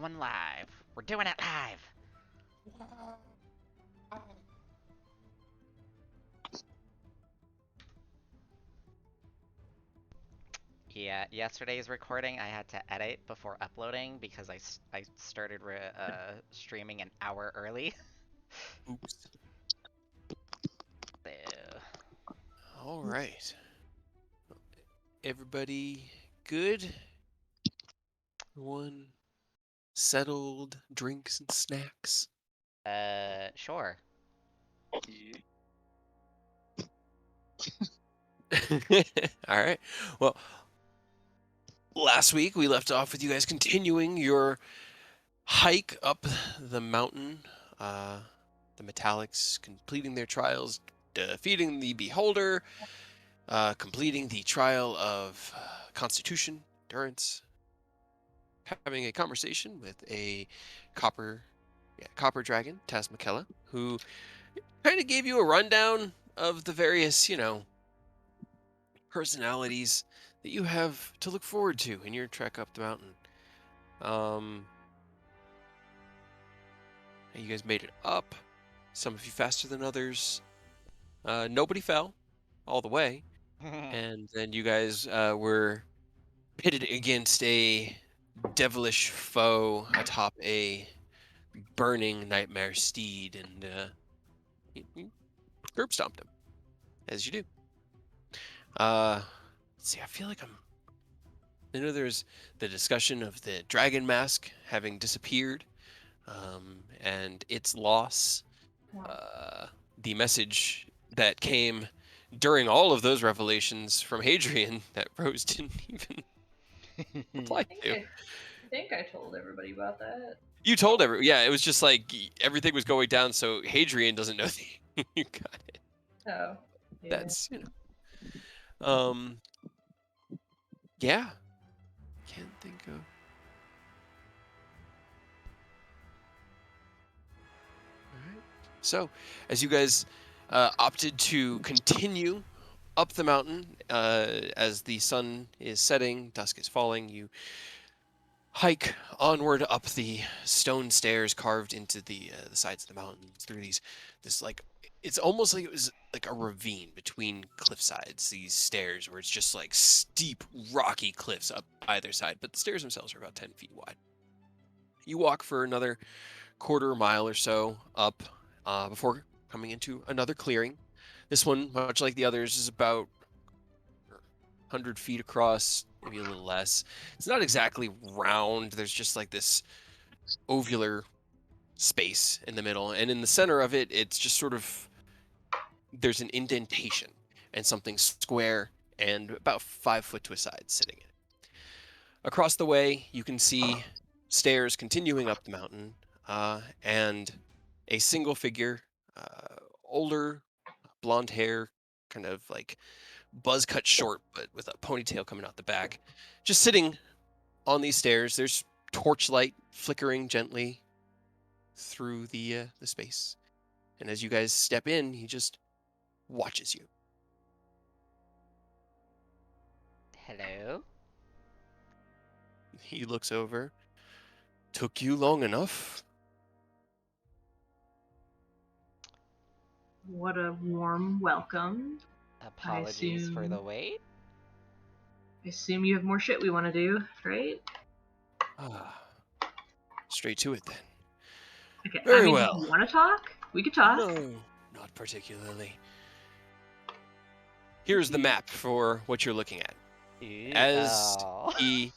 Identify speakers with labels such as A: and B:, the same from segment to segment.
A: going live. We're doing it live. Yeah, yesterday's recording I had to edit before uploading because I started streaming an hour early.
B: Oops.
A: So,
B: All right. Everybody good? Everyone settled? Drinks and snacks?
A: sure.
B: All right. Well, last week we left off with you guys continuing your hike up the mountain. The Metallics completing their trials, defeating the Beholder, completing the trial of Constitution, Endurance, having a conversation with a copper dragon, Taz McKella, who kind of gave you a rundown of the various, personalities that you have to look forward to in your trek up the mountain. You guys made it up. Some of you faster than others. Nobody fell all the way. And then you guys were pitted against a devilish foe atop a burning nightmare steed, and you curb stomped him, as you do. Let's see, I feel like I know there's the discussion of the dragon mask having disappeared, and its loss. The message that came during all of those revelations from Hadrian that Rose didn't even reply to.
C: I think I told everybody about that.
B: You told yeah, it was just like everything was going down, so Hadrian doesn't know you got it.
C: Oh, yeah.
B: That's, yeah. Can't think of. Alright. So, as you guys opted to continue up the mountain, as the sun is setting, dusk is falling, you hike onward up the stone stairs carved into the sides of the mountain through it's almost like it was like a ravine between cliff sides, these stairs where it's just like steep rocky cliffs up either side, but the stairs themselves are about 10 feet wide. You walk for another quarter mile or so up before coming into another clearing. This one, much like the others, is about 100 feet across, maybe a little less. It's not exactly round. There's just like this ovular space in the middle, and in the center of it, it's just sort of, there's an indentation and something square and about 5 foot to a side sitting in it. Across the way, you can see stairs continuing up the mountain, and a single figure, older, blonde hair, kind of like buzz cut short, but with a ponytail coming out the back, just sitting on these stairs. There's torchlight flickering gently through the space, and as you guys step in, he just watches you.
A: Hello?
B: He looks over. Took you long enough?
C: What a warm welcome.
A: Apologies for the wait.
C: I assume you have more shit we want to do, right?
B: Straight to it then.
C: Okay.
B: Very
C: if
B: well.
C: you want to talk, we could talk.
B: No, not particularly. Here's the map for what you're looking at. As he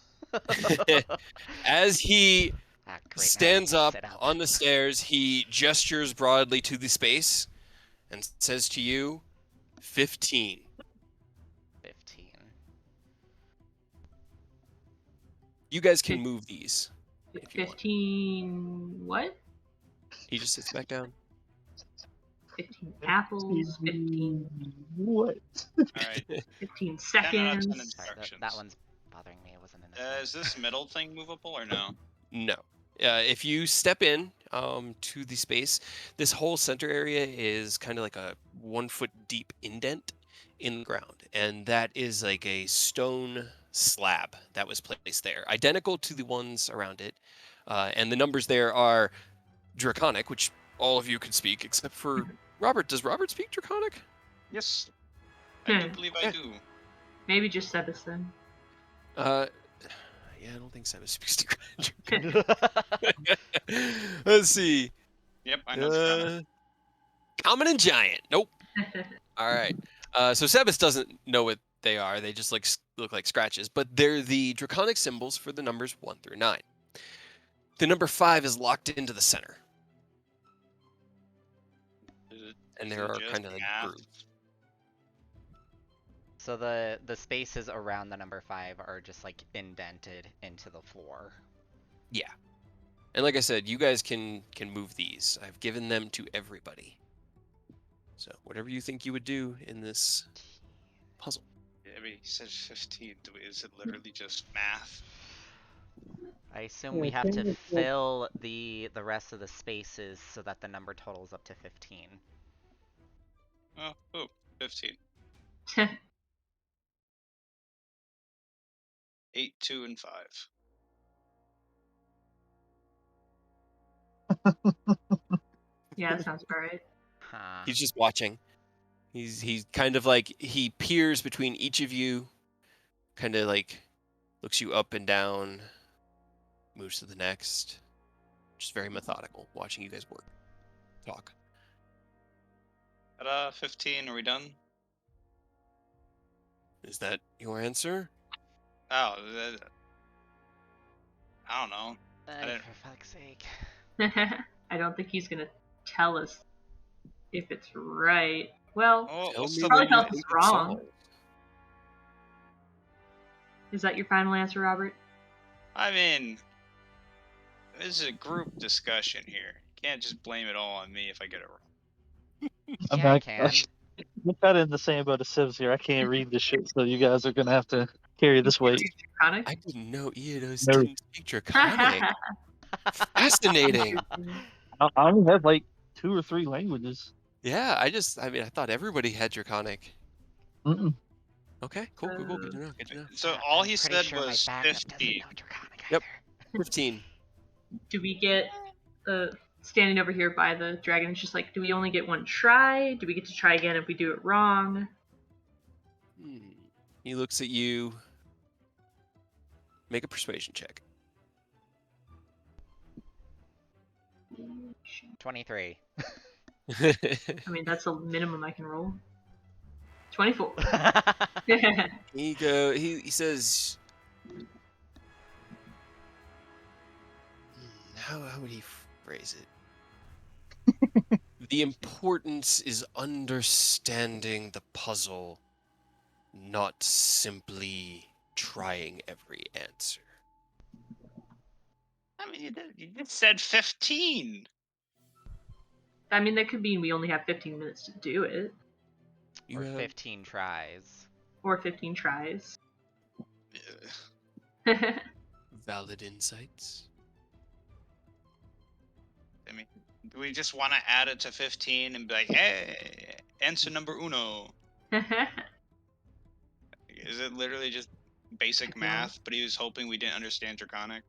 B: as he stands up on the stairs, he gestures broadly to the space and says to you, 15.
A: 15.
B: You guys can move these.
C: 15 what?
B: He just sits back down.
C: 15 apples, 15
D: what?
E: Alright.
C: 15
E: 10
C: seconds.
E: instructions.
A: That one's bothering me. It wasn't in
E: Is this middle thing movable or no?
B: No. If you step in to the space, this whole center area is kind of like a 1 foot deep indent in the ground, and that is like a stone slab that was placed there, identical to the ones around it, And the numbers there are Draconic, which all of you can speak except for Robert. Does Robert speak Draconic?
E: Yes, I do
C: Hmm.
E: believe I
B: Okay.
E: do.
C: Maybe just Sebas then.
B: Yeah, I don't think Sebas speaks Draconic. Let's see.
E: Yep, I know Draconic.
B: Common and Giant. Nope. All right. So Sebas doesn't know what they are. They just look like scratches, but they're the Draconic symbols for the numbers 1 through 9. The number 5 is locked into the center, and
E: Is
B: there
E: it
B: are
E: just
B: kind of like
E: math?
B: grooves.
A: So the spaces around the number 5 are just like indented into the floor.
B: Yeah. And like I said, you guys can move these. I've given them to everybody. So whatever you think you would do in this puzzle.
E: I mean, he said 15. Is it literally just math?
A: I assume
D: Yeah,
A: we have
D: can
A: to
D: you-
A: fill the rest of the spaces so that the number totals up to 15.
E: Oh, 15. 8, 2, and 5.
C: Yeah, that sounds about right.
A: Huh.
B: He's just watching. He's kind of like he peers between each of you, kind of like looks you up and down, moves to the next. Just very methodical, watching you guys work, talk.
E: At 15, are we done?
B: Is that your answer?
E: Oh, I don't know.
A: Ay,
E: didn't-
A: for fuck's sake.
C: I don't think he's gonna tell us if it's right. Well,
E: Oh,
B: Tell
E: what's
B: me
E: the
C: probably
B: when you
C: tell us
B: think
C: it's
B: it's
C: wrong.
B: solved.
C: Is that your final answer, Robert?
E: I mean, this is a group discussion here. You can't just blame it all on me if I get it wrong.
D: I'm
A: Yeah, I
D: not.
A: can.
D: I'm kind of in the same boat as Sibs here. I can't read this shit, so you guys are gonna have to carry this weight.
C: Draconic?
B: I didn't know Eodos
D: No.
B: didn't speak Draconic. Fascinating.
D: I only have like 2 or 3 languages.
B: Yeah, I mean, I thought everybody had Draconic.
D: Mm-mm.
B: Okay, cool. Good to know. Good to know.
E: So all
A: I'm
E: he
A: pretty
E: said
A: sure my
E: was
A: backup doesn't
E: 15.
A: know Draconic
B: Yep.
A: either.
B: 15.
C: Do we get standing over here by the dragon? It's just like, do we only get one try? Do we get to try again if we do it wrong?
B: He looks at you. Make a persuasion check.
A: 23.
C: I mean, that's a minimum I can roll. 24.
B: He says, how would he phrase it? The importance is understanding the puzzle, not simply trying every answer.
E: I mean, you just said 15.
C: I mean, that could mean we only have 15 minutes to do it,
B: You
A: Or
B: have
A: 15 tries.
C: or 15 tries.
B: valid insights.
E: I mean, do we just want to add it to 15 and be like, hey, answer number uno? Is it literally just basic math, but he was hoping we didn't understand Draconic?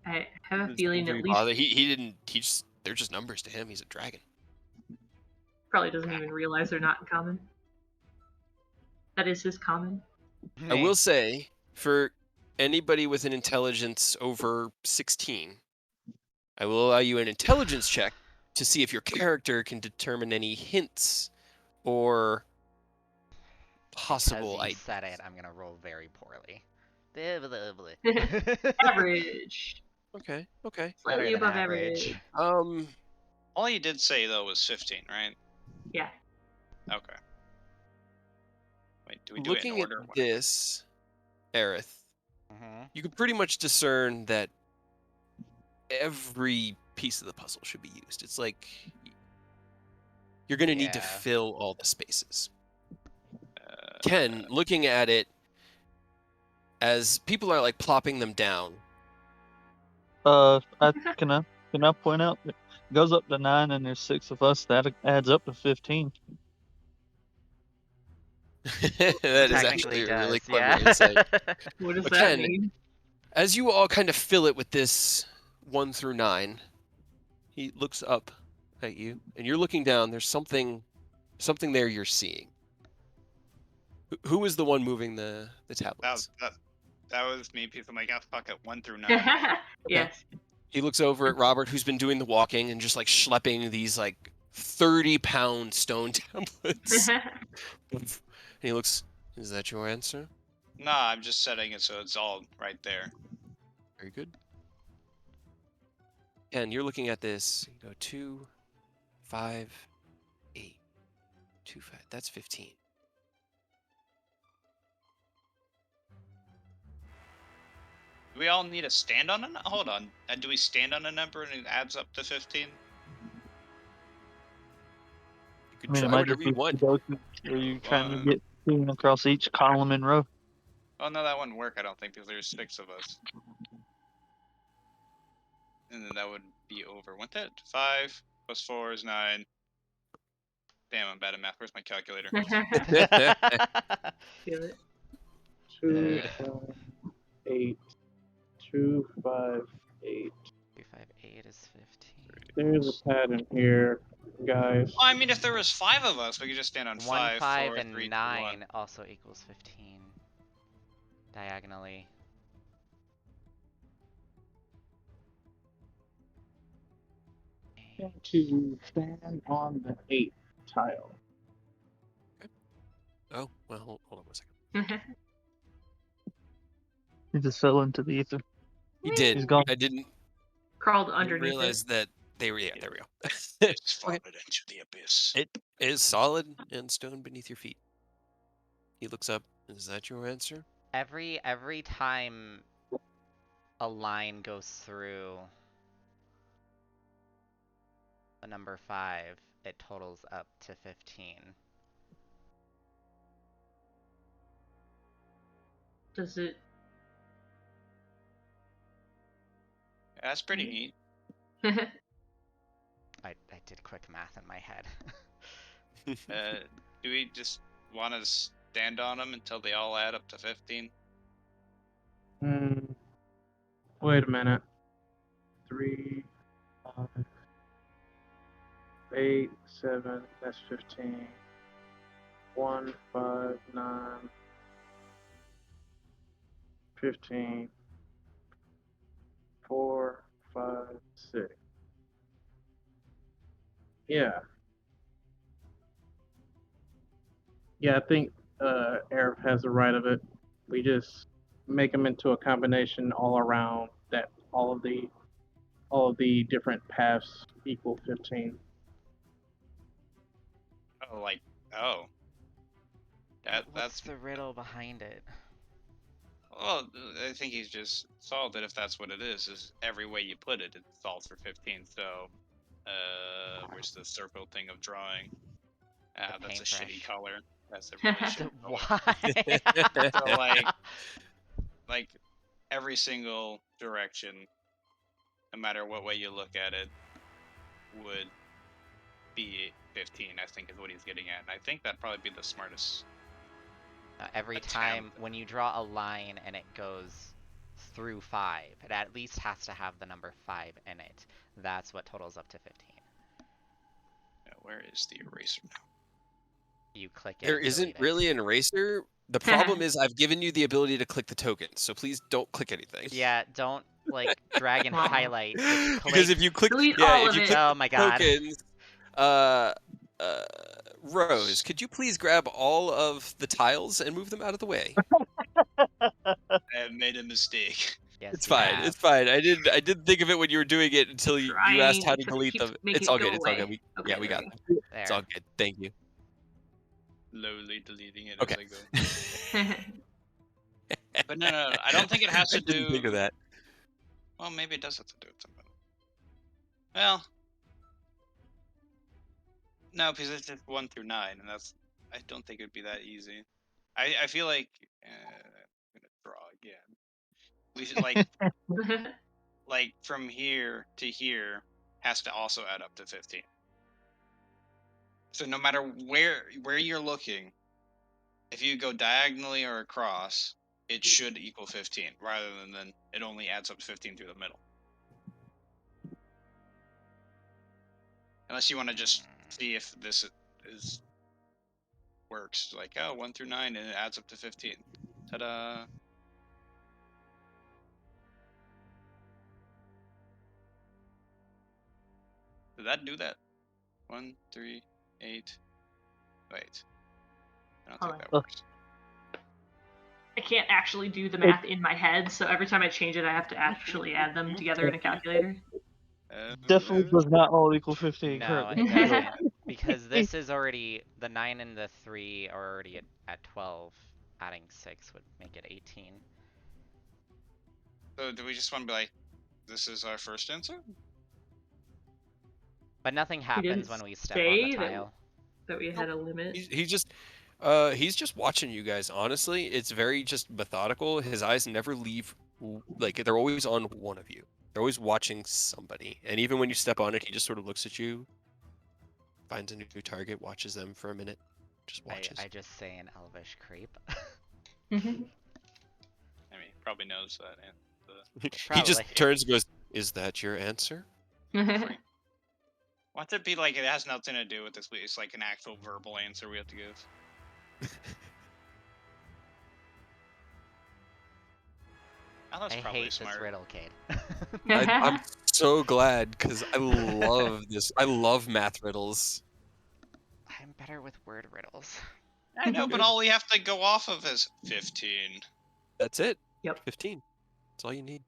C: I have a
B: Doesn't
C: feeling
B: really
C: at least
B: bother. He didn't. He just they're just numbers to him. He's a dragon.
C: probably doesn't even realize they're not in common. That is his common.
B: I will say, for anybody with an intelligence over 16, I will allow you an intelligence check to see if your character can determine any hints or possible
A: Because you
B: ideas.
A: said it, I'm gonna roll very poorly. Blah, blah, blah.
C: Average.
B: Okay.
C: Slightly
A: Better than
C: above
A: average.
C: average.
E: All he did say, though, was 15, right?
C: Yeah.
E: Okay. Wait, do we do it in
B: Looking at
E: order?
B: this, Aerith,
A: Mhm.
B: you can pretty much discern that every piece of the puzzle should be used. It's like you're going to need to
A: Yeah.
B: fill all the spaces. Ken, looking at it as people are like plopping them down.
D: Can I point out it goes up to 9 and there's 6 of us. That adds up to 15.
B: That is
A: Technically
B: actually a really
A: does,
B: clever
A: yeah.
B: insight.
C: What does
B: But
C: that
B: Ken,
C: mean?
B: As you all kind of fill it with this 1 through 9, he looks up at you, and you're looking down. There's something there you're seeing. Who is the one moving the tablets?
E: That was me, because I'm like, oh, fuck it, 1 through 9.
C: Yes.
B: He looks over at Robert, who's been doing the walking and just like schlepping these like 30-pound stone tablets. And he looks, is that your answer?
E: Nah, I'm just setting it so it's all right there.
B: Very good. And you're looking at this. You go 2, 5, 8, 2, 5. That's 15.
E: Do we all need to stand on a hold on? Do we stand on a number and it adds up to 15?
B: You could
D: I mean, it
B: try
D: might
B: whatever
D: just
B: you
D: be
B: want.
D: Sudoku, where you're trying to get 2 across each column and row.
E: Oh no, that wouldn't work. I don't think, because there's 6 of us. And then that would be over. What's that? 5 plus 4 is 9. Damn, I'm bad at math. Where's my calculator?
C: Feel it.
F: 2,
E: Uh,
F: 5, 8, 2, 5, 8.
A: 2, 5, 8 is 15.
F: There's a pattern here, guys.
E: Well, I mean, if there was 5 of us, we could just stand on
A: 1,
E: 5,
A: 5,
E: 4,
A: and
E: 3, 2,
A: 9
E: 1.
A: also equals 15. Diagonally.
F: To stand on the 8th tile.
B: Oh, well, hold on 1 second.
D: He just fell into the ether.
B: He did.
D: He's gone.
B: I didn't
C: Crawled underneath
B: realize that they were. Yeah, there we go.
E: It's fallen into the abyss.
B: It is solid and stone beneath your feet. He looks up. Is that your answer?
A: Every time a line goes through a number 5, it totals up to 15.
C: Does it?
E: That's pretty neat.
A: I did quick math in my head.
E: Do we just want to stand on them until they all add up to 15?
F: Wait a minute. 3, 5, 8, 7, that's 15. 1, 5, 9, 15. 4, 5, 6. Yeah. Yeah, I think Arab has the right of it. We just make them into a combination all around that all of the different paths equal 15.
E: Oh, like, oh.
A: What's
E: That's
A: the riddle behind it?
E: well, I think he's just solved it. If that's what it is every way you put it, it solves for 15. So, where's the circle thing of drawing? Ah, that's a shitty
A: paintbrush.
E: color. That's a really shitty color.
A: Why?
E: So, like every single direction, no matter what way you look at it, would be 15. I think is what he's getting at, and I think that'd probably be the smartest.
A: Every time when you draw a line and it goes through 5, it at least has to have the number 5 in it. That's what totals up to 15.
E: Yeah, where is the eraser now?
A: You click it.
B: There
A: and
B: isn't
A: delete it.
B: really an eraser. The problem is I've given you the ability to click the tokens, so please don't click anything.
A: Yeah, don't like drag and
C: Aw.
A: highlight. Just click.
B: Because if you click,
C: Delete
B: yeah,
C: all
B: if
C: of
B: you
C: it.
B: click
A: Oh my god.
B: tokens, Rose, could you please grab all of the tiles and move them out of the way?
E: I have made a mistake.
A: Yes,
B: It's
A: you
B: fine.
A: have.
B: It's fine. I didn't think of it when you were doing it until you asked how to
C: Trying
B: delete
C: keep
B: them.
C: make
B: It's
C: it
B: all
C: go
B: good. It's all
C: away.
B: good.
C: Okay,
B: Yeah, we
C: there
B: got
C: we
B: that.
A: There.
B: It's all good. Thank you.
E: Slowly deleting it
B: Okay.
E: as I go.
C: go.
E: But no, I don't think it has to
B: I didn't think of
E: do.
B: that.
E: Well, maybe it does have to do with something. Well, no, because it's just 1 through 9, and that's. I don't think it'd be that easy. I feel like I'm gonna draw again. We should like from here to here has to also add up to 15. So no matter where you're looking, if you go diagonally or across, it should equal 15, rather than it only adds up to 15 through the middle. Unless you want to just see if this is works. Like, oh, 1 through 9, and it adds up to 15. Ta-da! Did that do that? 1, 3, 8. Wait. I don't
C: Hold
E: think
C: on.
E: that works.
C: I can't actually do the math in my head, so every time I change it, I have to actually add them together in a calculator.
D: Definitely does not all equal 15
A: No,
D: currently.
A: it doesn't. Because this is already, the 9 and the 3 are already at 12. Adding 6 would make it 18.
E: So do we just want to be like, this is our first answer?
A: But nothing happens when we step on
C: say
A: the
C: that-
A: tile.
C: That we had a limit.
B: He's just watching you guys. Honestly, it's very just methodical. His eyes never leave. Like they're always on one of you. They're always watching somebody. And even when you step on it, he just sort of looks at you, finds a new target, watches them for a minute, just watches.
A: I just say an elvish creep.
E: I mean, he probably knows that. And
B: He just
A: Probably.
B: turns and goes, "Is that your answer?"
E: want it to be like it has nothing to do with this. It's like an actual verbal answer we have to give. Oh, that's
A: I
E: probably
A: hate
E: smart.
A: this riddle, Cade.
B: I'm so glad because I love this. I love math riddles.
A: I'm better with word riddles.
E: I know, but all we have to go off of is 15.
B: That's it.
C: Yep.
B: 15. That's all you need.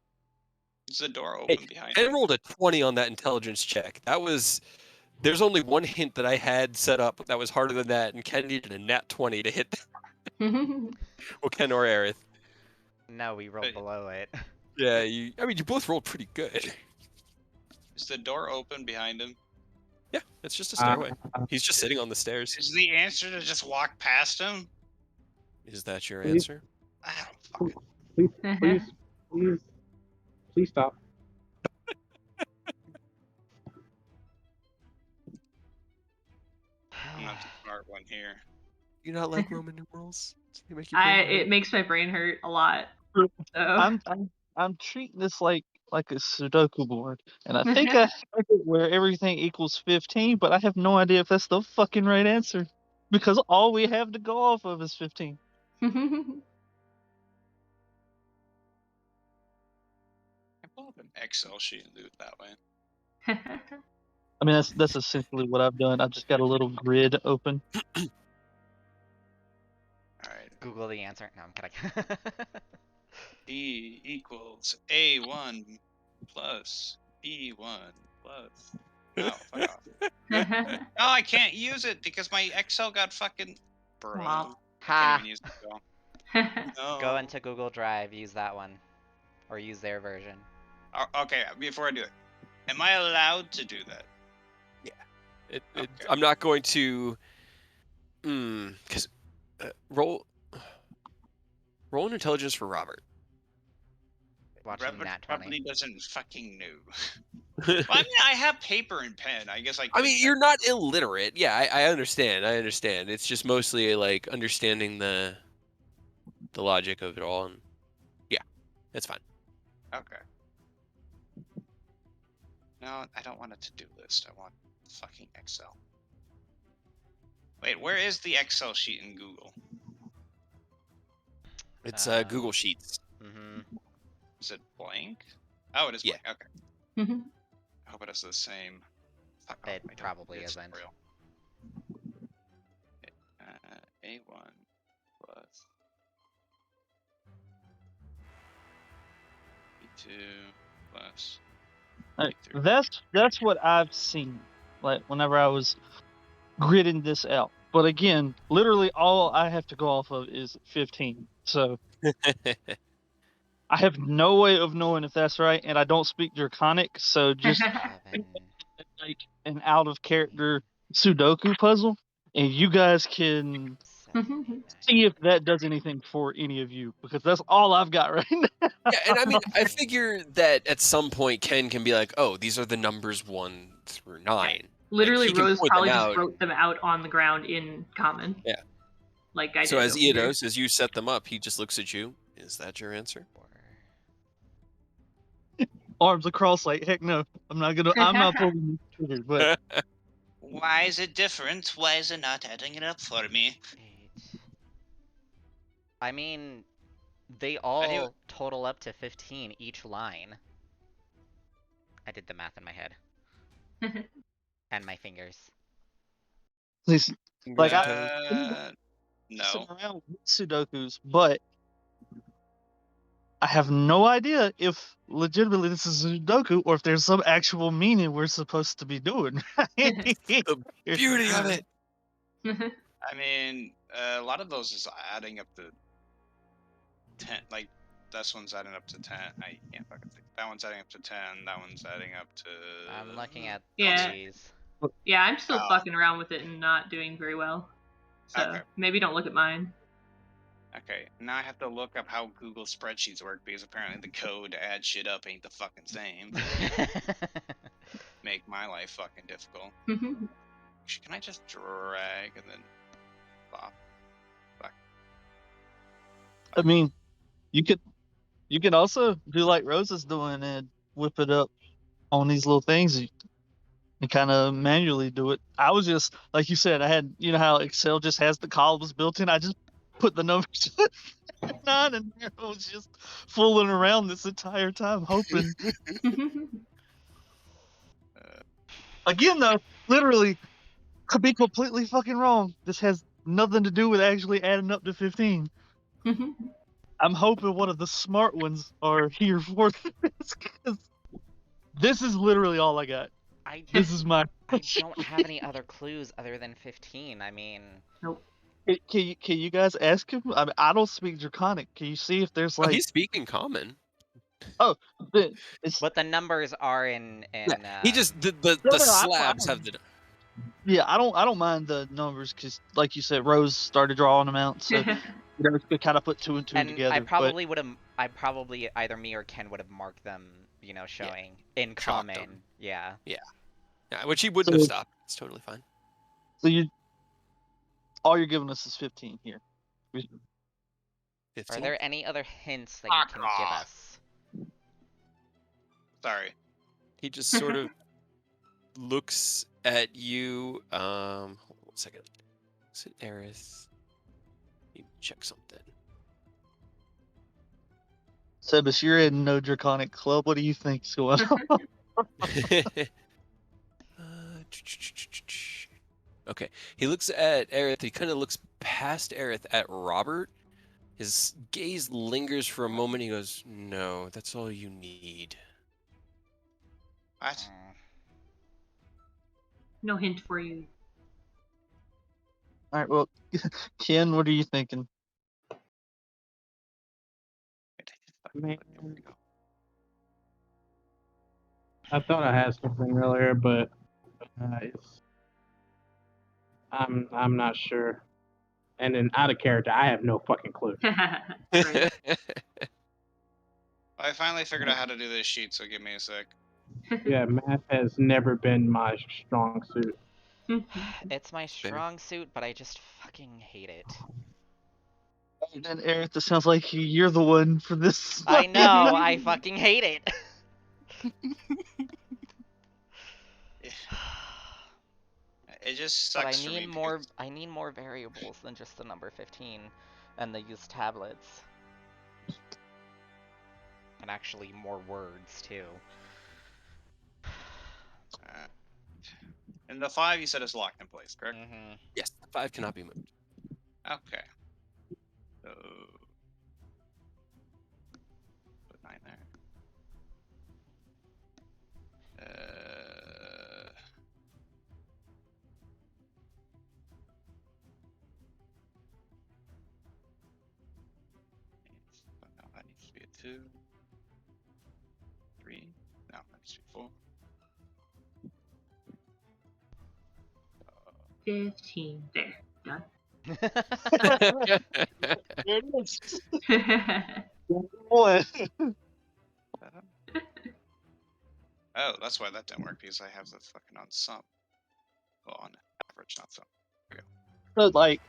E: Is the door
B: Hey,
E: open behind
B: Ken
E: him?
B: rolled a 20 on that intelligence check. That was. There's only one hint that I had set up that was harder than that, and Ken needed a nat 20 to hit that. Well, Ken or Aerith.
A: No, we rolled below it.
B: Yeah, you both rolled pretty good.
E: Is the door open behind him?
B: Yeah, it's just a stairway. He's just sitting on the stairs.
E: Is the answer to just walk past him?
B: Is that your
F: Please.
B: answer?
E: I don't fucking...
F: Please stop.
E: I'm not the smart one here.
B: You not like Roman numerals? They make your brain hurt?
C: It makes my brain hurt a lot. So
D: I'm treating this like a Sudoku board, and I think I have it where everything equals 15, but I have no idea if that's the fucking right answer because all we have to go off of is 15.
E: I pull up an Excel sheet and do it that way.
D: I mean, that's essentially what I've done. I've just got a little grid open.
E: Alright.
A: Google the answer. No, I'm kidding.
E: D equals A1 plus B1 plus... Oh, fuck off. Oh, I can't use it because my Excel got fucking... Bro.
C: Wow.
E: I
A: Ha!
E: can't even use Excel. No.
A: Go into Google Drive, use that one. Or use their version.
E: Okay, before I do it. Am I allowed to do that? Okay.
B: I'm not going to. Because roll an intelligence for Robert.
A: Watching
E: Robert
A: Nat 20.
E: probably doesn't fucking know. Well, I mean, I have paper and pen. I guess I could...
B: I mean, you're not illiterate. Yeah, I understand. I understand. It's just mostly like understanding the logic of it all, and yeah, it's fine.
E: Okay. No, I don't want a to-do list. I want fucking Excel. Wait, where is the Excel sheet in Google?
B: It's Google Sheets.
A: Mm-hmm.
E: Is it blank? Oh, it is
B: Yeah.
E: blank. Okay. I hope it is the same. Fuck off,
A: It
E: I don't
A: probably
E: need a
A: isn't.
E: tutorial. A1 plus B2 plus
D: Like,
E: B3.
D: that's what I've seen. Like whenever I was gridding this out. But again, literally all I have to go off of is 15. So I have no way of knowing if that's right, and I don't speak Draconic, so just
A: 7.
D: like an out of character Sudoku puzzle, and you guys can
A: 7.
D: see if that does anything for any of you, because that's all I've got right now.
B: Yeah, and I mean, I figure that at some point Ken can be like, "Oh, these are the numbers 1 through 9."
C: Literally,
B: he can
C: Rose
B: point them
C: probably just
B: out.
C: wrote them out on the ground in common.
B: Yeah.
C: Like I
B: So
C: did.
B: as
C: over here.
B: Eodos, as you set them up, he just looks at you Is that your answer?
D: Arms across, like heck no. I'm not pulling the trigger. But
E: Why is it different? Why is it not adding it up for me?
A: 8. I mean, they
E: do you-
A: all total up to 15 each line. I did the math in my head. And my fingers.
D: please,
B: Fingers
D: like
B: and toes.
E: No.
D: around with Sudokus, but I have no idea if legitimately this is a Sudoku or if there's some actual meaning we're supposed to be doing.
B: The beauty of it.
E: I mean, a lot of those is adding up to 10. Like, this one's adding up to 10. I can't fucking think. That one's adding up to 10. That one's adding up to.
A: I'm looking at
C: Yeah.
A: these.
C: Yeah, I'm still
E: Oh.
C: fucking around with it and not doing very well. So
E: Okay.
C: maybe don't look at mine.
E: Okay, now I have to look up how Google spreadsheets work because apparently the code to add shit up ain't the fucking same. Make my life fucking difficult. Can I just drag and then pop?
D: I mean, you could also do like Rose is doing and whip it up on these little things and kind of manually do it. I was just like you said, I had how Excel just has the columns built in. I just put the numbers on, and I was just fooling around this entire time, hoping. Again, though, literally, could be completely fucking wrong. This has nothing to do with actually adding up to 15. I'm hoping one of the smart ones are here for this, because this is literally all I got. This is my.
A: I don't have any other clues other than 15. I mean,
C: Nope.
D: Can you guys ask him? I mean, I don't speak Draconic. Can you see if there's
B: Oh,
D: like?
B: he's speaking common.
D: It's
A: but the numbers are in.
B: Yeah, he just the
D: No, I
B: slabs
D: don't-
B: have the.
D: yeah. I don't mind the numbers because, like you said, Rose started drawing them out, so we kind of put two and two
A: And
D: together.
A: I probably would have. I probably either me or Ken would have marked them. Showing in
B: Chalked
A: common.
B: them.
A: Yeah.
B: Yeah, which he wouldn't have stopped. It's totally fine.
D: So all you're giving us is 15 here.
B: 15?
A: Are there any other hints that you can give us?
E: Sorry.
B: He just sort of looks at you. Hold on 1 second. Looks at Aerith. Need to check something.
D: Sebas, you're in no Draconic Club. What do you think's going on?
B: Okay. He looks at Aerith. He kind of looks past Aerith at Robert. His gaze lingers for a moment. He goes, "No, that's all you need."
E: What?
C: No hint for you.
D: All right. Well, Ken, what are you thinking?
F: Man, I thought I had something earlier, but I'm not sure. And then out of character, I have no fucking clue.
C: Right.
E: I finally figured out how to do this sheet, so give me a sec.
F: Yeah, math has never been my strong suit.
A: It's my strong suit, but I just fucking hate it.
D: And Aerith, it sounds like you're the one for this.
A: I know, I fucking hate it.
E: It just
A: But I
E: sucks for me
A: need more.
E: because
A: I need more variables than just the number 15, and the used tablets, and actually more words too.
E: and the 5 you said is locked in place, correct?
A: Mm-hmm.
B: Yes, the 5 cannot be moved.
E: Okay. So put 9 there. No, that needs to be a 2. 3. No, that needs to be 4.
C: 15. There. Done.
D: There it is. One.
E: Oh, that's why that didn't work, because I have the fucking on sum. Well, on average, not sum.
D: So, like,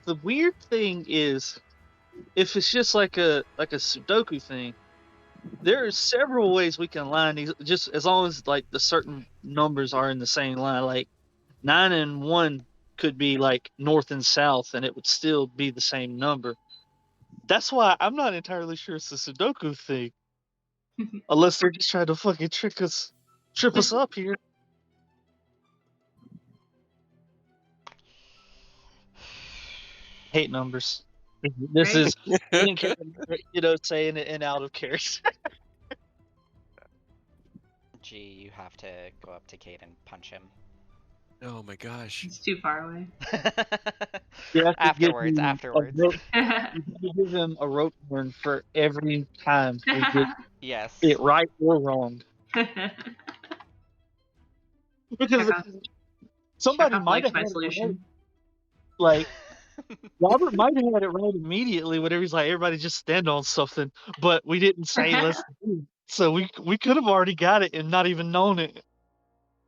D: the weird thing is, if it's just like a Sudoku thing, there are several ways we can line these. Just as long as like the certain numbers are in the same line, like 9 and 1 could be like north and south, and it would still be the same number. That's why I'm not entirely sure it's a Sudoku thing, unless they're just trying to fucking trip us up here. Hate numbers. This
C: Right?
D: is me and Kevin, saying it and out of character.
A: Gee, you have to go up to Kate and punch him.
B: Oh my gosh.
C: It's too far away.
D: You have to give
A: Afterwards,
D: him
A: afterwards.
D: you have to give him a rope burn for every time we get
A: Yes.
D: it right or wrong. Because
C: Check off
D: somebody might
C: like
D: have
C: my
D: had it right.
C: solution.
D: Like Robert might have had it right immediately whenever he's like, everybody just stand on something, but we didn't say let's do it. So we could have already got it and not even known it.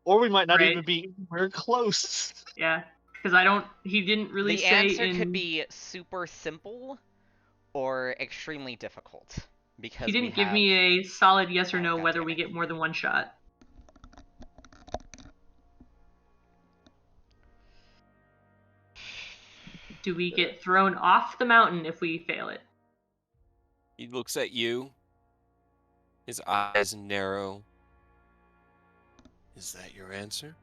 D: Or we might not
C: Right.
D: even be anywhere close.
C: Yeah, because he didn't really
A: The
C: say
A: answer
C: in.
A: could be super simple or extremely difficult. Because
C: He
A: we
C: didn't give
A: have...
C: me a solid yes or
A: Oh,
C: no
A: God
C: whether
A: damn
C: we
A: it.
C: get more than one shot. Do we get thrown off the mountain if we fail it?
B: He looks at you. His eyes narrow. Is that your answer?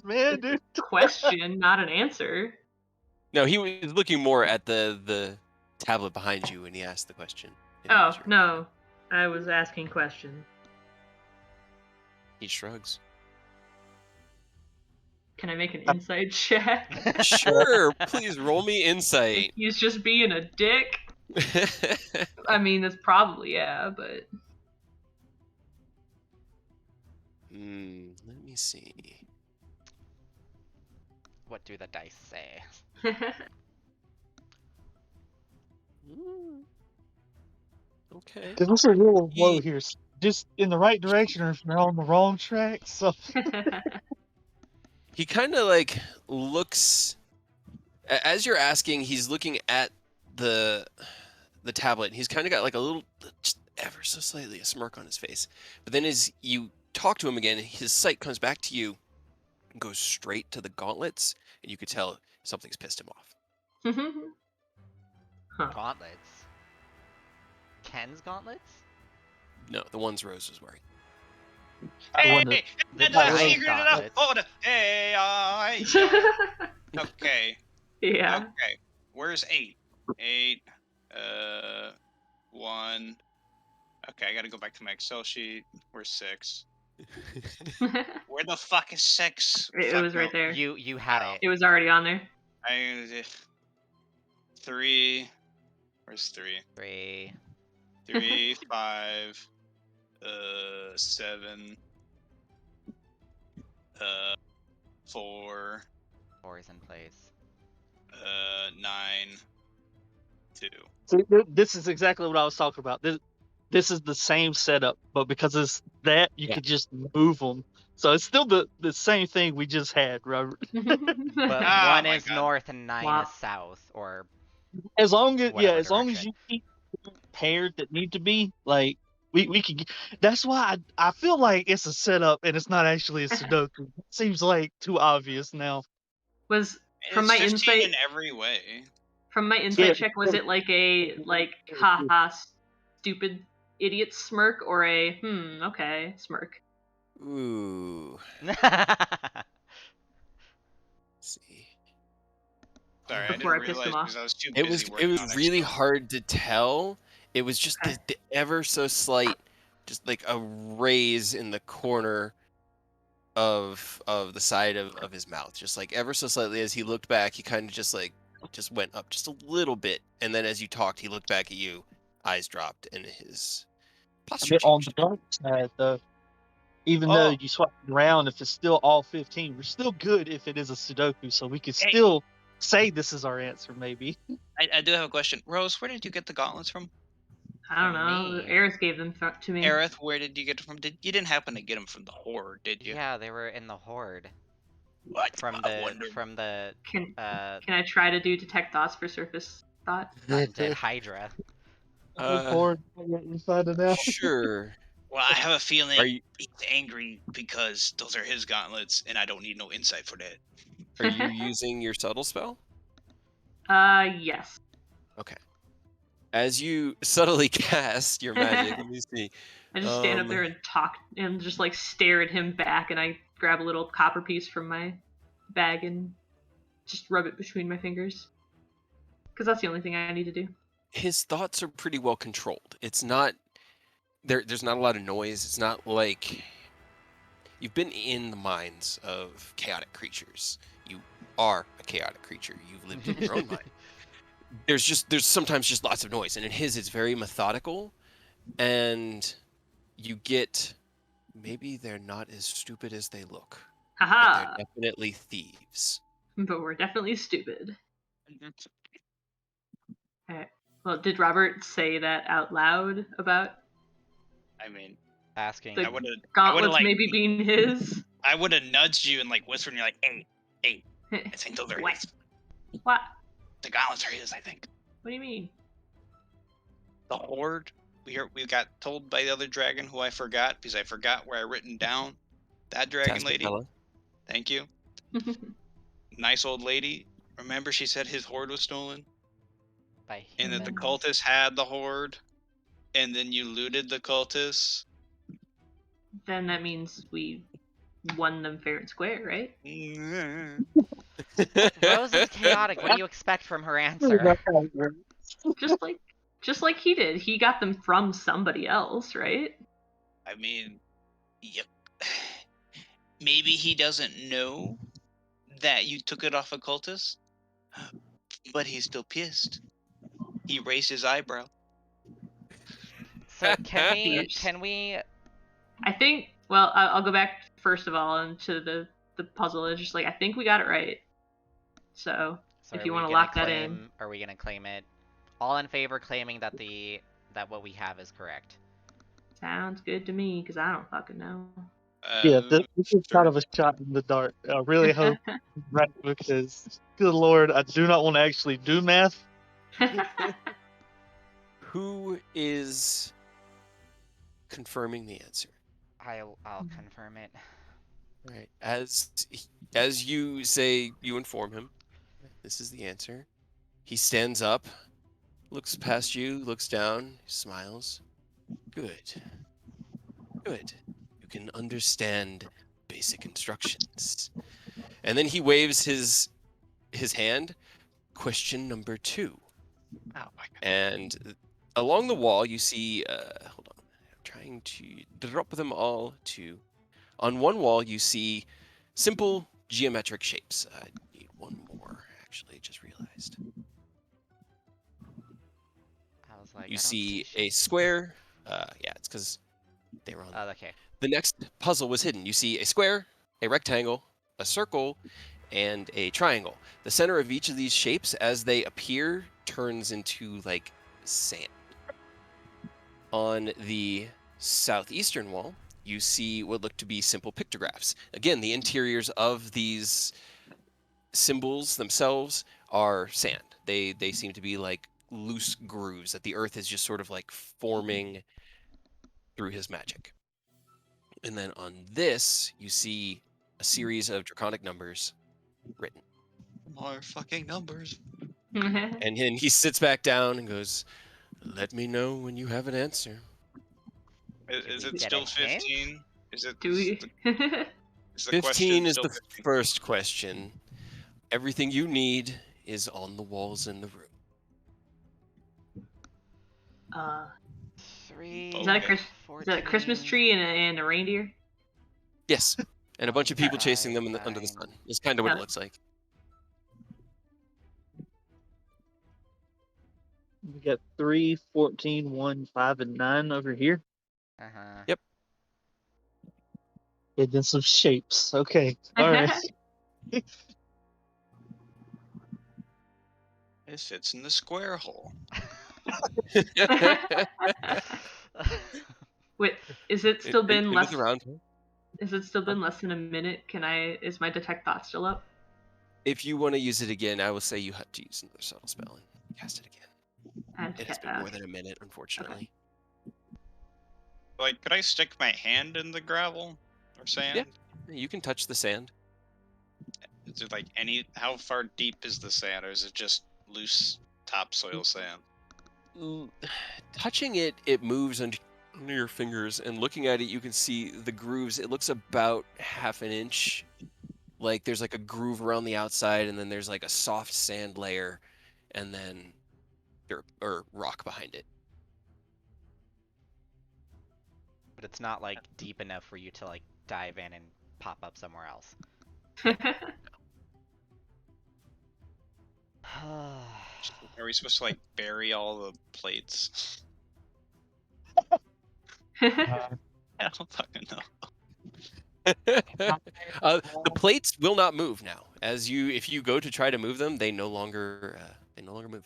D: Man, dude.
C: Question, not an answer.
B: No, he was looking more at the tablet behind you when he asked the question. If it
C: Oh,
B: was your
C: no. I was asking questions.
B: He shrugs.
C: Can I make an insight check?
B: Sure, please roll me insight.
C: He's just being a dick. I mean, that's probably, yeah, but.
B: Let me see.
A: What do the dice say?
B: Okay.
D: Because this is a real low here. Just in the right direction or if you're on the wrong track. So
B: He kind of like looks as you're asking. He's looking at the tablet. And he's kind of got like a little, just ever so slightly, a smirk on his face. But then as you talk to him again, his sight comes back to you and goes straight to the gauntlets, and you could tell something's pissed him off.
C: Huh.
A: Gauntlets? Ken's gauntlets?
B: No, the ones Rose was wearing.
E: Hey,
A: The
E: and
A: giant
E: secret enough
A: gauntlets.
E: order. Hey, okay.
C: Yeah.
E: Okay. Where's 8? 8. 1. Okay, I gotta go back to my Excel sheet. Where's 6? Where the fuck is 6?
C: It was right there.
A: You had
E: Wow.
A: it.
C: It was already on there.
E: 3. Where's 3?
A: 3.
E: 3, 5, 7, 4,
A: 4 is in place.
E: 9, 2.
D: So this is exactly what I was talking about. This is the same setup, but because it's that, you could just move them. So it's still the same thing we just had, Robert.
A: But
E: Oh
A: 1
E: my
A: is
E: God.
A: north and 9
C: Wow.
A: is south, or
D: As long as
A: whatever
D: as long as
A: direction.
D: you keep paired that need to be, like we could. That's why I feel like it's a setup and it's not actually a Sudoku. It seems like too obvious now.
C: Was from
E: It's
C: my
E: 15
C: insight
E: in every way.
C: from my insight
D: Yeah.
C: check, was it like a haha stupid idiot smirk or a okay smirk?
B: Ooh. See.
E: Sorry, I
C: Before
E: didn't
C: I pissed
E: realize
C: him off.
E: because I was too
B: It
E: busy
B: was
E: working on
B: really
E: Excel.
B: hard to tell. It was just
C: Okay.
B: the ever so slight, just like a raise in the corner of the side of his mouth, just like ever so slightly. As he looked back, he kind of just went up just a little bit, and then as you talked, he looked back at you, eyes dropped, and his
D: A
B: posture
D: bit on the
B: changed.
D: dark side, though. Even though
E: Oh.
D: you swap it around, if it's still all 15, we're still good if it is a Sudoku, so we could
E: Hey.
D: still say this is our answer, maybe.
E: I do have a question. Rose, where did you get the gauntlets from?
C: I don't
A: From
C: know.
A: me.
C: Aerith gave them to me.
E: Aerith, where did you get them from? You didn't happen to get them from the Horde, did you?
A: Yeah, they were in the horde.
E: What?
A: From
E: I wonder.
A: the
C: Can I try to do detect thoughts for surface thought.
A: Undead Hydra.
D: Look forward inside and out.
B: Sure.
E: Well, I have a
B: Are
E: feeling
B: you
E: he's angry because those are his gauntlets, and I don't need no insight for that.
B: are you using your subtle spell?
C: Yes.
B: Okay. As you subtly cast your magic, let me see.
C: I just stand up there and talk and just like stare at him back, and I grab a little copper piece from my bag and just rub it between my fingers. Because that's the only thing I need to do.
B: His thoughts are pretty well controlled. It's not there's not a lot of noise. It's not like you've been in the minds of chaotic creatures. You are a chaotic creature. You've lived in your own mind. There's sometimes just lots of noise, and in his it's very methodical, and you get maybe they're not as stupid as they look, but
C: Haha!
B: they're definitely thieves.
C: But we're definitely stupid.
E: Mm-hmm.
C: Alright. Well, did Robert say that out loud about
E: I mean,
A: Asking.
C: the
E: I would have
C: gauntlets
E: like
C: maybe being his?
E: I would have nudged you and like whispered, and you're like, hey, I think those are
C: What?
E: his.
C: What?
E: The gauntlets are his, I think.
C: What do you mean?
E: The horde. We got told by the other dragon who I forgot because I forgot where I written down. That dragon lady.
B: Tascabella.
E: Thank you. Nice old lady. Remember she said his horde was stolen?
A: By
E: And that the
C: Humans.
E: cultists had the horde? And then you looted the cultists?
C: Then that means we won them fair and square, right?
A: Rose is chaotic. What do you expect from her answer?
C: Just like he did. He got them from somebody else, right?
E: I mean, yep. Maybe he doesn't know that you took it off a cultist, but he's still pissed. He raised his eyebrow.
A: So can
C: Thieves.
A: we?
C: I think. Well, I'll go back first of all into the puzzle. It's just like I think we got it right. So
A: So
C: if you want to lock that in,
A: are we gonna claim it? All in favor claiming that what we have is correct.
C: sounds good to me because I don't fucking know.
D: Yeah, this is
E: Sure.
D: kind of a shot in the dark. I really hope right because, good lord, I do not want to actually do math.
B: Who is confirming the answer?
A: I'll confirm it.
B: Right. As you say, you inform him. This is the answer. He stands up, looks past you, looks down, smiles. Good. Good. You can understand basic instructions. And then he waves his hand. Question number 2.
E: Oh my god.
B: And along the wall, you see. Hold on. I'm trying to drop them all to. On one wall, you see simple geometric shapes. I need one more. Actually, just realized.
A: I was like,
B: You
A: I don't
B: see a
A: shit.
B: square. Yeah, it's because they were on.
A: Oh, okay.
B: The next puzzle was hidden. You see a square, a rectangle, a circle, and a triangle. The center of each of these shapes, as they appear, turns into like sand. On the southeastern wall, you see what look to be simple pictographs. Again, the interiors of these symbols themselves are sand. They seem to be like loose grooves that the earth is just sort of like forming through his magic. And then on this, you see a series of draconic numbers written.
E: More fucking numbers.
B: And then he sits back down and goes, "Let me know when you have an answer."
E: Is
A: we
E: it
A: get
E: still
A: a hint?
E: 15? Is it?
C: Do we?
E: Is the
B: 15
E: question
B: is
E: still
B: the
E: 15?
B: first question. Everything you need is on the walls in the room.
C: uh,
A: 3.
C: is that a
E: Okay.
C: is that a Christmas
A: 14,
C: tree and a reindeer?
B: Yes, and a bunch of people chasing
A: 5,
B: them under the
A: 9.
B: sun. Is kind of what it
C: Oh.
B: looks like.
D: We got 3, 14, 1, 5, and 9 over here.
A: Uh-huh.
B: Yep.
D: And then some shapes. Okay. All right.
E: It fits in the square hole.
C: Wait, is it still been
B: Into
C: less?
B: the round hole.
C: Is it still been less than a minute? Is my detect thought still up?
B: If you want to use it again, I will say you have to use another subtle spell. cast it again.
C: I have to
B: It has
C: get
B: been more than a minute, unfortunately.
E: Like, could I stick my hand in the gravel or sand?
B: You can touch the sand.
E: Is it like how far deep is the sand, or is it just loose topsoil sand?
B: Touching it, it moves under your fingers, and looking at it, you can see the grooves. It looks about half an inch. Like there's like a groove around the outside, and then there's like a soft sand layer, and then dirt or rock behind it.
A: But it's not like deep enough for you to like dive in and pop up somewhere else.
E: Are we supposed to like bury all the plates? I don't fucking know.
B: The plates will not move now. If you go to try to move them, they no longer move.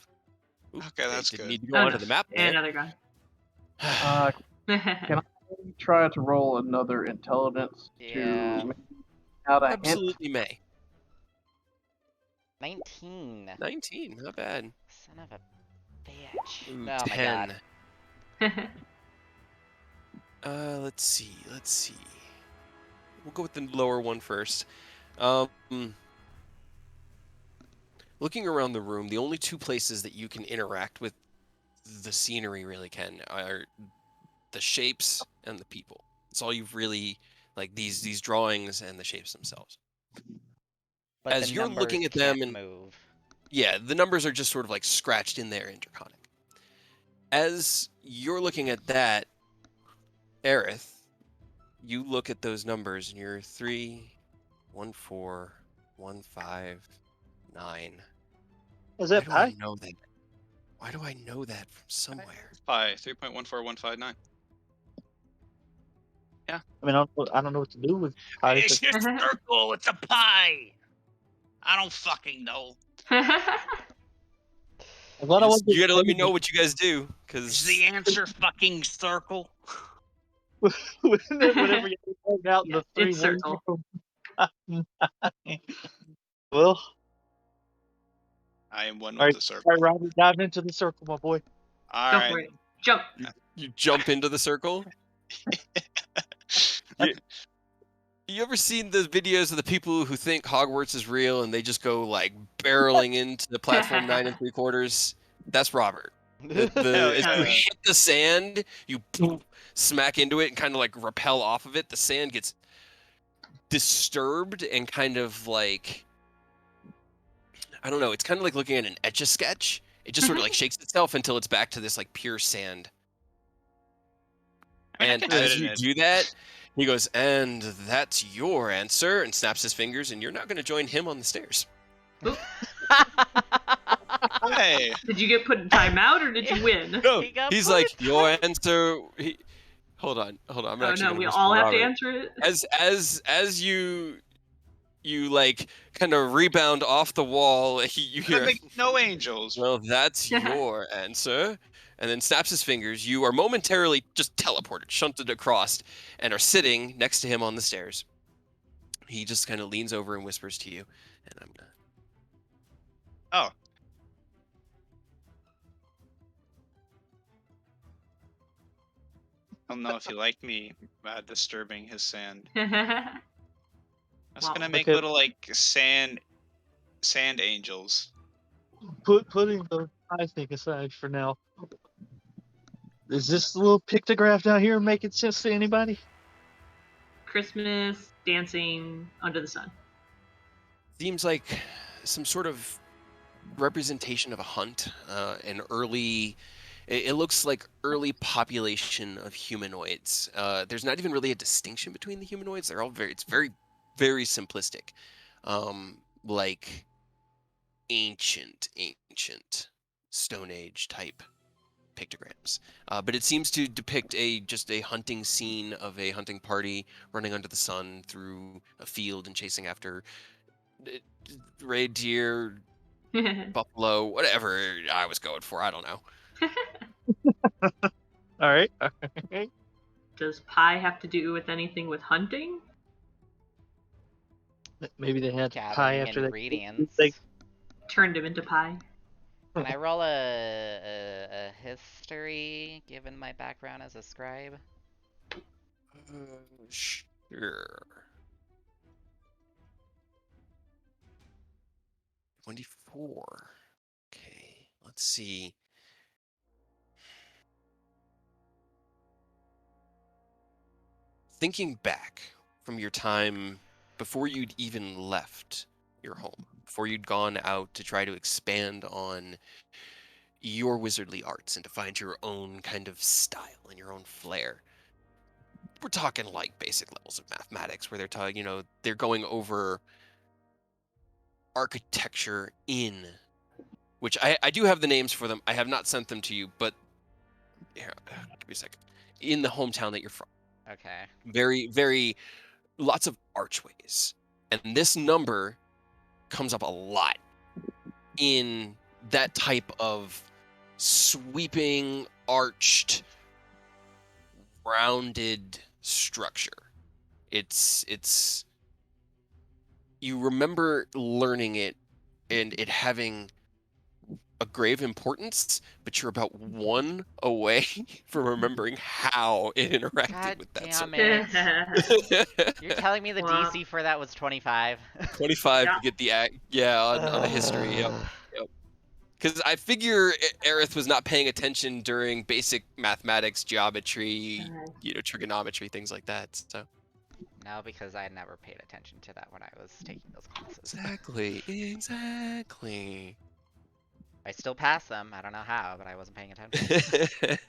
B: Oop,
E: Okay, that's
B: didn't
E: good.
B: need to go onto the map
C: And
B: there.
C: another gun.
F: Can I try to roll another intelligence
A: Yeah.
F: to make out a hint?
B: Absolutely may.
A: 19.
B: 19, not bad.
A: Son of a bitch.
B: Ooh,
A: Oh
B: 10.
A: my god.
B: Let's see. We'll go with the lower one first. Looking around the room, the only two places that you can interact with the scenery really are the shapes and the people. It's all you've really like these drawings and the shapes themselves.
A: But
B: As
A: the
B: you're
A: numbers
B: looking at
A: can't
B: them and
A: move.
B: yeah, the numbers are just sort of like scratched in there interconic. As you're looking at that, Aerith, you look at those numbers and you're 3, 1, 4, 1, 5, 9.
D: Is
B: Why
D: that
B: do I
D: pi?
B: know that? Why do I know that from somewhere?
E: Pi 3.14159.
D: I mean, I don't know what to do with pi.
E: It's your circle. It's a pie. I don't fucking know.
D: I'm glad I wasn't
B: You gotta let me know
D: crazy.
B: what you guys do,
E: Is
B: because
E: the answer fucking circle?
D: Whenever you point out
C: Yeah,
D: the 3
C: it's circle.
D: 1, well,
E: I am one
D: all
E: with
D: right,
E: the circle.
D: all right, Robert, dive into the circle, my boy.
E: All
C: Go
E: right.
C: for it. Jump.
B: you jump into the circle. You, you ever seen those videos of the people who think Hogwarts is real and they just go like barreling into the platform 9 3/4? That's Robert.
E: Hell
B: As you
E: yeah.
B: hit the sand, you smack into it and kind of like rappel off of it. The sand gets disturbed and kind of like, I don't know. It's kind of like looking at an Etch-a-Sketch. It just sort of like shakes itself until it's back to this like pure sand.
E: I mean, I
B: And
E: can fit
B: as
E: in
B: you
E: it.
B: do that, he goes, and that's your answer, and snaps his fingers, and you're not going to join him on the stairs.
E: Hey.
C: Did you get put in timeout or did you win?
B: No,
A: He got
B: he's
A: put
B: like,
A: in
B: your answer. Hold on. I'm
C: Oh
B: actually
C: no,
B: going to
C: we
B: whisper
C: all have to
B: Robert.
C: answer it.
B: As you like kind of rebound off the wall, you hear,
E: No angels.
B: well, that's your answer. And then snaps his fingers. You are momentarily just teleported, shunted across, and are sitting next to him on the stairs. He just kind of leans over and whispers to you, and I'm gonna.
E: Oh. I don't know if you like me disturbing his sand. I was
C: Wow.
E: gonna make
D: Okay.
E: little like sand angels.
D: Putting the pi thing aside for now. Is this little pictograph down here making sense to anybody?
C: Christmas, dancing, under the sun.
B: Seems like some sort of representation of a hunt, an early. It looks like early population of humanoids. There's not even really a distinction between the humanoids. They're all it's very, very simplistic. Like ancient Stone Age type pictograms. But it seems to depict just a hunting scene of a hunting party running under the sun through a field and chasing after red deer, buffalo, whatever I was going for. I don't know.
D: All right.
C: Does pie have to do with anything with hunting?
D: Maybe they had pi
A: Gathering
D: after they
A: ingredients.
D: they
C: Turned him into pie.
A: Can I roll a history, given my background as a scribe?
B: Sure. 24. Okay, let's see. Thinking back from your time before you'd even left your home, before you'd gone out to try to expand on your wizardly arts and to find your own kind of style and your own flair. We're talking like basic levels of mathematics where they're talking, they're going over architecture in which I do have the names for them. I have not sent them to you, but here, give me a second. In the hometown that you're from.
A: Okay.
B: Very, very lots of archways. And this number comes up a lot in that type of sweeping, arched, rounded structure. It's you remember learning it and it having a grave importance, but you're about one away from remembering how it interacted
A: God
B: with that
A: damn
B: circle.
A: it. You're telling me the
C: Womp.
A: DC for that was 25?
B: 25
C: Yeah.
B: to get the on the history. Yep. Because I figure Aerith was not paying attention during basic mathematics, geometry, trigonometry, things like that. So
A: No, because I never paid attention to that when I was taking those classes.
B: exactly.
A: I still passed them. I don't know how, but I wasn't paying attention.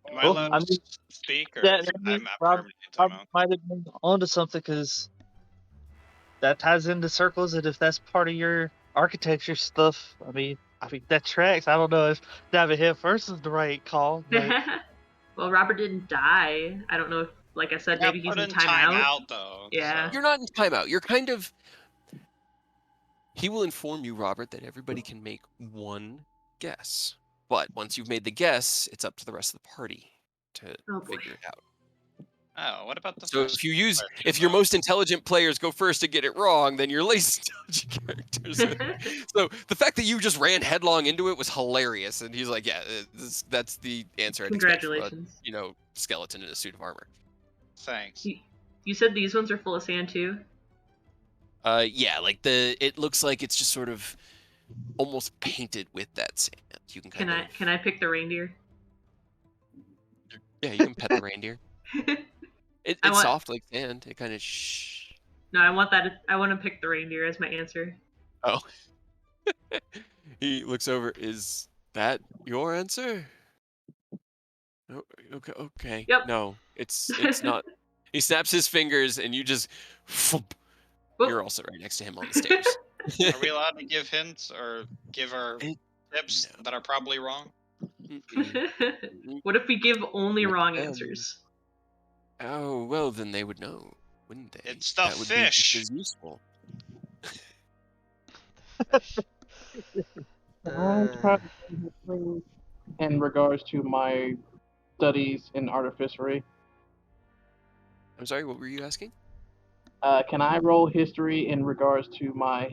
E: Am I
D: Well,
E: allowed
D: I
E: to
D: mean,
E: speak, or
D: that I mean,
E: I'm
D: Rob,
E: permanently
D: Rob
E: timeout?
D: might have been onto something because that ties into circles, and if that's part of your architecture stuff, I mean that tracks. I don't know if diving head first is the right call, but
C: Well, Robert didn't die. I don't know if, like I said,
E: Yeah,
C: maybe he's
E: put
C: in
E: in
C: timeout.
E: timeout though.
C: Yeah.
B: You're not in timeout. You're kind of. He will inform you, Robert, that everybody can make one guess. But once you've made the guess, it's up to the rest of the party to
C: Oh boy.
B: figure it out.
E: Oh, what about the
B: So
E: first
B: if
E: question,
B: your
E: though?
B: most intelligent players go first and get it wrong, then your least intelligent characters. So the fact that you just ran headlong into it was hilarious. And he's like, "Yeah, that's the answer I'd expect from a
C: Congratulations.
B: skeleton in a suit of armor."
E: Thanks.
C: You said these ones are full of sand too?
B: Yeah, like it looks like it's just sort of almost painted with that sand. You can kind of
C: Can I pick the reindeer?
B: yeah, you can pet the reindeer.
C: I
B: It's
C: want
B: soft like sand. It kind of shh.
C: No, I want that. I want to pick the reindeer as my answer.
B: Oh. He looks over. Is that your answer? Oh, okay.
C: Yep.
B: No, it's not. He snaps his fingers, and you just. Whoop,
C: Whoop.
B: you're also right next to him on the stairs.
E: Are we allowed to give hints or give our tips
B: No.
E: that are probably wrong?
C: What if we give only
B: Let
C: wrong
B: them-
C: answers?
B: Oh well, then they would know, wouldn't they?
E: It's the
B: That would be just
E: fish.
B: as useful.
A: Fish.
F: I'm trying to think of things in regards to my studies in artificery.
B: I'm sorry. What were you asking?
F: Can I roll history in regards to my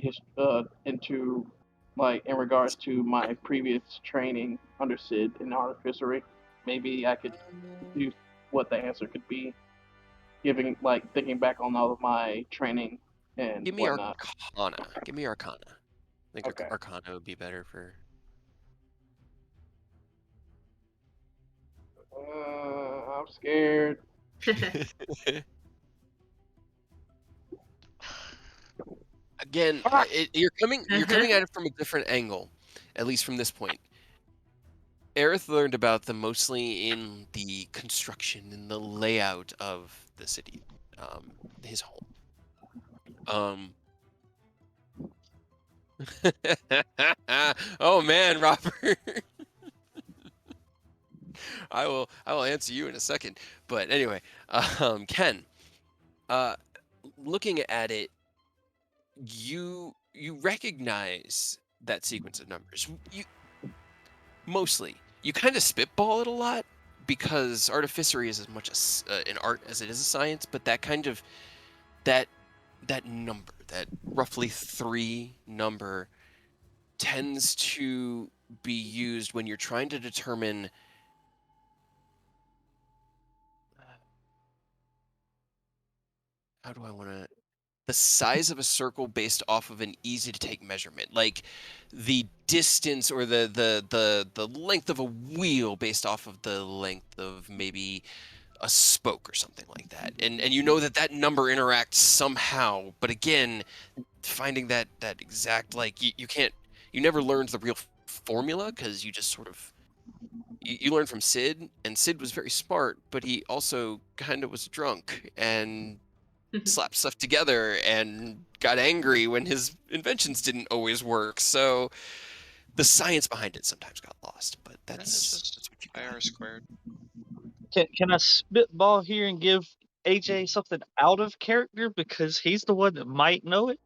F: in regards to my previous training under Sid in artificery? Maybe I could do what the answer could be, thinking back on all of my training and
B: Give me
F: whatnot.
B: Arcana. Give me Arcana. I think
F: Okay.
B: Arcana would be better for.
F: I'm scared.
B: Again, you're coming at it from a different angle, at least from this point. Aerith learned about them mostly in the construction and the layout of the city, his home. Oh man, Robert. I will answer you in a second. But anyway, Ken, looking at it, you recognize that sequence of numbers. You kind of spitball it a lot because artificery is as much an art as it is a science, but that kind of that number, that roughly 3 number, tends to be used when you're trying to determine how do I want to the size of a circle based off of an easy to take measurement, like the distance or the length of a wheel based off of the length of maybe a spoke or something like that, and you know that number interacts somehow, but again, finding that exact, like, you never learned the real formula because you just sort of you learn from Sid, and Sid was very smart, but he also kind of was drunk and slapped stuff together and got angry when his inventions didn't always work. So the science behind it sometimes got lost, but
E: It's
B: that's
E: just
B: what you
E: pi
B: got.
E: r squared.
D: Can I spitball here and give AJ something out of character because he's the one that might know it?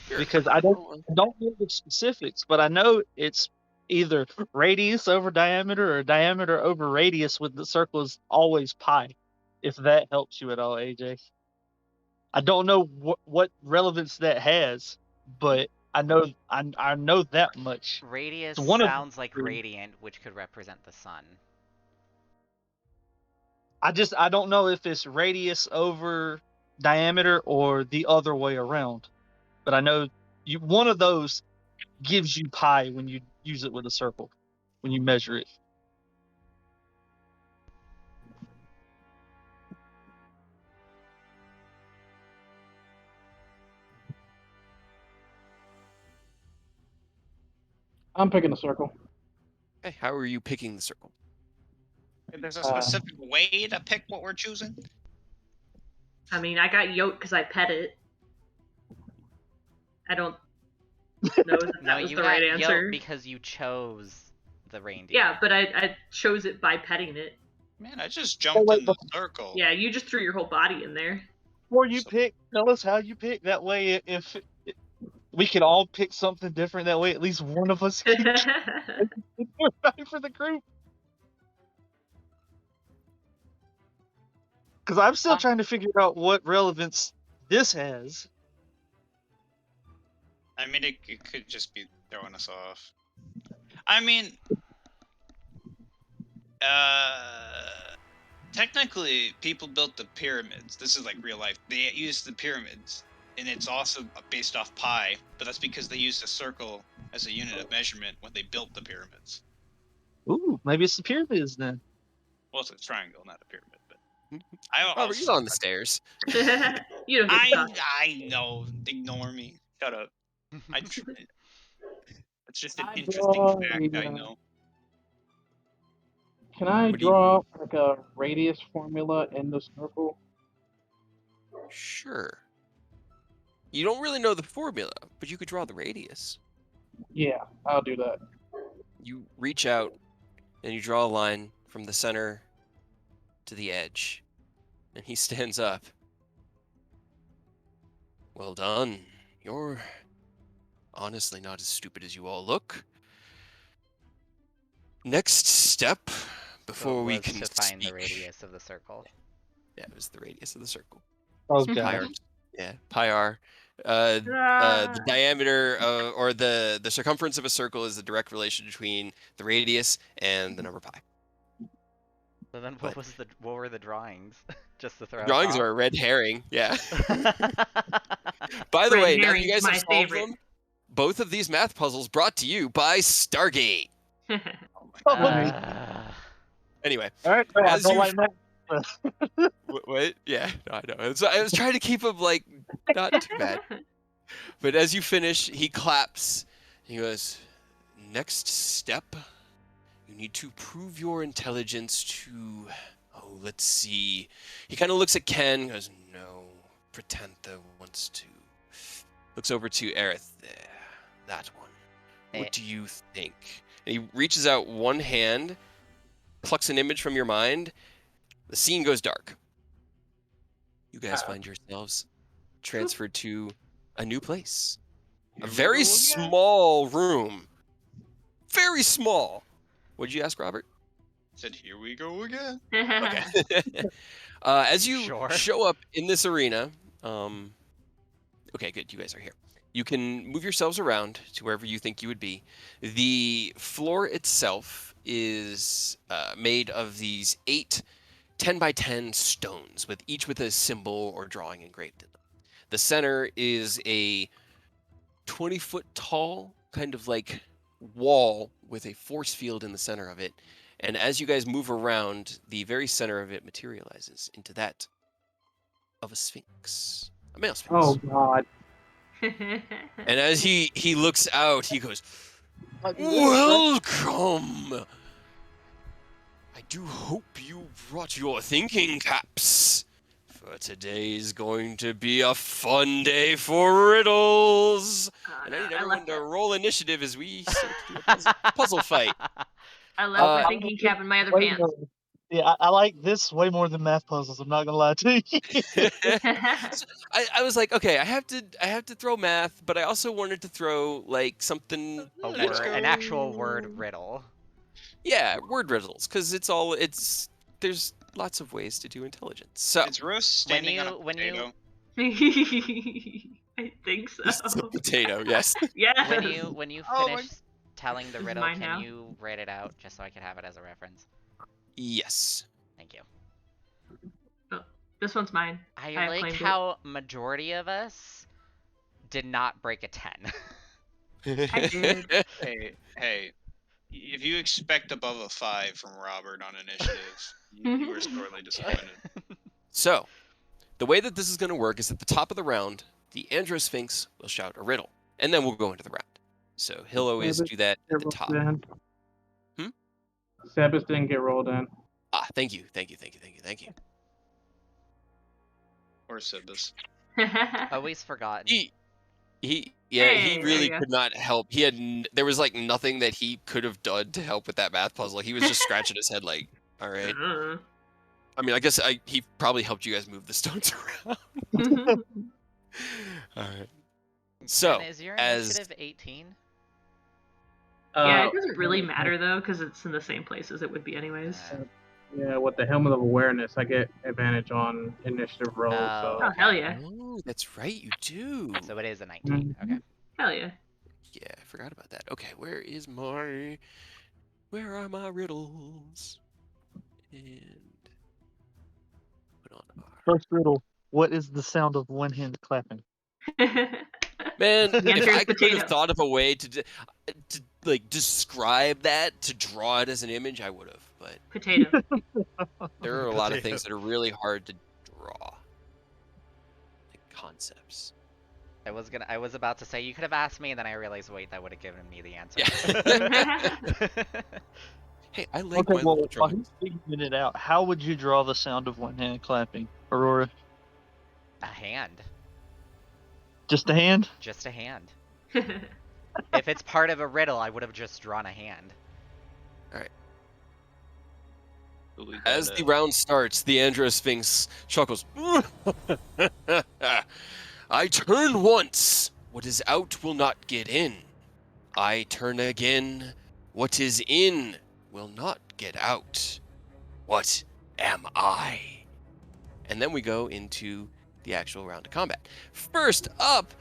B: Sure.
D: Because I don't know the specifics, but I know it's either radius over diameter or diameter over radius with the circle is always pi. If that helps you at all, AJ. I don't know what relevance that has, but I know that much.
A: Radius
D: It's one of
A: sounds like
D: the-
A: radiant, which could represent the sun.
D: I don't know if it's radius over diameter or the other way around. But I know one of those gives you pi when you use it with a circle, when you measure it.
F: I'm picking a circle.
B: Okay, how are you picking the circle?
E: There's a specific way to pick what we're choosing.
C: I mean, I got yoked because I pet it. I don't know that
A: No,
C: was
A: you
C: the
A: got
C: right
A: yoked
C: answer.
A: because you chose the reindeer.
C: Yeah, but I chose it by petting it.
E: Man, I just jumped
D: wait,
E: in the circle.
C: Yeah, you just threw your whole body in there.
D: Before you
E: So-
D: pick, tell us how you pick. That way, if we can all pick something different, that way at least one of us can right for the group. Because I'm still trying to figure out what relevance this has.
E: I mean, it could just be throwing us off. I mean, technically, people built the pyramids. This is like real life. They used the pyramids, and it's also based off pi, but that's because they used a circle as a unit of measurement when they built the pyramids.
D: Ooh, maybe it's the pyramids then.
E: Well, it's a triangle, not a pyramid. But
B: Robert, you're on the stairs.
C: You don't get to talk.
E: I know. Ignore me. Shut up. It's just an
F: I
E: interesting
F: draw
E: fact. I
F: a,
E: know.
F: Can I
B: What do you-
F: draw out like a radius formula in the circle?
B: Sure. You don't really know the formula, but you could draw the radius.
F: Yeah, I'll do that.
B: You reach out and you draw a line from the center to the edge. And he stands up. Well done. You're honestly not as stupid as you all look. Next step
A: So
B: before
A: it
B: we
A: was
B: can
A: to find the
B: speak.
A: radius of the circle.
B: Yeah, it was the radius of the circle.
D: Oh
B: Pi
D: god.
B: r. Yeah, pi r. The diameter or the circumference of a circle is the direct relation between the radius and the number pi.
A: So then,
B: But-
A: what were the drawings? Just to throw
B: The
A: us
B: drawings
A: off?
B: are a red herring. Yeah. By the
C: Red
B: way, now that you
C: herring's
B: guys
C: my
B: have solved
C: favorite.
B: them, both of these math puzzles brought to you by Stargate. Anyway,
D: All right, I
B: as
D: don't
B: you
D: like that.
B: what? Yeah, no, I know. So I was trying to keep him like not too bad. But as you finish, he claps. He goes, "Next step, you need to prove your intelligence to. Oh, let's see." He kind of looks at Ken. Goes, "No, Pretentha wants to." Looks over to Aerith. There, that one. What do you think? And he reaches out one hand, plucks an image from your mind. The scene goes dark. You guys find yourselves transferred to a new place. A very small room. Very small. What did you ask, Robert?
E: Said, here we go again.
B: Okay. As you
A: Sure.
B: show up in this arena, okay, good. You guys are here. You can move yourselves around to wherever you think you would be. The floor itself is made of these 8 10 by 10 stones, with each with a symbol or drawing engraved in them. The center is a 20-foot tall kind of like wall with a force field in the center of it. And as you guys move around, the very center of it materializes into that of a sphinx, a male sphinx.
F: Oh God.
B: And as he looks out, he goes, "Welcome! I do hope you brought your thinking caps, for today's going to be a fun day for riddles." And I need everyone to roll initiative as we start to do a puzzle fight.
C: I left my
B: Uh,
C: thinking cap in my other
D: Way
C: pants.
D: more- Yeah, I like this way more than math puzzles. I'm not gonna lie to you.
B: So I was like, okay, I have to throw math, but I also wanted to throw like something.
E: Let's go.
A: An actual word riddle.
B: Yeah, word riddles, because there's lots of ways to do intelligence. So
E: It's roast standing on a
A: when you-
E: potato.
C: I think so.
B: this is a potato, yes.
C: Yes.
A: When you
E: Oh my-
A: finish telling the
C: This is
A: riddle,
C: mine
A: can
C: now.
A: you write it out just so I can have it as a reference?
B: Yes.
A: Thank you.
C: This one's mine.
A: I
C: I
A: like
C: claimed it.
A: how majority of us did not break a 10.
C: I did.
E: Hey, if you expect above a 5 from Robert on initiative, you were sorely disappointed.
B: So, the way that this is going to work is at the top of the round, the Androsphinx will shout a riddle, and then we'll go into the round. So he'll always do that at the top.
F: Sebas didn't get rolled in.
B: Ah, thank you.
E: Or Sibus.
A: Always forgotten.
B: He
C: Hey, there
B: really
C: you go.
B: could not help. There was like nothing that he could have done to help with that math puzzle. He was just scratching his head like, all right. I mean, I guess he probably helped you guys move the stones around. All right. So,
A: Jen, is your
B: as-
A: initiative 18?
C: Yeah, it doesn't really matter though, because it's in the same place as it would be anyways.
F: Yeah, with the helmet of awareness, I get advantage on initiative rolls.
A: Oh.
C: Oh, hell yeah.
B: Oh, that's right, you do.
A: So it is a 19. Okay.
C: Hell yeah.
B: Yeah, I forgot about that. Okay, where are my riddles? And put on our...
D: First riddle: what is the sound of one hand clapping?
B: Man,
C: The
B: if
C: answer is
B: I could
C: potato.
B: have thought of a way to like describe that, to draw it as an image, I would have. But
C: Potato.
B: there are a lot of
G: Potato.
B: things that are really hard to draw. Like concepts.
A: I was about to say you could have asked me, and then I realized, wait, that would have given me the answer.
B: Yeah. Hey, I like
D: Okay,
B: my
D: well,
B: little
D: while
B: drawings.
D: he's figuring it out, how would you draw the sound of one hand clapping, Aurora?
A: A hand.
D: Just a hand?
A: Just a hand. If it's part of a riddle, I would have just drawn a hand.
B: As the round starts, the Androsphinx chuckles. I turn once. What is out will not get in. I turn again. What is in will not get out. What am I? And then we go into the actual round of combat. First up,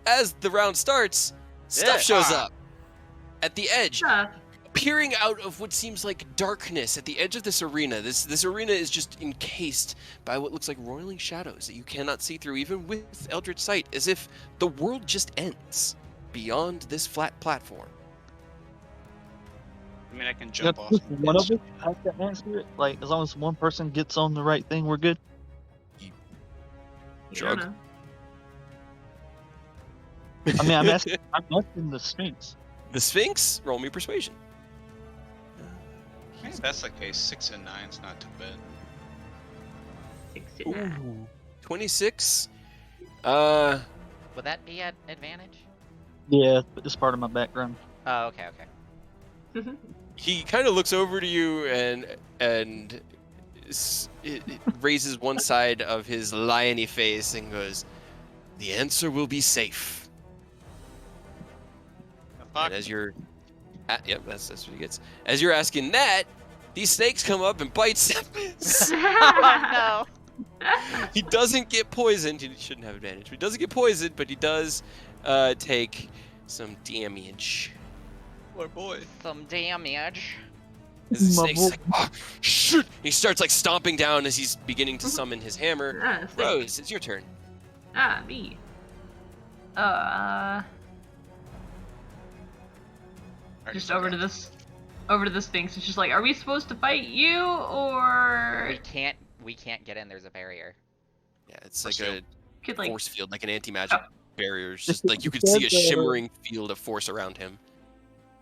B: as the round starts, Stuff shows up at the edge. Peering out of what seems like darkness at the edge of this arena. This arena is just encased by what looks like roiling shadows that you cannot see through, even with Eldritch Sight, as if the world just ends beyond this flat platform.
E: I mean, I can jump off.
D: Just one of us has to answer it. Like, as long as one person gets on the right thing, we're good.
B: Shrug.
D: I mean, I'm asking the Sphinx.
B: The Sphinx? Roll me persuasion.
E: If that's the case, 6 and 9's not too bad.
C: 69.
B: Ooh, 26.
A: Would that be at advantage?
D: Yeah, it's part of my background.
A: Oh, okay.
B: He kind of looks over to you and it raises one side of his liony face and goes, "The answer will be safe."
E: Fuck.
B: And as you're, yep, that's what he gets. As you're asking that, these snakes come up and bite Sepis.
A: Oh
B: He doesn't get poisoned. He shouldn't have advantage. He doesn't get poisoned, but he does take some damage.
E: My boy.
A: Some damage.
B: As the
D: My
B: snake's
D: boy.
B: like, oh, shit! He starts like stomping down as he's beginning to summon his hammer.
C: Ah, snake.
B: Rose, it's your turn.
C: Ah, me. Just over to this thing. So it's just like, are we supposed to fight you or
A: We can't get in. There's a barrier.
B: Yeah, it's
E: Force
B: like
E: field.
B: a
C: could like
B: force field, like an anti-magic
C: Oh.
B: barrier. It's just like you could see a shimmering field of force around him.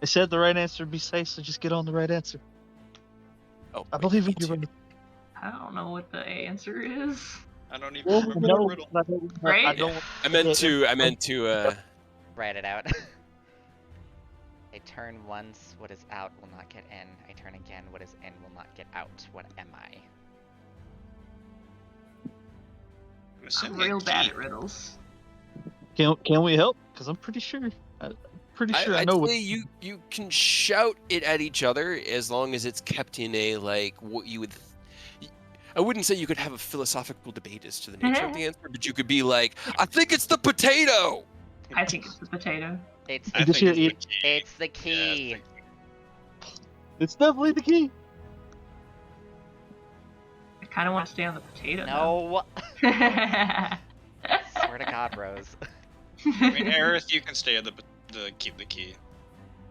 D: It said the right answer would be safe, so just get on the right answer.
B: Oh,
D: I
B: wait,
D: believe in
B: me
D: you,
B: too.
D: Randy.
C: I don't know what the answer is.
E: I don't even
D: Well,
E: remember
D: no,
E: the riddle.
C: Right?
D: I don't.
B: I meant to.
A: Write it out. I turn once, what is out will not get in. I turn again, what is in will not get out. What am I?
E: I'm
C: I'm
E: assuming
C: real
E: a
C: bad
E: key.
C: at riddles.
D: Can we help? Because I'm pretty sure. I
B: I'd
D: know what.
B: say you can shout it at each other as long as it's kept in a like what you would. I wouldn't say you could have a philosophical debate as to the nature of the answer, but you could be like, I think it's the potato.
C: I think it's the potato.
A: It's
E: I
D: Just
E: think
D: hear
E: it's the key.
A: it's the
E: Yeah,
A: key.
E: it's
D: It's definitely the key.
C: I kind of want to stay on the potato.
A: No.
C: Though.
A: Swear to God, Rose.
E: I mean, Aerith, you can stay on keep the key.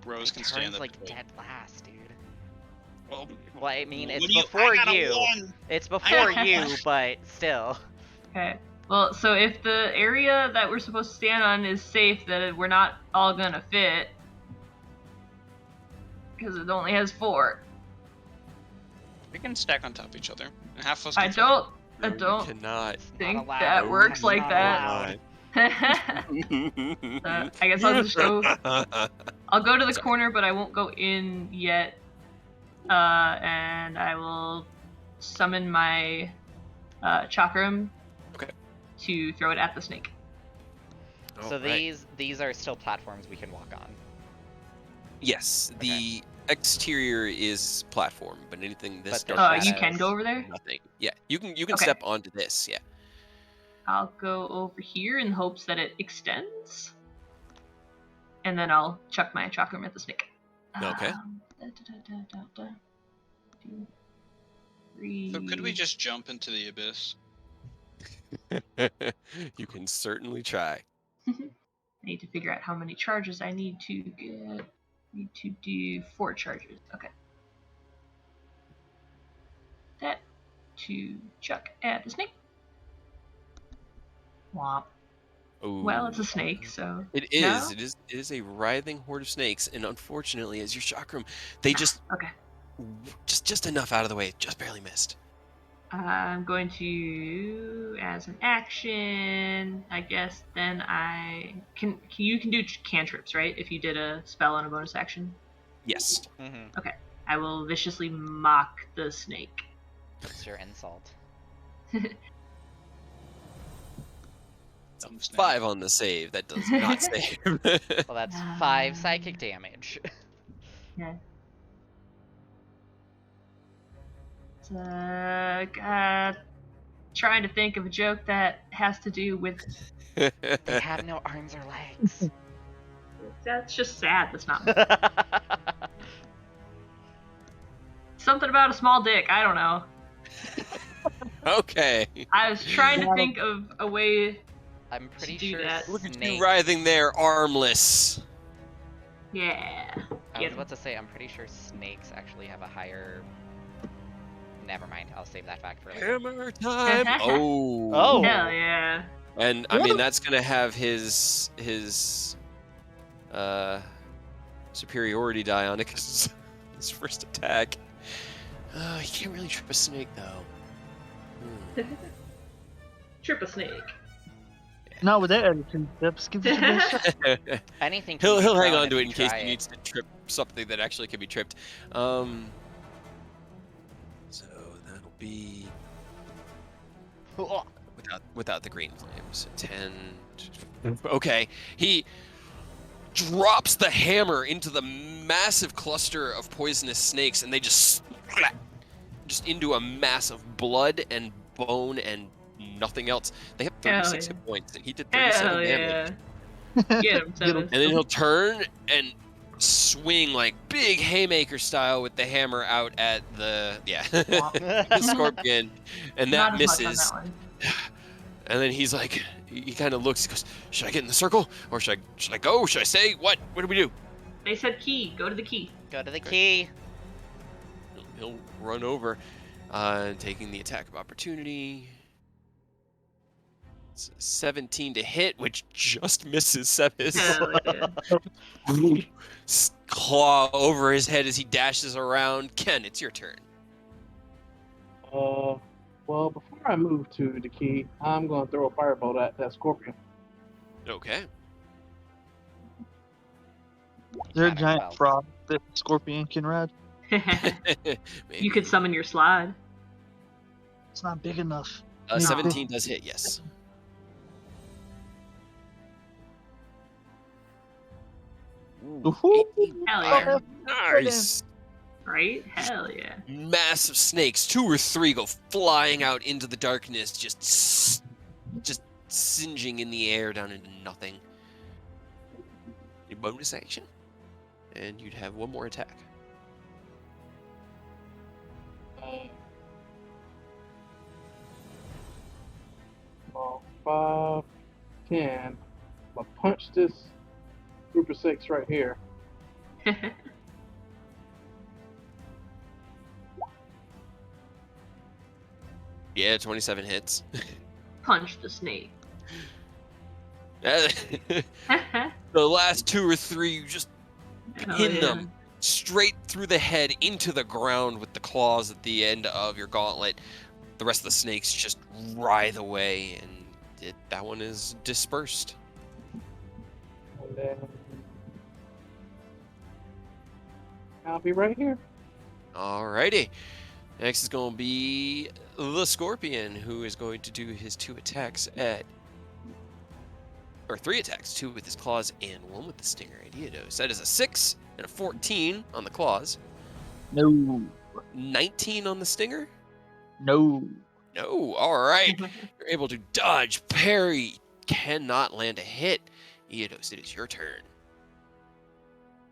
E: Rose
A: It
E: can stay on
A: turns
E: the
A: like
E: potato.
A: dead last, dude.
E: Well,
A: Well, I mean,
E: what
A: it's
E: do
A: before
E: I got a
A: you.
E: one.
A: It's before
E: got
A: you,
E: one.
A: but still.
C: Okay. Well, so if the area that we're supposed to stand on is safe, that we're not all gonna fit, because it only has 4.
E: We can stack on top of each other. And half of us
C: I
E: can
C: don't
B: No, you
C: don't
B: cannot.
A: It's
C: think
A: not allowed.
C: that works like
A: Not
C: that.
A: allowed.
C: I guess I'll just go. I'll go to the
B: Sorry.
C: corner, but I won't go in yet. And I will summon my chakram.
B: Okay.
C: To throw it at the snake.
A: So
B: Alright.
A: these are still platforms we can walk on.
B: Yes,
A: Okay.
B: the exterior is platform, but anything this
A: But the
B: darkness
C: You
B: is
C: can go over there.
B: nothing. Yeah, you can
C: Okay.
B: step onto this. Yeah.
C: I'll go over here in hopes that it extends, and then I'll chuck my chakram at the snake.
B: Okay.
C: 2, 3.
E: So could we just jump into the abyss?
B: You can certainly try.
C: I need to figure out how many charges I need to get. Need to do 4 charges. Okay. That to chuck at the snake. Womp. Well, it's a
B: Ooh.
C: snake, so.
B: It is.
C: No?
B: It is a writhing horde of snakes, and unfortunately, as your chakram, they just
C: Okay.
B: just enough out of the way, just barely missed.
C: I'm going to, as an action, I guess. Then you can do cantrips, right? If you did a spell on a bonus action,
B: Yes.
A: Mm-hmm.
C: I will viciously mock the snake.
A: What's your insult?
E: Dumb snake.
B: 5 on the save. That does not save.
A: Well, that's 5 psychic damage.
C: Yeah. Trying to think of a joke that has to do with.
A: They have no arms or legs.
C: That's just sad. That's not something about a small dick. I don't know.
B: Okay.
C: I was trying to think of a way.
A: I'm pretty
C: do
A: sure
C: that.
B: Look at you
A: snakes.
B: writhing there, armless.
C: Yeah.
A: I
C: Get
A: was
C: 'em.
A: about to say, I'm pretty sure snakes actually have a higher. Never mind. I'll save that fact for later.
B: Hammer time. Oh.
A: Oh.
C: Hell yeah.
B: And I mean that's gonna have his superiority die on it because his first attack. He can't really trip a snake though.
C: Trip a snake.
D: Not with that attitude. Just give it your best shot.
A: Anything. Can
B: He'll
A: be
B: hang
A: thrown
B: on to
A: if
B: it
A: you
B: in case
A: try
B: he
A: it.
B: needs to trip something that actually can be tripped. So that'll be without the green flames. 10. Okay, he drops the hammer into the massive cluster of poisonous snakes, and they just into a mass of blood and bone and nothing else. They have 36
C: Hell yeah.
B: hit points, and he did 37
C: Hell yeah.
B: damage.
C: Get him, Sebas.
B: And then he'll turn and swing like big haymaker style with the hammer out at the the scorpion, and that
C: Not as much on
B: misses.
C: that one.
B: And then he's like, he kind of looks, he goes, should I get in the circle? Or should I go? Should I say? What do we do?
C: They said key. Go to the key.
A: Go to the key.
B: He'll run over, taking the attack of opportunity. It's 17 to hit, which just misses Sebas.
C: Hell yeah.
B: Claw over his head as he dashes around. Ken, it's your turn.
F: Well, before I move to the key, I'm going to throw a firebolt at that scorpion.
B: Okay.
D: Is there a
A: Got it,
D: giant
A: well.
D: frog that the scorpion can ride?
C: You could summon your slide.
D: It's not big enough.
B: 17 does hit, yes.
D: Woohoo!
B: 18.
C: Hell yeah.
B: Nice.
C: Right? Hell yeah.
B: Massive snakes, 2 or 3, go flying out into the darkness, just singeing in the air down into nothing. Your bonus action, and you'd have one more attack.
F: Well, 5, 10. I'll punch this group of 6 right here.
B: Yeah, 27 hits.
C: Punch the snake.
B: The last 2 or 3, you just
C: Hell
B: pin
C: yeah.
B: them straight through the head into the ground with the claws at the end of your gauntlet. The rest of the snakes just writhe away, and that one is dispersed.
F: And then I'll be right here.
B: Alrighty. Next is going to be the Scorpion, who is going to do his 2 attacks or 3 attacks, 2 with his claws and 1 with the stinger at Eodos. That is a 6 and a 14 on the claws.
D: No.
B: 19 on the stinger?
D: No.
B: No. Alright. You're able to dodge, parry, cannot land a hit. Eodos, it is your turn.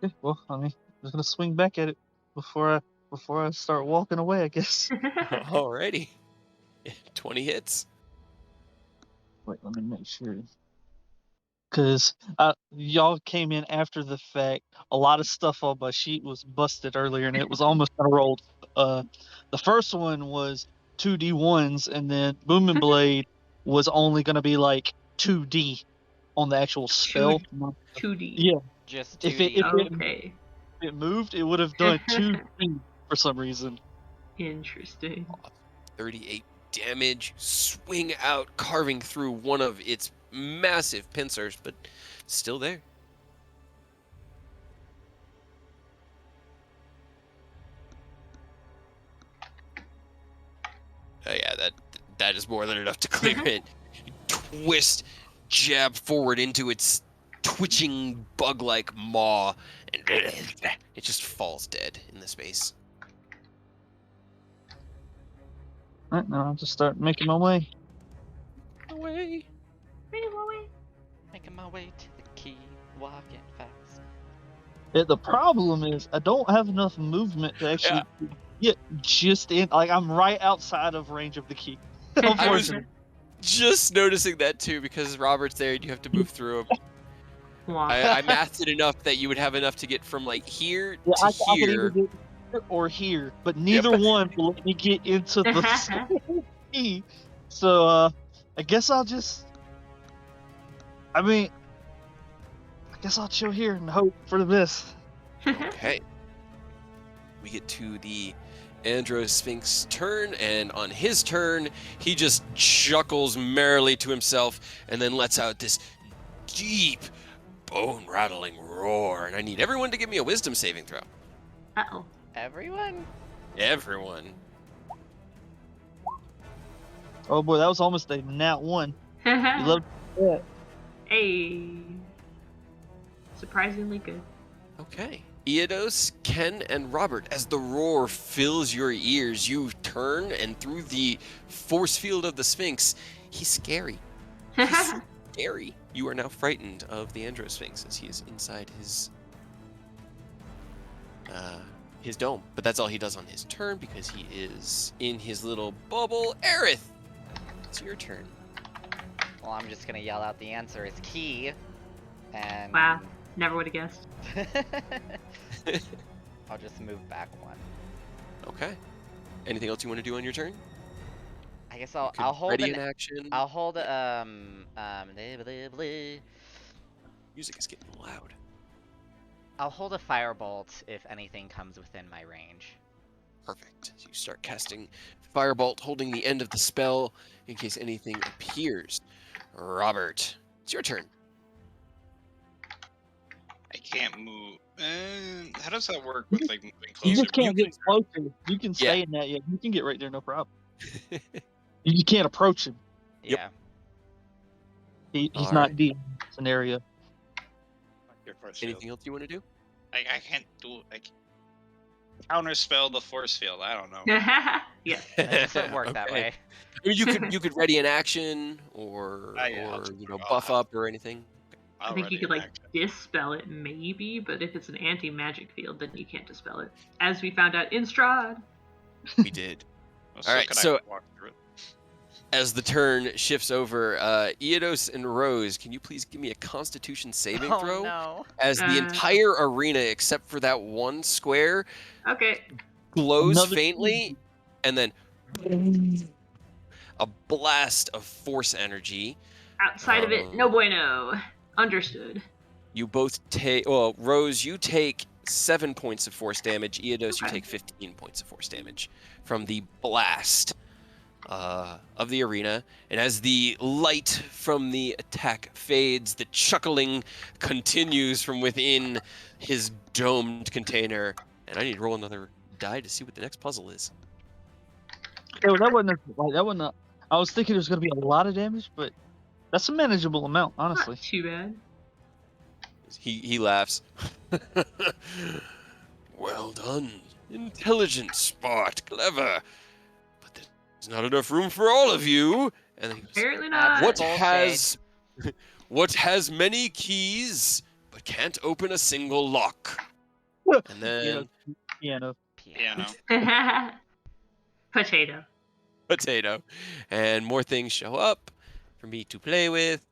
D: Okay, well, I mean, I'm just gonna swing back at it before I start walking away, I guess.
B: Alrighty. 20 hits.
D: Wait, let me make sure. Because y'all came in after the fact. A lot of stuff on my sheet was busted earlier, and it was almost rolled. The first one was 2d1s, and then Booming Blade was only going to be like 2d on the actual spell.
C: 2D.
D: Yeah,
A: Just
D: If
A: 2D.
D: it-
C: Okay.
D: it moved, it would have done 2d for some reason.
C: Interesting.
B: 38 damage. Swing out, carving through one of its massive pincers, but still there. Oh yeah, that is more than enough to clear it. You twist, jab forward into its twitching bug-like maw, and it just falls dead in the space.
D: Right, now I'll just start making my way.
B: Away.
A: Making my way to the key, walking fast.
D: The problem is I don't have enough movement to actually get just in. Like, I'm right outside of range of the key.
B: I was
D: Unfortunately.
B: just noticing that too, because Robert's there and you have to move through him.
C: Wow.
B: I mathed it enough that you would have enough to get from like here
D: Yeah,
B: to
D: I could either
B: here.
D: get here or here, but neither one will let me get into the key. So I guess I'll just. I mean, I guess I'll chill here and hope for the best.
B: Okay. We get to the Androsphinx turn, and on his turn, he just chuckles merrily to himself and then lets out this deep, bone-rattling roar. And I need everyone to give me a wisdom saving throw.
C: Uh-oh.
A: Everyone?
B: Everyone.
D: Oh boy, that was almost a nat 1. You love that.
C: Hey. Surprisingly good.
B: Okay. Eodos, Ken, and Robert, as the roar fills your ears, you turn, and through the force field of the Sphinx, he's scary. He's scary. You are now frightened of the Androsphinx as he is inside his dome. But that's all he does on his turn because he is in his little bubble. Aerith, it's your turn.
A: Well, I'm just gonna yell out the answer is key, and
C: Wow, never would have guessed.
A: I'll just move back one.
B: Okay. Anything else you want to do on your turn?
A: I guess
B: You could
A: I'll hold
B: ready
A: an
B: an action.
A: I'll hold blah, blah, blah.
B: Music is getting loud.
A: I'll hold a firebolt if anything comes within my range.
B: Perfect. So you start casting Firebolt, holding the end of the spell in case anything appears. Robert, it's your turn.
E: I can't move. How does that work with like moving
D: You
E: closer?
D: just can't
B: you
D: get closer. You can
B: Yeah.
D: stay in that. Yeah, you can get right there, no problem. You can't approach him.
B: Yep.
A: Yeah.
D: He's
B: All
D: not
B: right.
D: deep in this scenario.
E: Your force field.
B: Anything else you want to do?
E: I can't do like counter spell the force field. I don't know.
C: Yes.
A: It doesn't work that
B: Okay.
A: way.
B: I mean, you could ready an action or
E: Yeah, I'll just-
B: buff
E: I'll-
B: up or anything.
C: I think you could like dispel it maybe, but if it's an anti-magic field, then you can't dispel it. As we found out in Strahd.
B: We did.
E: All
B: right,
E: I
B: so-
E: walk through it?
B: As the turn shifts over, Eodos and Rose, can you please give me a Constitution saving
A: Oh
B: throw?
A: no.
B: As the entire arena, except for that one square,
C: Okay.
B: glows
D: Another-
B: faintly, and then a blast of force energy.
C: Outside of it, no bueno. Understood.
B: You both take. Well, Rose, you take 7 points of force damage. Eodos, you
C: Okay.
B: take 15 points of force damage from the blast of the arena. And as the light from the attack fades, the chuckling continues from within his domed container. And I need to roll another die to see what the next puzzle is.
D: Okay, well, that wasn't. I was thinking there was going to be a lot of damage, but that's a manageable amount, honestly.
C: Not too bad.
B: He laughs. Well done. Intelligent, smart, clever. But there's not enough room for all of you. And then he goes,
C: Apparently not.
B: what has many keys but can't open a single lock? And then
D: Piano.
E: Piano.
C: Potato.
B: potato. And more things show up for me to play with,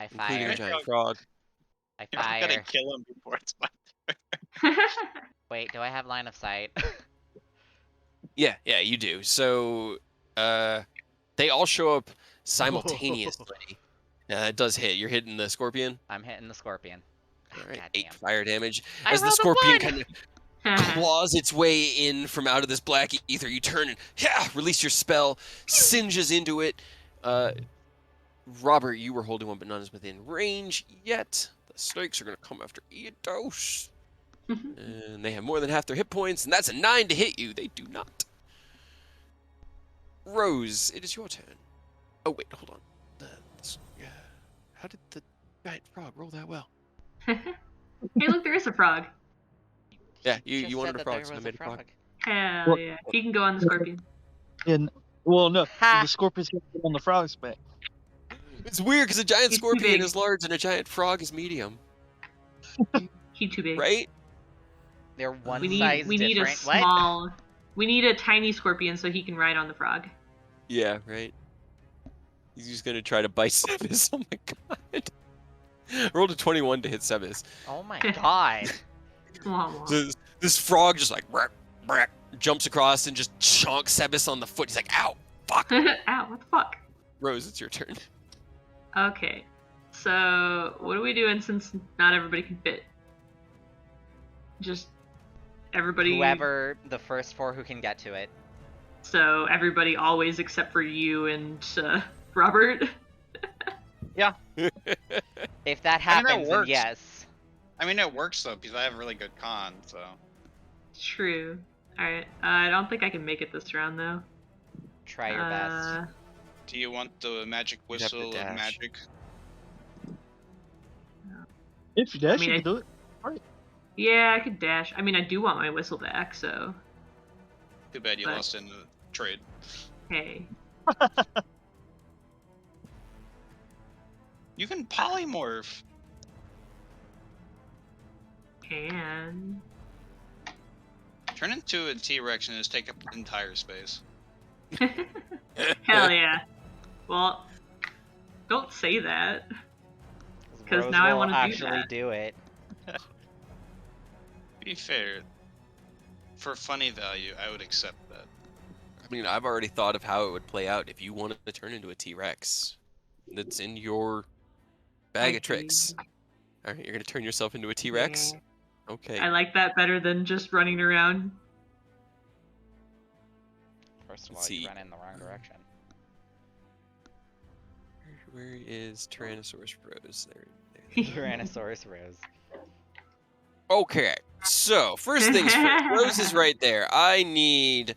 A: I
B: including a
A: fire.
B: giant frog.
A: I
E: You're not gonna
A: fire.
E: kill him before it's my
A: Wait, do I have line of sight?
B: Yeah, you do. So they all show up simultaneously. It does hit. You're hitting the scorpion.
A: I'm hitting the scorpion.
B: All right,
A: Goddamn.
B: 8 fire damage.
A: I
B: As the
A: rolled a
B: scorpion
A: 1!
B: kind of claws its way in from out of this black ether, you turn and release your spell, singes into it. Robert, you were holding one, but none is within range yet. The snakes are going to come after Eodos. And they have more than half their hit points, and that's a 9 to hit you. They do not. Rose, it is your turn. Oh, wait, hold on. How did the giant frog roll that well?
C: Hey, look, there is a frog.
B: Yeah,
A: Just
B: you
A: said
B: wanted a
A: that
B: frog,
A: there
B: so I
A: was
B: made a frog.
C: Hell
D: Well-
C: yeah. He can go on the scorpion.
D: And well, no,
A: Ha!
D: the scorpion's going to get on the frog's back.
B: It's weird because a giant
C: He's too
B: scorpion
C: big.
B: is large and a giant frog is medium,
C: He's too big.
B: right?
A: They're one
C: We
A: size
C: need a
A: different. What?
C: small. We need a tiny scorpion so he can ride on the frog.
B: Yeah, right. He's just gonna try to bite Sebis. Oh my god. I rolled a 21 to hit Sebis.
A: Oh my god.
C: Wah, wah.
B: This frog just like jumps across and just chonks Sebis on the foot. He's like, ow, fuck.
C: Ow, what the fuck?
B: Rose, it's your turn.
C: Okay. So, what are we doing since not everybody can fit? Just everybody.
A: Whoever the first 4 who can get to it.
C: So, everybody always except for you and Robert.
A: If that
E: I mean, that
A: happens, then
E: works.
A: yes.
E: I mean, it works though because I have really good con. So
C: True. Alright. I don't think I can make it this round, though.
A: Try your best.
E: do you want the magic
B: You'd have to
E: whistle of
B: dash.
E: magic?
D: If you dash,
C: I mean,
D: you
C: I-
D: can do it.
C: Yeah, I could dash. I mean, I do want my whistle back, so.
E: Too bad you
C: But-
E: lost in the trade. You can polymorph.
C: Can.
E: Turn into a T-Rex and just take up entire space.
C: Hell yeah. Well, don't say that. 'Cause
A: Rose
C: now I
A: will
C: wanna do
A: actually
C: that.
A: do it.
E: To be fair, for funny value, I would accept that.
B: I mean, I've already thought of how it would play out if you wanted to turn into a T-Rex. That's in your bag of tricks. All right, you're gonna turn yourself into a T-Rex?
C: Yeah.
B: Okay.
C: I like that better than just running around.
A: First of
B: Let's
A: all, you
B: see.
A: ran in the wrong direction.
B: Where is Tyrannosaurus Rose? There.
A: Tyrannosaurus Rose.
B: Okay, so first things first. Rose is right there. I need.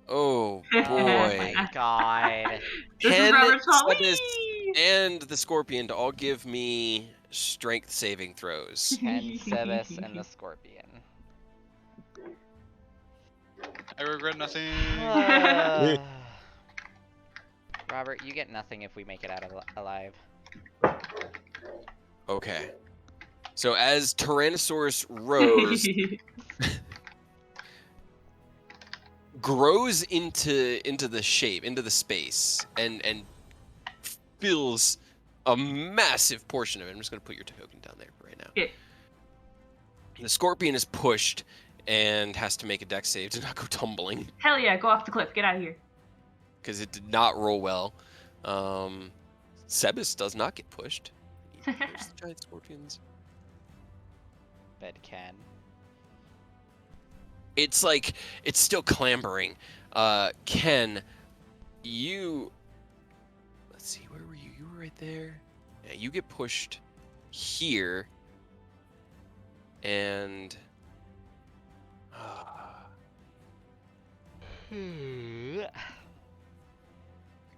B: Oh
A: Oh
B: boy.
A: my god.
C: This is
B: Ken,
C: Robert's fault.
B: Sebas,
C: Whee!
B: and the Scorpion to all give me strength saving throws.
A: Ken, Sebas, and the Scorpion.
E: I regret nothing.
A: Robert, you get nothing if we make it out alive.
B: Okay. So as Tyrannosaurus Rose grows into the shape, into the space, and fills a massive portion of it. I'm just gonna put your token down there right now.
C: Okay.
B: The Scorpion is pushed and has to make a dex save to not go tumbling
C: Hell yeah, go off the cliff. Get out of here.
B: because it did not roll well. Sebas does not get pushed. There's the giant scorpions.
A: Bed Ken.
B: It's like it's still clambering. Ken, you. Let's see, where were you? You were right there. Yeah, you get pushed here, and.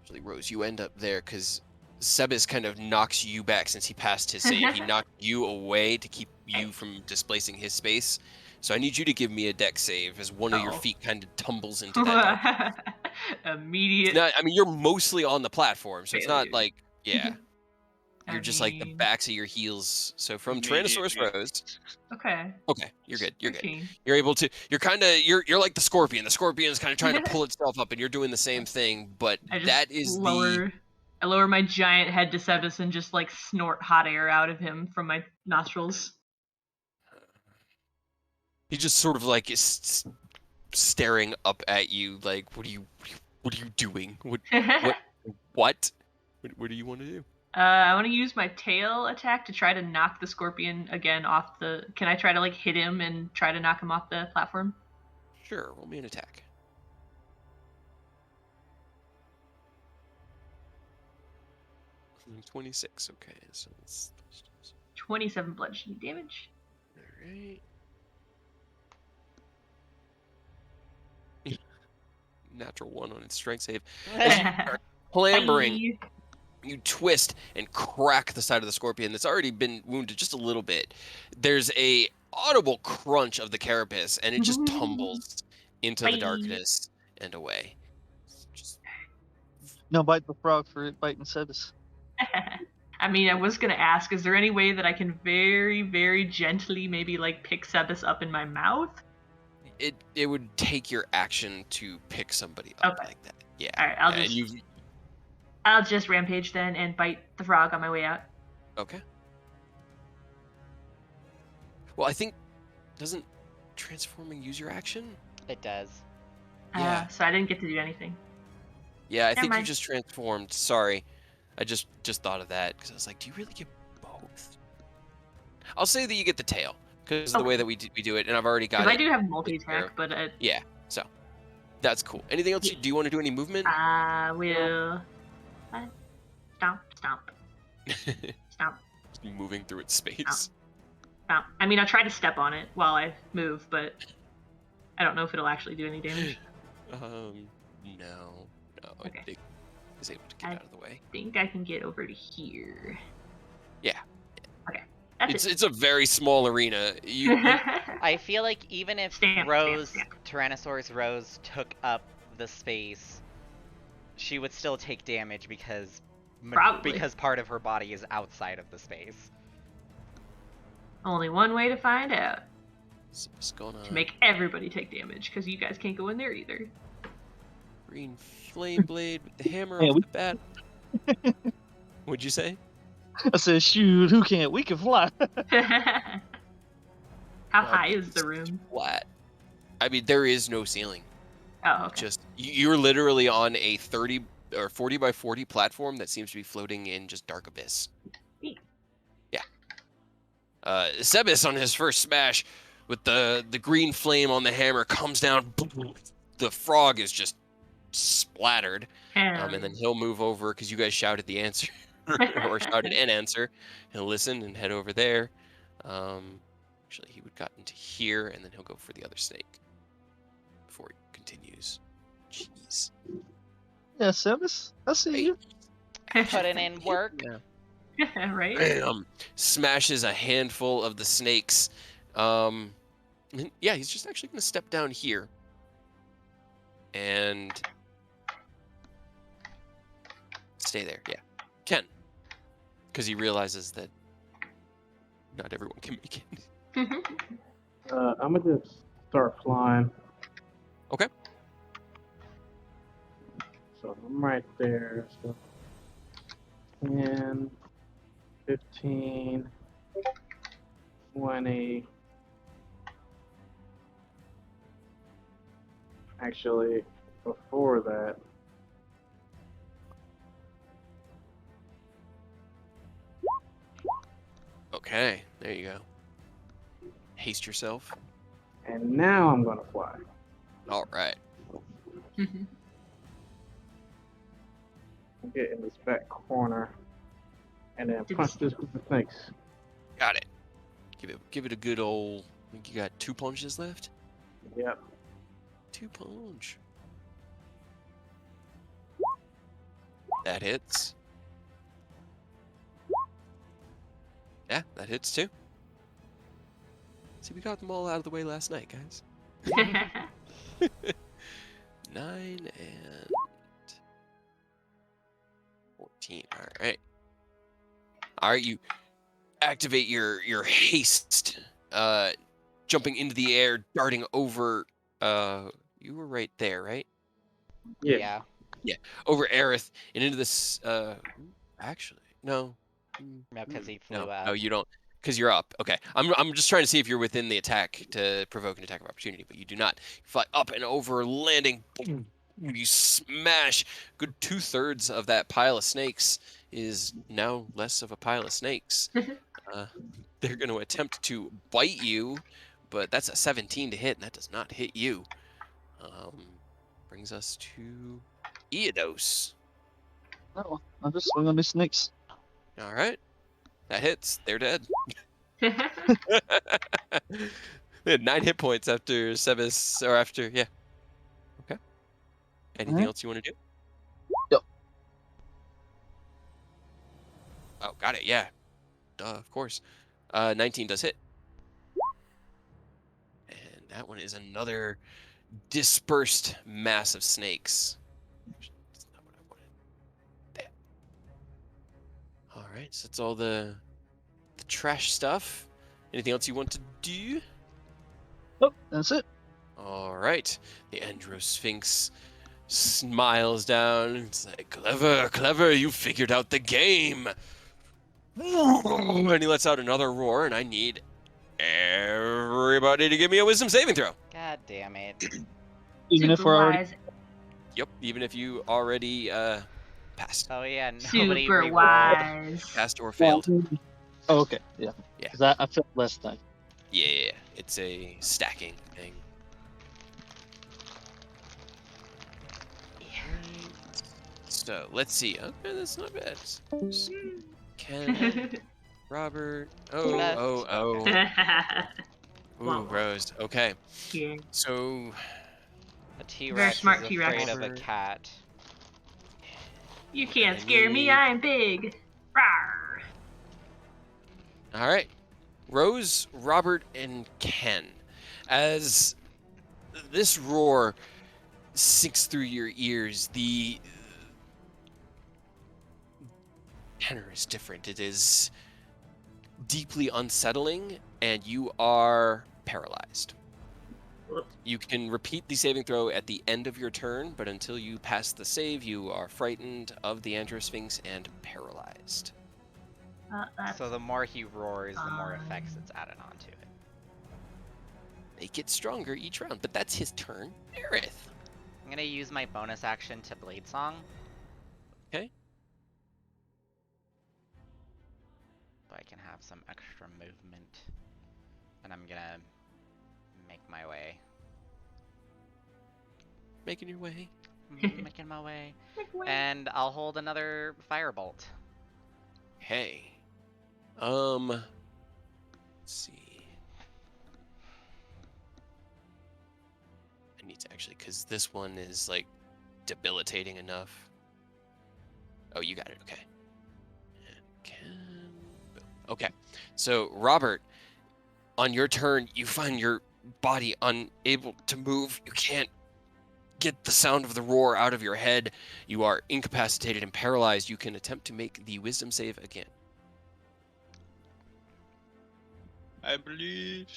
B: Actually, Rose, you end up there because Sebas kind of knocks you back since he passed his save. He knocked you away to keep you from displacing his space. So I need you to give me a dex save as one of your feet kind of tumbles into that dark.
C: Immediate.
B: I mean, you're mostly on the platform, so it's not
C: failure.
B: like, yeah. You're
C: I
B: just like the
C: mean,
B: backs of your heels. So from
E: Immediate,
B: Tyrannosaurus
E: yeah.
B: Rose.
C: Okay.
B: Okay, you're good. You're good.
C: 13.
B: You're able to. You're kind of. You're like the Scorpion. The Scorpion is kind of trying to pull itself up, and you're doing the same thing. But
C: I just
B: that is the.
C: I lower my giant head to Sebas and just like snort hot air out of him from my nostrils.
B: He just sort of like is staring up at you, like, what are you doing? What? What do you want to do?
C: I want to use my tail attack to try to knock the Scorpion again off the. Can I try to like hit him and try to knock him off the platform?
B: Sure, roll me an attack. 26. Okay, so it's
C: 27 bludgeoning damage.
B: all right. Natural 1 on its strength save. As you are clambering, you twist and crack the side of the Scorpion that's already been wounded just a little bit. There's a audible crunch of the carapace, and it just tumbles into the
C: Bye.
B: darkness and away. Just
D: No, bite the frog for it biting Sebas.
C: I mean, I was gonna ask, is there any way that I can very, very gently maybe like pick Sebas up in my mouth?
B: it would take your action to pick somebody up
C: Okay.
B: like that. Yeah.
C: All right, I'll just rampage then and bite the frog on my way out.
B: Okay. Well, I think doesn't transforming use your action?
A: It does.
B: Yeah.
C: So I didn't get to do anything.
B: Yeah, I
C: Never
B: think you
C: mind.
B: just transformed. Sorry. I just thought of that because I was like, do you really get both? I'll say that you get the tail because of the way that we do it, and I've already got
C: Because
B: it.
C: I do have multi-attack, but
B: Yeah, so that's cool. Anything else? Do you want to do any movement?
C: I will stomp.
B: Moving through its space.
C: Stomp. I mean, I'll try to step on it while I move, but I don't know if it'll actually do any damage.
B: No.
C: Okay.
B: It is able to get out of the way.
C: I think I can get over to here.
B: Yeah.
C: Okay. That's
B: It's a very small arena. You
A: I feel like even if
C: Stamp.
A: Tyrannosaurus Rose took up the space, she would still take damage because
C: Probably.
A: because part of her body is outside of the space.
C: Only one way to find out.
B: So it's gonna
C: To make everybody take damage, because you guys can't go in there either.
B: green flame blade with the hammer
D: Yeah,
B: off
D: we-
B: the bat. What'd you say?
D: I said, shoot, who can't? We can fly.
C: How high is the room?
B: Flat. I mean, there is no ceiling.
C: Oh, okay.
B: Just you're literally on a 30 or 40 by 40 platform that seems to be floating in just dark abyss.
C: Neat.
B: Yeah. Sebas on his first smash with the green flame on the hammer comes down. The frog is just splattered. And then he'll move over because you guys shouted the answer or shouted an answer. He'll listen and head over there. Actually, he would got into here and then he'll go for the other snake before he continues. Jeez.
D: Yeah, Sebas, I see you.
A: Putting in work.
B: Yeah.
C: Right?
B: Bam! Smashes a handful of the snakes. And yeah, he's just actually going to step down here. And stay there, yeah. Ken. Because he realizes that not everyone can make it.
F: I'm gonna just start flying.
B: Okay.
F: So I'm right there. So 10, 15, 20. Actually, before that,
B: Okay, there you go. Haste yourself.
F: and now I'm gonna fly.
B: All right.
F: I'm get in this back corner, and then punch this group of snakes.
B: Got it. Give it a good old. I think you got 2 punches left.
F: Yep.
B: 2 punch. That hits. Yeah, that hits too. See, we got them all out of the way last night, guys. 9 and 14. All right. All right, you activate your haste, jumping into the air, darting over. You were right there, right?
F: Yeah.
A: Yeah.
B: Over Aerith and into this. Actually, no.
A: No, because he flew
B: No,
A: up.
B: no, you don't, because you're up. Okay, I'm just trying to see if you're within the attack to provoke an attack of opportunity, but you do not. You fly up and over, landing. Boom, you smash. Good 2/3 of that pile of snakes is now less of a pile of snakes. They're going to attempt to bite you, but that's a 17 to hit, and that does not hit you. Brings us to Eodos.
D: No, I'll just swing on these snakes.
B: All right, that hits. They're dead. They had 9 hit points after Sebas, or after, yeah. Okay. Anything
D: Alright.
B: else you want to do?
D: Yep.
B: Oh, got it, yeah. Duh, of course. 19 does hit. And that one is another dispersed mass of snakes. That's not what I wanted. There. All right, so that's all the trash stuff. Anything else you want to do?
D: Nope, that's it.
B: All right. The Androsphinx smiles down. It's like, clever, clever, you figured out the game. And he lets out another roar, and I need everybody to give me a wisdom saving throw.
A: God damn it.
D: Even if we're already.
C: wise.
B: Yep, even if you already passed.
A: Oh yeah, nobody
C: Super
A: re-rolled.
C: wise.
B: Passed or failed.
D: Oh, okay, yeah.
B: Yeah.
D: 'Cause I felt less time.
B: Yeah, it's a stacking thing. So, let's see. Okay, that's not bad. Ken, Robert. Oh. Ooh,
C: Wow.
B: Rose. Okay.
C: Yeah.
B: So,
A: A T-Rex
C: smart
A: is
C: T-Rex.
A: afraid of a cat.
C: You can't
B: I
C: scare me,
B: need-
C: I'm big. Rawr.
B: all right. Rose, Robert, and Ken. As this roar sinks through your ears, the tenor is different. It is deeply unsettling, and you are paralyzed.
C: Whoops.
B: You can repeat the saving throw at the end of your turn, but until you pass the save, you are frightened of the Androsphinx and paralyzed.
C: That's
A: So the more he roars, the more
C: fine.
A: effects it's added onto it.
B: They get stronger each round, but that's his turn. Aerith.
A: I'm gonna use my bonus action to Blade Song.
B: Okay.
A: So I can have some extra movement. And I'm gonna make my way.
B: Making your way.
A: Making my way. And I'll hold another firebolt.
B: Hey. Let's see. I need to actually, because this one is like debilitating enough. Oh, you got it. Okay. Okay. So, Robert, on your turn, you find your body unable to move. You can't get the sound of the roar out of your head. You are incapacitated and paralyzed. You can attempt to make the wisdom save again.
E: I believe.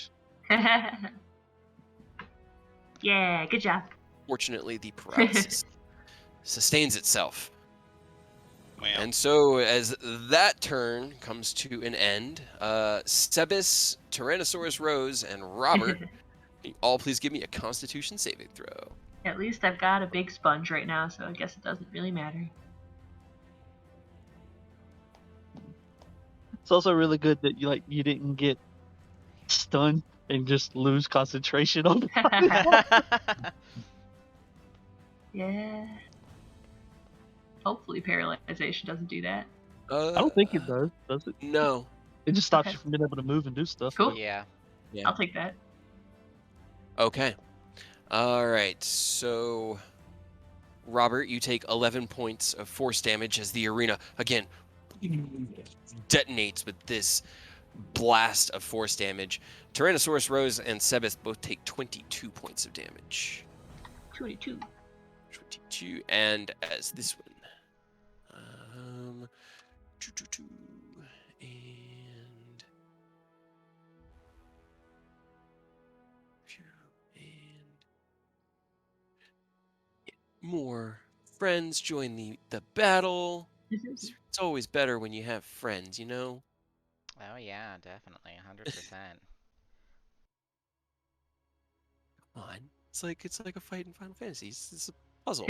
C: Yeah, good job.
B: Fortunately, the paralysis sustains itself.
E: Well,
B: And so, as that turn comes to an end, Sebis, Tyrannosaurus Rose, and Robert, can you all please give me a Constitution saving throw.
C: At least I've got a big sponge right now, so I guess it doesn't really matter.
D: It's also really good that you didn't get stunned and just lose concentration on the
C: Yeah. Hopefully paralyzation doesn't do that.
D: I don't think it does it?
B: No.
D: It just stops
C: Okay.
D: you from being able to move and do stuff.
C: Cool.
A: Yeah.
C: I'll take that.
B: Okay. All right. So, Robert, you take 11 points of force damage as the arena, again, detonates with this blast of force damage. Tyrannosaurus Rose and Sebis both take 22 points of damage.
C: 22.
B: 22. And as this one. And more friends join the battle. It's always better when you have friends, you know?
A: Oh yeah, definitely, 100%.
B: Come on. It's like a fight in Final Fantasy. It's a puzzle.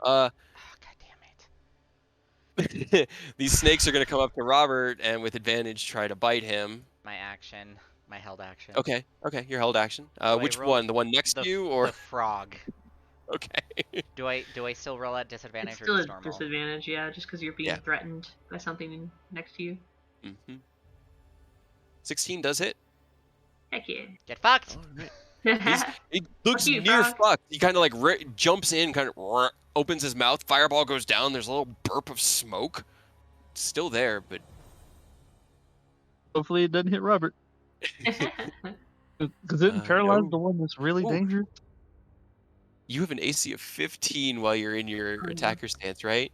A: Oh, god damn it.
B: These snakes are gonna come up to Robert and with advantage try to bite him.
A: My action, my held action.
B: Okay, your held action.
A: I
B: Which
A: roll
B: one? The one next
A: The,
B: to you or
A: the frog.
B: okay.
A: Do I still roll at disadvantage
C: It's
A: or
C: still
A: just
C: a
A: normal?
C: disadvantage, yeah, just because you're being
B: Yeah.
C: threatened by something next to you.
B: 16 does hit.
C: Heck yeah.
A: Get fucked!
B: All right. He looks
C: Fuck you,
B: near
C: frog.
B: fucked. He kind of like jumps in, kind of opens his mouth. Fireball goes down. There's a little burp of smoke. It's still there, but
D: Hopefully it doesn't hit Robert. Because it paralyze the one that's really
B: Ooh.
D: dangerous?
B: you have an AC of 15 while you're in your attacker stance, right?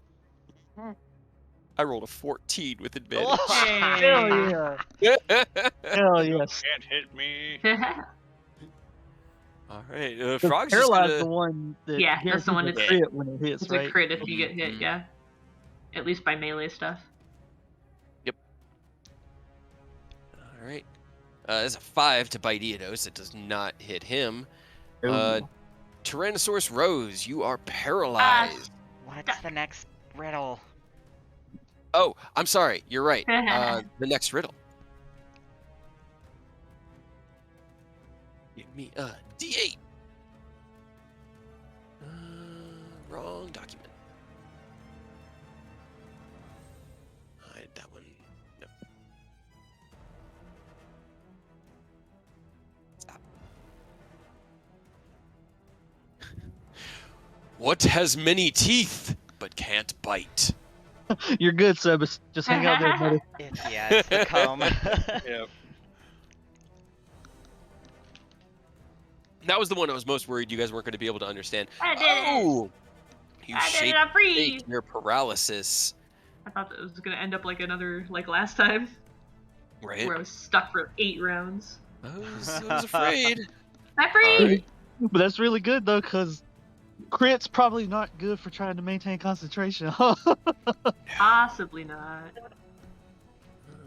B: I rolled a 14 with advantage.
D: Hell yeah. Hell yes.
E: Can't hit me.
B: All right.
D: The
B: Frog's just
D: paralyze
B: gonna...
D: the one that
C: Yeah, that's the one
D: guarantees a
C: that's-
D: crit when it hits,
C: It's
D: right?
C: a crit if you get hit,
B: Mhm.
C: yeah. At least by melee stuff.
B: All right. That's a 5 to bite Eodos. It does not hit him.
D: Ooh.
B: Tyrannosaurus Rose, you are paralyzed.
A: What's the next riddle?
B: Oh, I'm sorry. You're right. The next riddle. Give me a D8. Wrong document. Hide that one. No. Stop. What has many teeth but can't bite?
D: You're good, Sebas. Just hang out there, buddy.
A: It's the comb.
E: Yep.
B: That was the one I was most worried you guys weren't going to be able to understand.
C: I did it!
B: Oh! You
C: I did
B: shake
C: it, I'm free!
B: your paralysis
C: I thought that it was gonna end up like last time,
B: Right?
C: where I was stuck for 8 rounds.
B: I was afraid.
C: Not free.
A: Alright.
D: But that's really good though, because crit's probably not good for trying to maintain concentration.
C: Possibly not.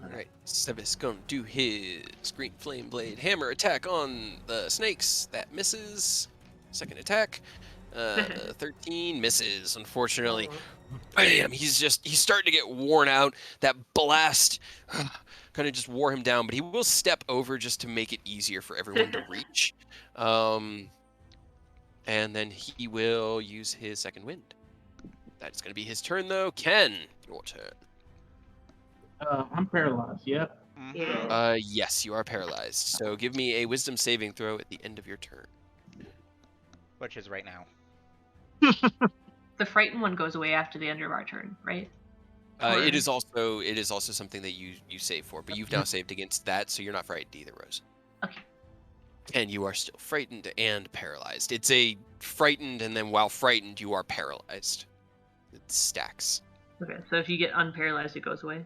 B: Alright, Sebis gonna do his Green Flame Blade Hammer attack on the snakes. That misses. Second attack. 13 misses, unfortunately. Bam! He's starting to get worn out. That blast kind of just wore him down, but he will step over just to make it easier for everyone to reach. And then he will use his second wind. That's going to be his turn, though. Ken, your turn.
F: I'm paralyzed. Yeah.
C: Yeah.
B: Yes, you are paralyzed. So give me a wisdom saving throw at the end of your turn.
A: Which is right now.
C: The frightened one goes away after the end of our turn, right?
B: It is also something that you save for, but you've now saved against that, so you're not frightened either, Rose.
C: Okay.
B: And you are still frightened and paralyzed. It's a frightened, and then while frightened, you are paralyzed. It stacks.
C: Okay, so if you get unparalyzed, it goes away.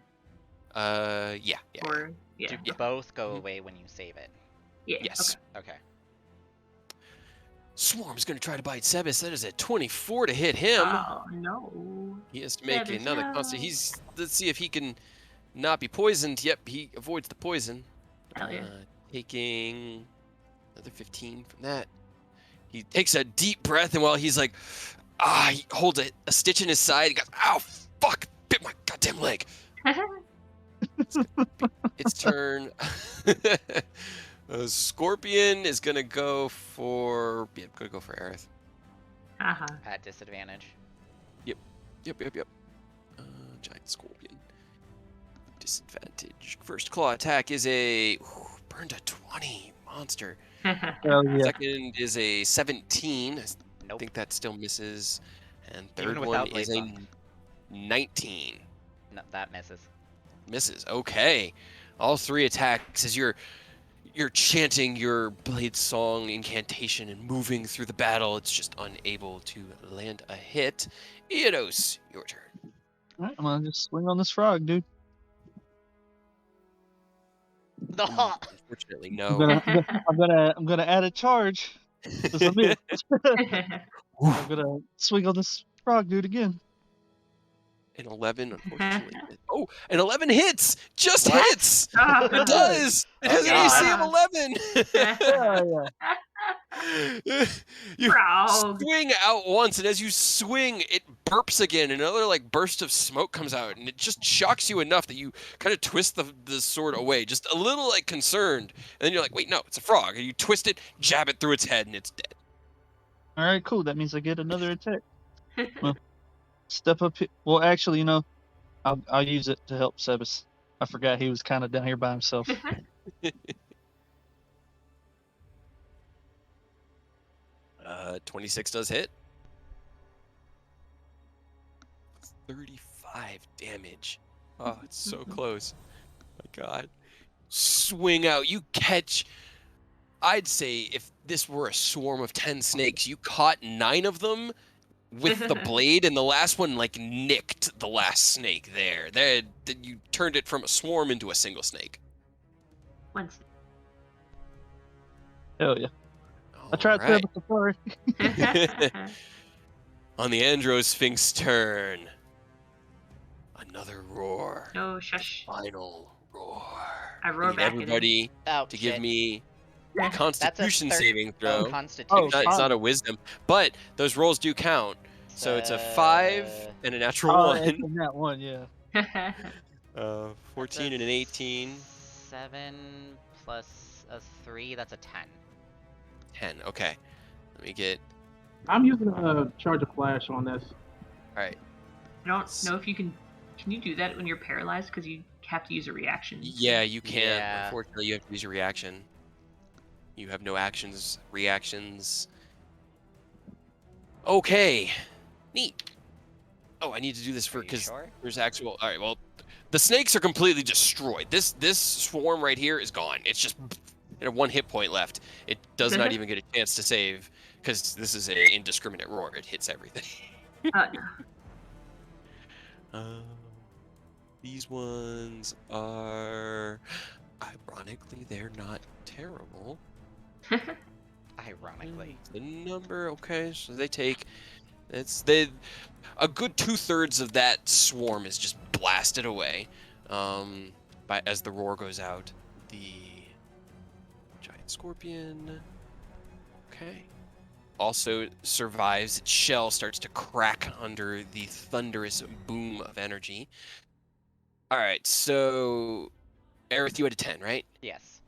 B: Yeah.
C: Or yeah.
A: Do
C: Okay.
A: both go away when you save it?
C: Yeah.
B: Yes.
A: Okay.
B: Swarm's gonna try to bite Sebis. That is a 24 to hit him.
C: Oh no.
B: He has to make
C: Sebis,
B: another
C: no.
B: constant. Let's see if he can not be poisoned. Yep, he avoids the poison.
C: Hell yeah.
B: Taking another 15 from that. He takes a deep breath, and while he's like, he holds a stitch in his side. He goes, "Ow, fuck! Bit my goddamn leg." Its turn. Scorpion is gonna go for. Yeah, gonna go for Aerith.
C: Haha.
A: At disadvantage.
B: Yep. Giant scorpion. Disadvantage. First claw attack is a burned a 20 monster.
D: Hell yeah.
B: Second is a 17. I
A: Nope.
B: think that still misses. And
A: Even
B: third
A: without
B: one is
A: Blade
B: a 19.
A: No, that misses.
B: Misses. Okay. All three attacks as you're chanting your blade song incantation and moving through the battle. It's just unable to land a hit. Eidos, your turn.
D: Alright, I'm gonna just swing on this frog, dude.
B: Unfortunately,
D: I'm
B: no.
D: gonna add a charge. This is it. I'm gonna swing on this frog, dude, again.
B: An 11, unfortunately. Oh, an 11 hits! Just
A: What?
B: hits! It does! It has an AC of 11! You
C: Frog.
B: swing out once, and as you swing, it burps again. Another burst of smoke comes out, and it just shocks you enough that you kind of twist the sword away, just a little concerned. And then you're like, wait, no, it's a frog. And you twist it, jab it through its head, and it's dead.
D: Alright, cool. That means I get another attack. Well, step up here. Well, actually, I'll use it to help Sebis. I forgot he was kind of down here by himself.
B: 26 does hit. 35 damage. Oh, it's so close. My God. Swing out. You catch. I'd say if this were a swarm of 10 snakes, you caught 9 of them with the blade, and the last one nicked the last snake there. You turned it from a swarm into a single snake.
C: Once.
D: Hell yeah. I tried
B: Alright.
D: Sebis before.
B: On the Androsphinx turn. Another roar.
C: No, shush.
B: Final roar.
C: I roar
B: Need
C: back at him.
B: everybody
A: Oh,
B: to give
A: shit.
B: me a
C: That's
A: That's a
B: Constitution saving throw.
A: Constitution.
D: Oh,
B: It's not a wisdom, but those rolls do count. So it's a 5 and a natural
D: Oh,
B: 1.
D: and that one, yeah.
B: 14 and an 18.
A: 7 plus a 3, that's a 10.
B: 10. Okay. Let me get.
F: I'm using a charge of flash on this.
B: Alright.
C: I don't know if you can. Can you do that when you're paralyzed? Because you have to use a reaction.
B: Yeah, you can.
A: Yeah.
B: Unfortunately, you have to use your reaction. You have no reactions. Okay. Neat. Oh, I need to do this
A: Are you
B: because
A: sure?
B: there's actual. All right. Well, the snakes are completely destroyed. This swarm right here is gone. It's just one hit point left. It does not even get a chance to save because this is an indiscriminate roar. It hits everything.
C: No.
B: These ones are, ironically, they're not terrible.
A: Ironically.
B: The number, okay, so a good 2/3 of that swarm is just blasted away. As the roar goes out, the giant scorpion, okay, also survives. Its shell starts to crack under the thunderous boom of energy. All right, so Aerith, you had a 10, right?
A: Yes.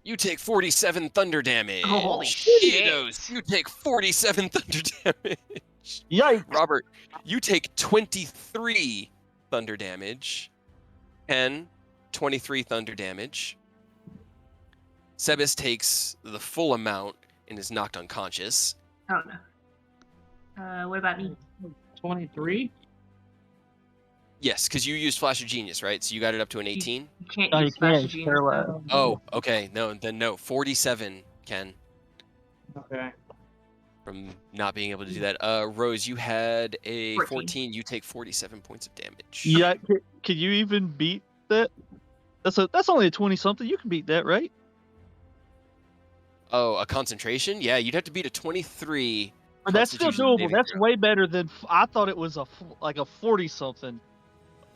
B: You take 47 thunder damage.
C: Holy
B: Eidos,
A: shit.
B: you take 47 thunder damage.
D: Yikes!
B: Robert, you take 23 thunder damage. Ken, 23 thunder damage. Sebas takes the full amount and is knocked unconscious.
C: Oh no. What about me?
F: 23.
B: Yes, because you used Flash of Genius, right? So you got it up to an 18?
C: You can't
D: No, you
C: use Smash
D: can't.
C: of Genius.
D: Paralyzed.
B: Oh, okay. No. 47, Ken,
F: Okay.
B: from not being able to do that. Rose, you had a
C: 14.
B: 14. You take 47 points of damage.
D: Yeah, can you even beat that? That's only a 20-something. You can beat that, right?
B: Oh, a concentration? Yeah, you'd have to beat a 23.
D: But that's still
B: Constitution
D: doable.
B: saving
D: That's
B: throw.
D: way better than I thought it was like a 40-something.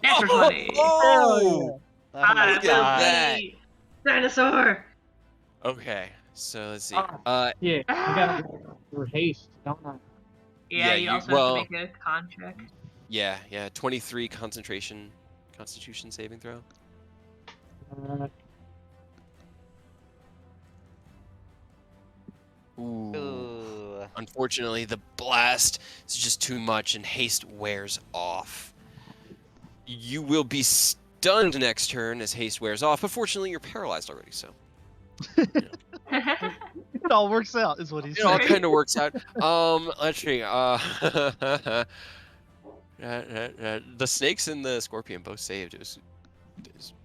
C: Natural
B: Oh,
C: 20.
B: oh!
A: Oh
C: I
A: my
B: look at
C: will
A: god.
B: that.
C: be dinosaur.
B: Okay, so let's see.
F: Yeah, I gotta go for haste, don't I?
C: Yeah,
B: Yeah,
C: you
B: you-
C: also
B: well-
C: have to make a con check.
B: Yeah, 23 Constitution saving throw. Ooh.
A: Ooh.
B: Unfortunately, the blast is just too much and haste wears off. You will be stunned next turn as haste wears off, but fortunately you're paralyzed already, so
D: It all works out, is what he's
B: it all
D: saying.
B: kind of works out. Let's see. The snakes and the scorpion both saved. It was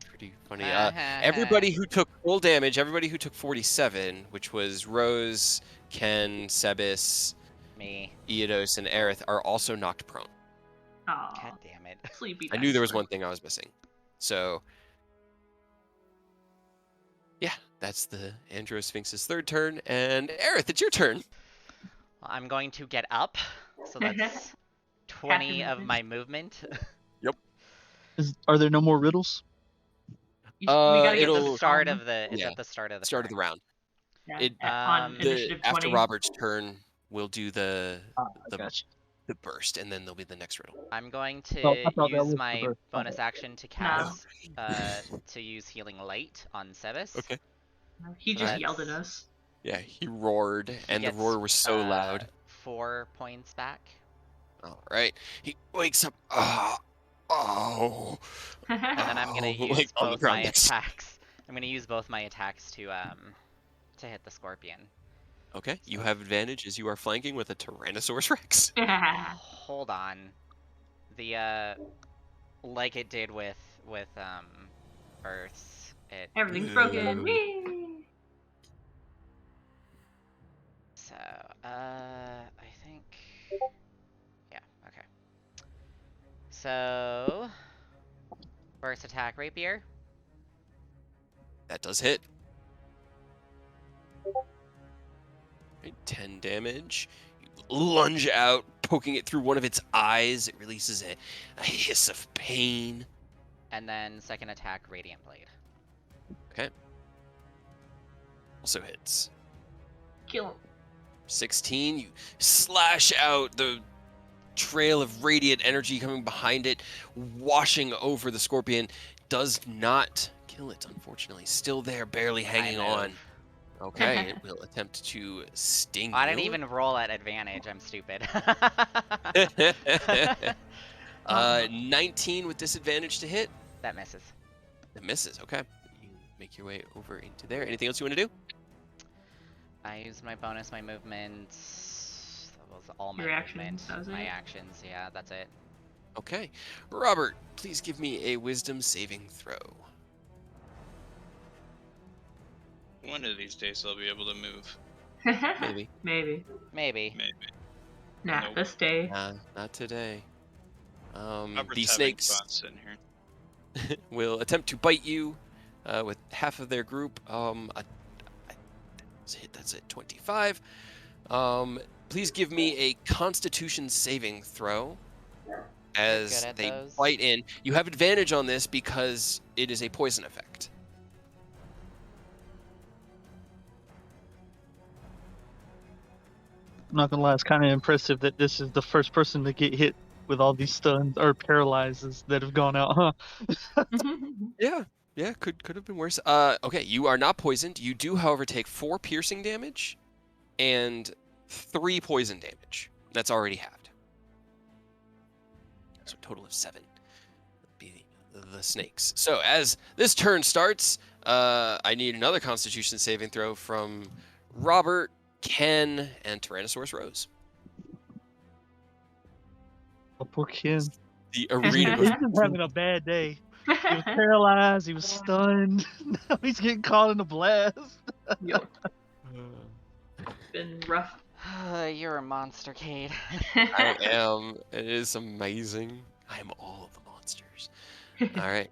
B: pretty funny. Everybody who took full damage, everybody who took 47, which was Rose, Ken, Sebas,
A: Me.
B: Eidos, and Aerith, are also knocked prone.
C: Aw,
A: God damn it.
C: sleepy.
B: I knew there was
C: dinosaur.
B: one thing I was missing. So, yeah, that's the Androsphinx's third turn. And Aerith, it's your turn.
A: I'm going to get up. So that's 20 of
C: movement.
A: my movement.
D: Are there no more riddles?
C: We gotta get
B: it'll-
C: the
A: the start
C: song.
A: of the. It's
B: Yeah,
A: at the start of the
B: Start of
A: turn.
B: the round.
C: Yeah,
B: It-
C: on
A: the-
C: initiative 20.
B: After Robert's turn, we'll do the
D: Gotcha.
B: burst, and then there'll be the next riddle.
A: I'm going
D: Oh,
A: to
D: I thought that
A: use
D: was the
A: my
D: burst.
A: bonus action to cast to use healing light on Sebas.
B: Okay.
C: He just
A: That's-
C: yelled at us.
B: Yeah, he roared, and the
A: gets,
B: roar was so loud.
A: 4 points back.
B: All right. He wakes up. Oh.
A: And then I'm gonna
B: Oh,
A: use
B: like on the
A: both my
B: ground next-
A: attacks. I'm gonna use both my attacks to hit the scorpion.
B: Okay, you have advantage as you are flanking with a Tyrannosaurus Rex.
A: Hold on. The like it did with Earth's.
C: Everything's
B: Ooh.
C: broken. Whee!
A: So I think. Yeah. Okay. So first attack, rapier.
B: That does hit. Right, 10 damage. You lunge out, poking it through one of its eyes. It releases a hiss of pain.
A: And then second attack, Radiant Blade.
B: Also hits.
C: Kill him.
B: 16. You slash out, the trail of radiant energy coming behind it, washing over the scorpion. Does not kill it, unfortunately. Still there, barely hanging
A: I move.
B: on. Okay, it will attempt to sting
A: I didn't
B: you.
A: even roll at advantage. I'm stupid.
B: 19 with disadvantage to hit.
A: That misses.
B: It misses. Okay. You make your way over into there. Anything else you want to do?
A: I used my bonus, my movement. That was all my
C: Your actions,
A: movement.
C: that was
A: My
C: it?
A: actions, yeah, that's it.
B: Okay. Robert, please give me a wisdom saving throw.
E: One of these days I'll be able to move.
B: Maybe.
C: Maybe.
A: Maybe.
E: Maybe.
C: Nah,
E: Nope.
C: this day.
B: Not today.
E: Robert's
B: The
E: having
B: snakes.
E: fun sitting
B: will attempt to bite you with half of their group. That's it, 25. Please give me a Constitution saving throw as
A: good at
B: they
A: those.
B: bite in. You have advantage on this because it is a poison effect.
D: I'm not gonna lie, it's kind of impressive that this is the first person to get hit with all these stuns or paralyzes that have gone out, huh?
B: Yeah, could have been worse. Okay, you are not poisoned. You do, however, take 4 piercing damage and 3 poison damage. That's already halved. So a total of 7. Be the snakes. So as this turn starts, I need another Constitution saving throw from Robert, Ken, and Tyrannosaurus Rose.
D: Oh, poor Ken.
B: The
D: He's
B: arena goes.
D: just having a bad day. He was paralyzed. He was stunned. Now he's getting caught in a blast.
C: Yo, been rough.
A: You're a monster, Cade.
B: I am. It is amazing. I am all of the monsters. All right.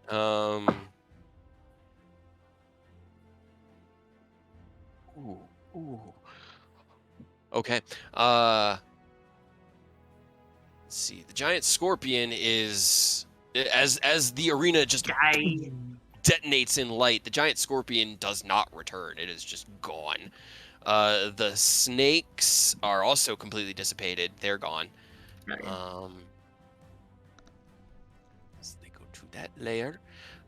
B: Ooh. Okay. Let's see. The giant scorpion is as the arena just
C: Die.
B: detonates in light. The giant scorpion does not return. It is just gone. The snakes are also completely dissipated. They're gone. So they go to that layer.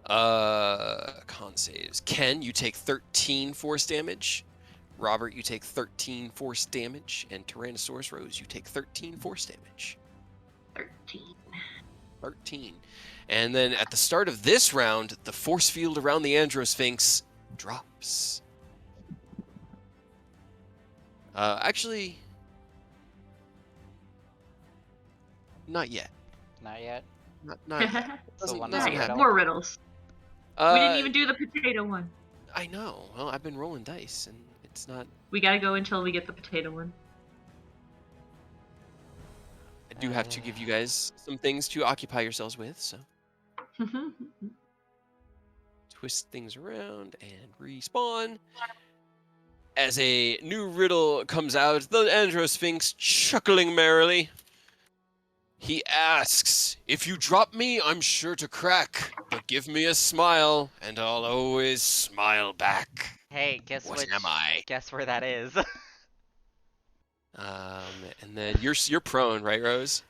B: Con saves. Ken, you take 13 force damage. Robert, you take 13 force damage. And Tyrannosaurus Rose, you take 13 force damage. 13. And then at the start of this round, the force field around the Androsphinx drops. Actually, not yet.
A: Not yet.
B: Not yet.
A: So one
B: doesn't
A: more
B: happen.
C: More riddles. We didn't
B: Uh,
C: even do the potato one.
B: I know. Well, I've been rolling dice, and it's not.
C: We gotta go until we get the potato one.
B: I do have to give you guys some things to occupy yourselves with, so twist things around and respawn. As a new riddle comes out, the Androsphinx chuckling merrily. He asks, "If you drop me, I'm sure to crack, but give me a smile, and I'll always smile back.
A: Hey, guess
B: What
A: which?
B: am I?"
A: Guess where that is?
B: And then you're prone, right, Rose?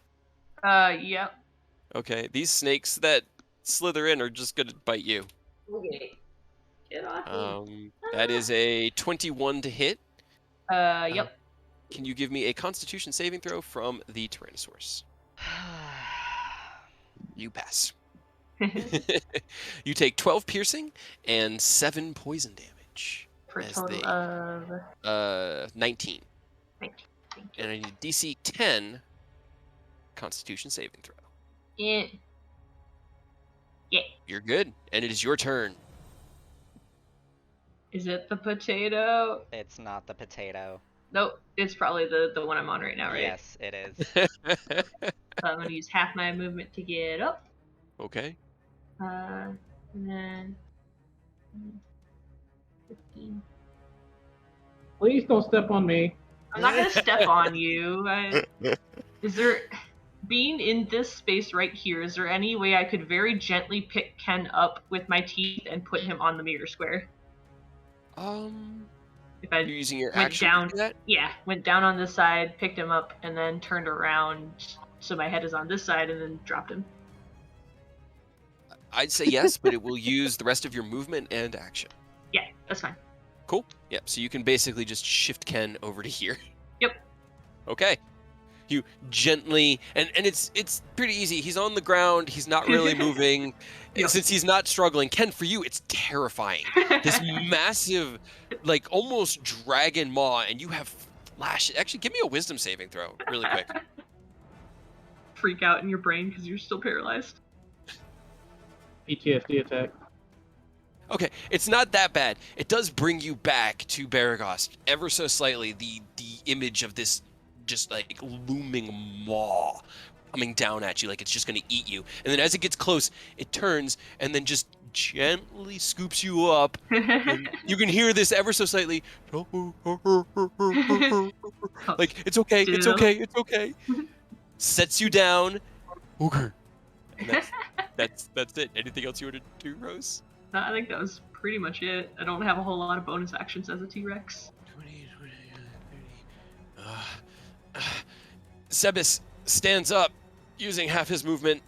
C: Yep.
B: Okay, these snakes that slither in are just gonna bite you.
C: Okay. Get off me.
B: That is a 21 to hit.
C: Yep.
B: Can you give me a Constitution saving throw from the Tyrannosaurus? You pass. You take 12 piercing and 7 poison damage.
C: For a
B: as
C: total
B: they-
C: of
B: 19.
C: 19. Thank you.
B: And I need a DC 10 Constitution saving throw.
C: Yeah.
B: You're good, and it is your turn.
C: Is it the potato?
A: It's not the potato.
C: Nope. It's probably the one I'm on right now, right?
A: Yes, it is.
C: So I'm gonna use half my movement to get up.
B: Okay.
C: And then 15.
F: Please don't step on me.
C: I'm not gonna step on you. Is there, being in this space right here, is there any way I could very gently pick Ken up with my teeth and put him on the mirror square? If I
B: You're using your
C: went
B: action
C: down,
B: to do that?
C: yeah, went down on this side, picked him up, and then turned around so my head is on this side, and then dropped him.
B: I'd say yes, but it will use the rest of your movement and action.
C: Yeah, that's fine.
B: Cool. Yep. So you can basically just shift Ken over to here.
C: Yep.
B: Okay. You gently and it's pretty easy. He's on the ground. He's not really moving.
C: Yep.
B: Since he's not struggling, Ken, for you, it's terrifying. This massive, like almost dragon maw, and you have flash. Actually, give me a wisdom saving throw, really quick.
C: Freak out in your brain because you're still paralyzed.
F: PTSD attack.
B: Okay, it's not that bad. It does bring you back to Baragost ever so slightly. The image of this just like looming maw coming down at you like it's just going to eat you. And then as it gets close, it turns and then just gently scoops you up. And you can hear this ever so slightly. Like, it's okay, it's
C: Still.
B: okay, it's okay. Sets you down. Okay. And that's it. Anything else you want to do, Rose?
C: I think that was pretty much it. I don't have a whole lot of bonus actions as a T-Rex.
B: 20, 30. Sebis stands up, using half his movement.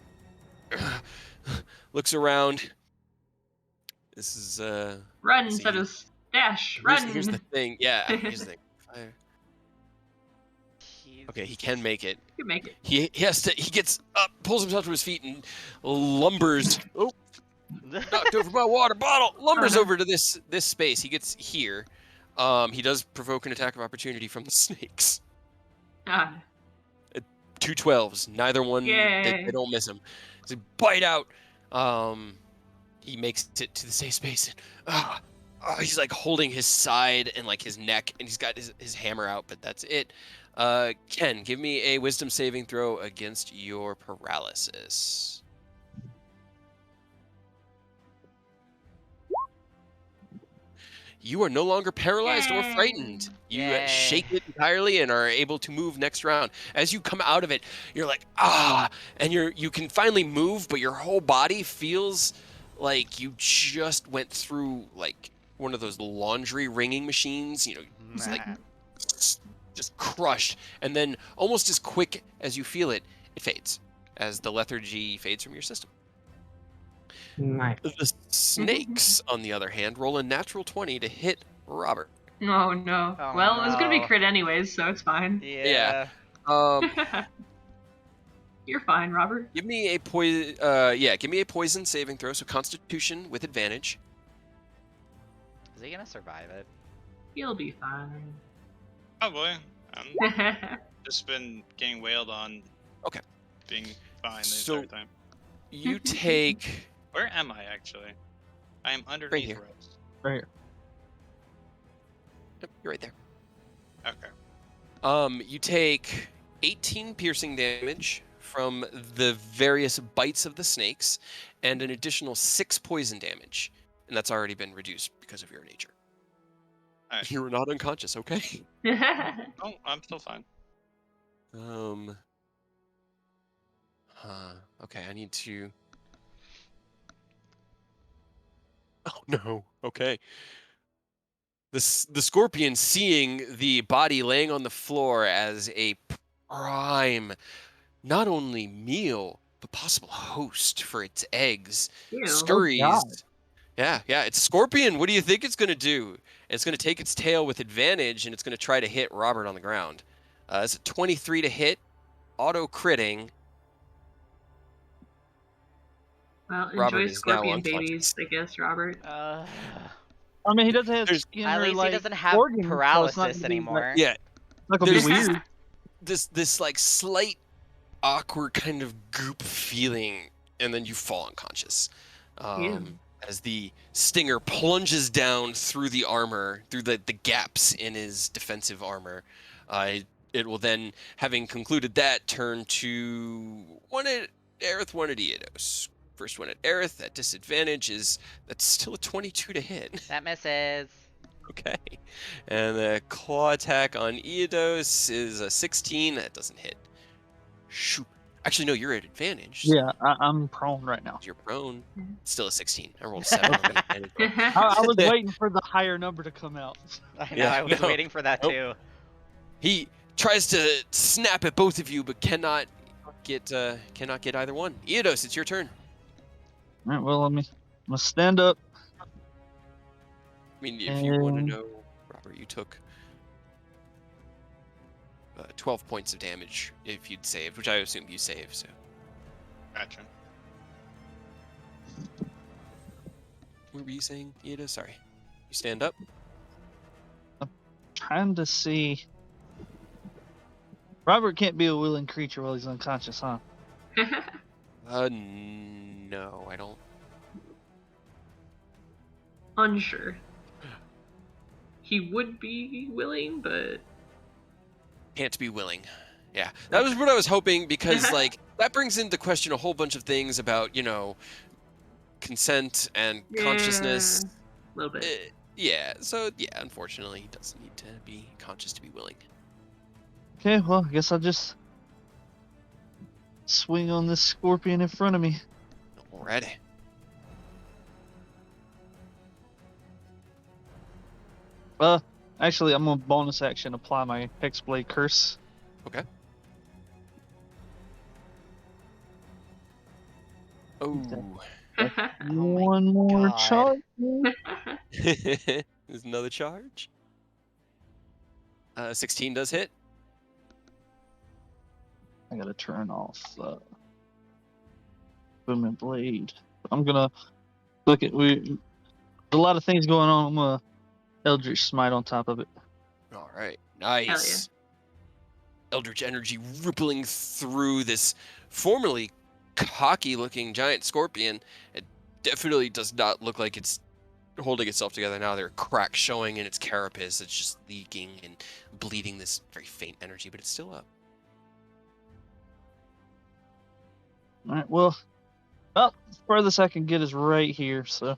B: Looks around. This is
C: Run,
B: let's see.
C: Sebis. Dash. Run.
B: Here's the thing. Yeah, here's the thing. Fire. Okay, he can make it.
C: You can make it.
B: He has to. He gets up, pulls himself to his feet, and lumbers. Oh, knocked over my water bottle. Lumbers over to this space. He gets here. He does provoke an attack of opportunity from the snakes.
C: Ah.
B: 2 12s. Neither one. They don't miss him. So bite out. He makes it to the safe space. And, he's like holding his side and like his neck, and he's got his hammer out, but that's it. Ken, give me a wisdom saving throw against your paralysis. You are no longer paralyzed or frightened. You
A: Yay.
B: shake it entirely and are able to move next round. As you come out of it, you're like, and you can finally move, but your whole body feels like you just went through like one of those laundry wringing machines, it's like just crushed. And then almost as quick as you feel it, it fades as the lethargy fades from your system.
F: Nice.
B: The snakes, on the other hand, roll a natural 20 to hit Robert.
C: Oh no.
A: Oh,
C: Well, it was gonna be
A: no.
C: crit anyways, so it's fine.
A: Yeah.
C: You're fine, Robert.
B: Give me a poison saving throw, so Constitution with advantage.
A: Is he gonna survive it?
C: You'll be fine.
E: Oh boy, I'm just been getting wailed on.
B: Okay.
E: Being fine the
B: So-
E: entire time.
B: You take
E: Where am I actually? I am underneath
B: Right here.
E: Rose.
D: Right here.
B: Yep, you're right there.
E: Okay.
B: You take 18 piercing damage from the various bites of the snakes, and an additional 6 poison damage, and that's already been reduced because of your nature.
E: Alright.
B: You were not unconscious, okay?
E: Oh, I'm still fine.
B: Okay, I need to. Oh no. Okay. The scorpion, seeing the body laying on the floor as a prime, not only meal but possible host for its eggs,
C: Ew.
B: scurries.
D: God.
B: Yeah, it's a scorpion. What do you think it's gonna do? It's gonna take its tail with advantage, and it's gonna try to hit Robert on the ground. It's a 23 to hit, auto critting.
C: Well,
B: Robert
C: enjoy
B: is now
C: scorpion babies,
B: unconscious.
C: I guess, Robert.
A: Uh,
D: I mean, he doesn't have
B: There's-
D: skin
A: at
D: or
A: least
D: like
A: he doesn't have
D: organs, so it's not
A: paralysis
D: gonna be,
A: anymore.
B: Yeah,
D: Not gonna be
B: There's-
D: weird.
B: this like slight awkward kind of goop feeling, and then you fall unconscious.
C: Ew.
B: As the stinger plunges down through the armor, through the gaps in his defensive armor. It will then, having concluded that, turn to one at Aerith, one at Eodos. First one at Aerith at disadvantage that's still a 22 to hit.
A: That misses.
B: Okay. And the claw attack on Eodos is a 16. That doesn't hit. Shoot. Actually, no, you're at advantage. so
D: Yeah, I'm prone right now.
B: You're prone.
C: Mhm.
B: Still a 16. I rolled a 7 on the advantage.
D: I was waiting for the higher number to come out.
A: I know.
B: Yeah,
A: I was
B: no.
A: waiting for that
B: Nope.
A: too.
B: He tries to snap at both of you, but cannot get either one. Eodos, it's your turn.
D: All right, well, I'm gonna stand up.
B: I mean, if you want to
D: And-
B: know, Robert, you took 12 points of damage if you'd saved, which I assume you saved. So
E: Gotcha.
B: what were you saying, Eodos? Sorry. You stand up.
D: Trying to see. Robert can't be a willing creature while he's unconscious, huh?
B: No, I don't.
C: Unsure. He would be willing, but
B: Can't be willing. Yeah, that was what I was hoping, because like that brings into question a whole bunch of things about, consent and consciousness.
C: A little bit.
B: Yeah, so yeah, unfortunately, he does need to be conscious to be willing.
D: Okay, well, I guess I'll just swing on this scorpion in front of me.
B: Alrighty.
D: Actually, I'm gonna bonus action apply my Hexblade Curse.
B: Okay. Oh.
D: One more
A: God.
D: charge.
B: There's another charge. 16 does hit.
D: I gotta turn off Booming Blade. I'm gonna look at there's a lot of things going on. I'm gonna Eldritch Smite on top of it.
B: All right. Nice. Eldritch energy rippling through this formerly cocky-looking giant scorpion. It definitely does not look like it's holding itself together now. There are cracks showing in its carapace. It's just leaking and bleeding this very faint energy, but it's still up.
D: All right. Well, furthest I can get is right here, so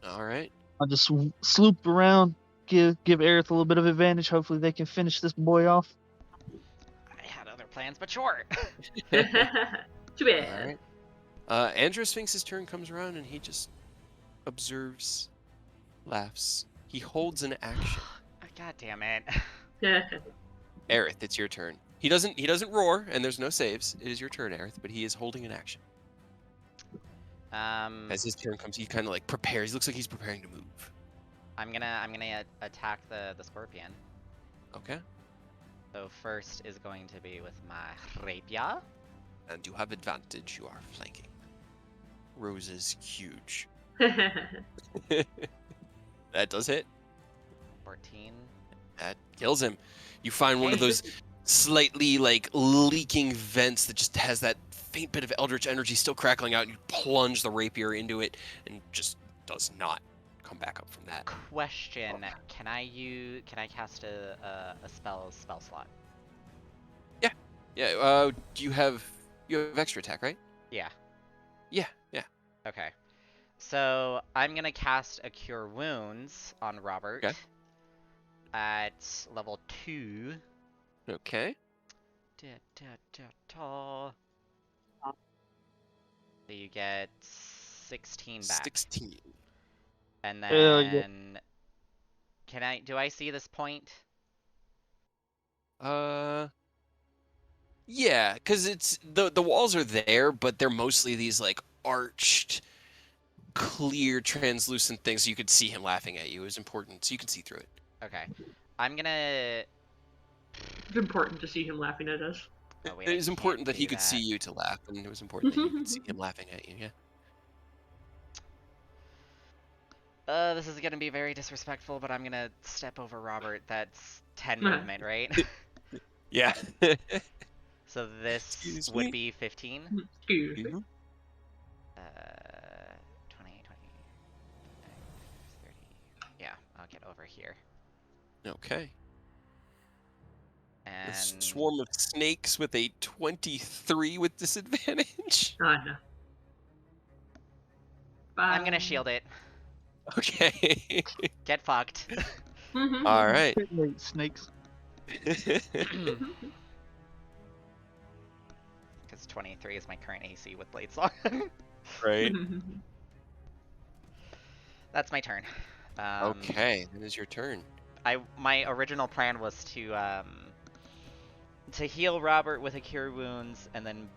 B: All right.
D: I'll just sloop around, give Aerith a little bit of advantage. Hopefully, they can finish this boy off.
A: I had other plans, but sure.
C: Too
B: All
C: bad.
B: right. Andrew Sphinx's turn comes around and he just observes, laughs. He holds an action.
A: God damn it.
B: Aerith, it's your turn. He doesn't roar, and there's no saves. It is your turn, Aerith, but he is holding an action. As his turn comes, he kind of like prepares. He looks like he's preparing to move.
A: I'm gonna attack the scorpion.
B: Okay.
A: So first is going to be with my rapier.
B: And you have advantage. You are flanking. Rose is huge. That does hit.
A: 14.
B: That kills him. You find one of those slightly like leaking vents that just has that faint bit of eldritch energy still crackling out. And you plunge the rapier into it and just does not come back up from that.
A: Question: Can I cast a spell slot?
B: Yeah. Do you have extra attack, right?
A: Yeah.
B: Yeah.
A: Okay. So I'm gonna cast a Cure Wounds on Robert.
B: Okay.
A: At level 2.
B: Okay.
A: So you get 16 back.
B: 16.
A: And
D: Hell yeah.
A: then do I see this point?
B: Yeah, because it's the walls are there, but they're mostly these like arched, clear, translucent things, so you could see him laughing at you. It was important, so you can see through it.
A: Okay. I'm gonna
C: It's important to see him laughing at us.
A: Oh, wait,
B: It
A: I
B: was important
A: can't
B: that he
A: do
B: could see you to laugh, and it was important that you could see him laughing at you. Yeah.
A: This is gonna be very disrespectful, but I'm gonna step over Robert. That's 10 movement, right?
B: Yeah.
A: So this
B: Excuse
A: would
B: me?
A: be 15.
C: Excuse me.
A: 20, 20, 30. Yeah, I'll get over here.
B: Okay.
A: And
B: A swarm of snakes with a 23 with disadvantage.
C: Oh no. Bye.
A: I'm gonna shield it.
B: Okay.
A: Get fucked.
B: All right.
D: Wait, snakes.
A: Because 23 is my current AC with Blade Song.
B: Right.
A: That's my turn.
B: Okay, that is your turn.
A: My original plan was to heal Robert with a Cure Wounds and then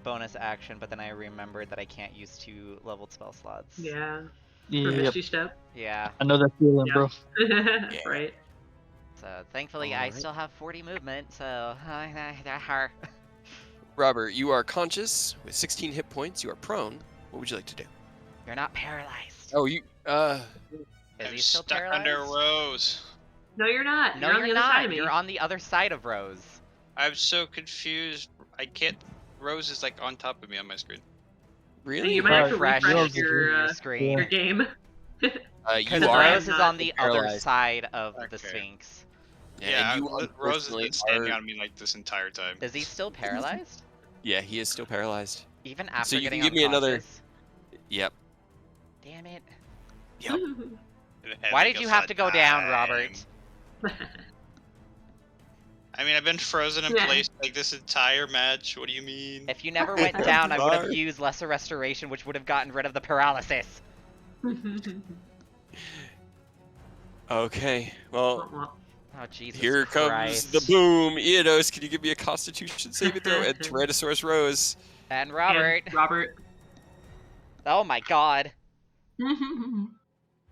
A: bonus action, but then I remembered that I can't use 2 leveled spell slots.
C: Yeah. For
D: Yeah,
C: Misty Step.
A: Yeah.
D: I know that feeling,
C: Yeah.
D: bro.
C: Right.
A: So thankfully I
B: Alright.
A: still have 40 movement, so
B: Robert, you are conscious with 16 hit points. You are prone. What would you like to do?
A: You're not paralyzed.
B: Oh, you.
A: Is
E: I'm
A: he still
E: stuck
A: paralyzed?
E: under Rose.
C: No, you're not.
A: No,
C: you're on
A: you're
C: the other side
A: not.
C: of me.
A: You're on the other side of Rose.
E: I'm so confused. I can't. Rose is like on top of me on my screen.
B: really?
C: You might have to
A: Refresh
C: refresh
A: your
C: your
A: screen.
C: your game.
A: Because
B: You are
A: Rose is
C: not
A: on the other
B: paralyzed.
A: side of the
E: Okay.
A: Sphinx.
B: and you
E: Rose has
B: unfortunately
E: been standing
B: are-
E: on me like this entire time.
A: Is he still paralyzed?
B: Yeah, he is still paralyzed.
A: Even after
B: So you
A: getting
B: can give me another.
A: unconscious?
B: Yep.
A: Damn it.
B: Yep.
A: Why did you have to go down, Robert?
E: I mean, I've been frozen in
C: Yeah.
E: place like this entire match. What do you mean?
A: If you never went down, I would have
B: Sorry.
A: used Lesser Restoration, which would have gotten rid of the paralysis.
B: Okay. Well,
A: Oh, Jesus
B: here
A: Christ.
B: comes the boom. Eodos, can you give me a Constitution saving throw? And Tyrannosaurus Rose.
A: And Robert.
C: And Robert.
A: Oh my god.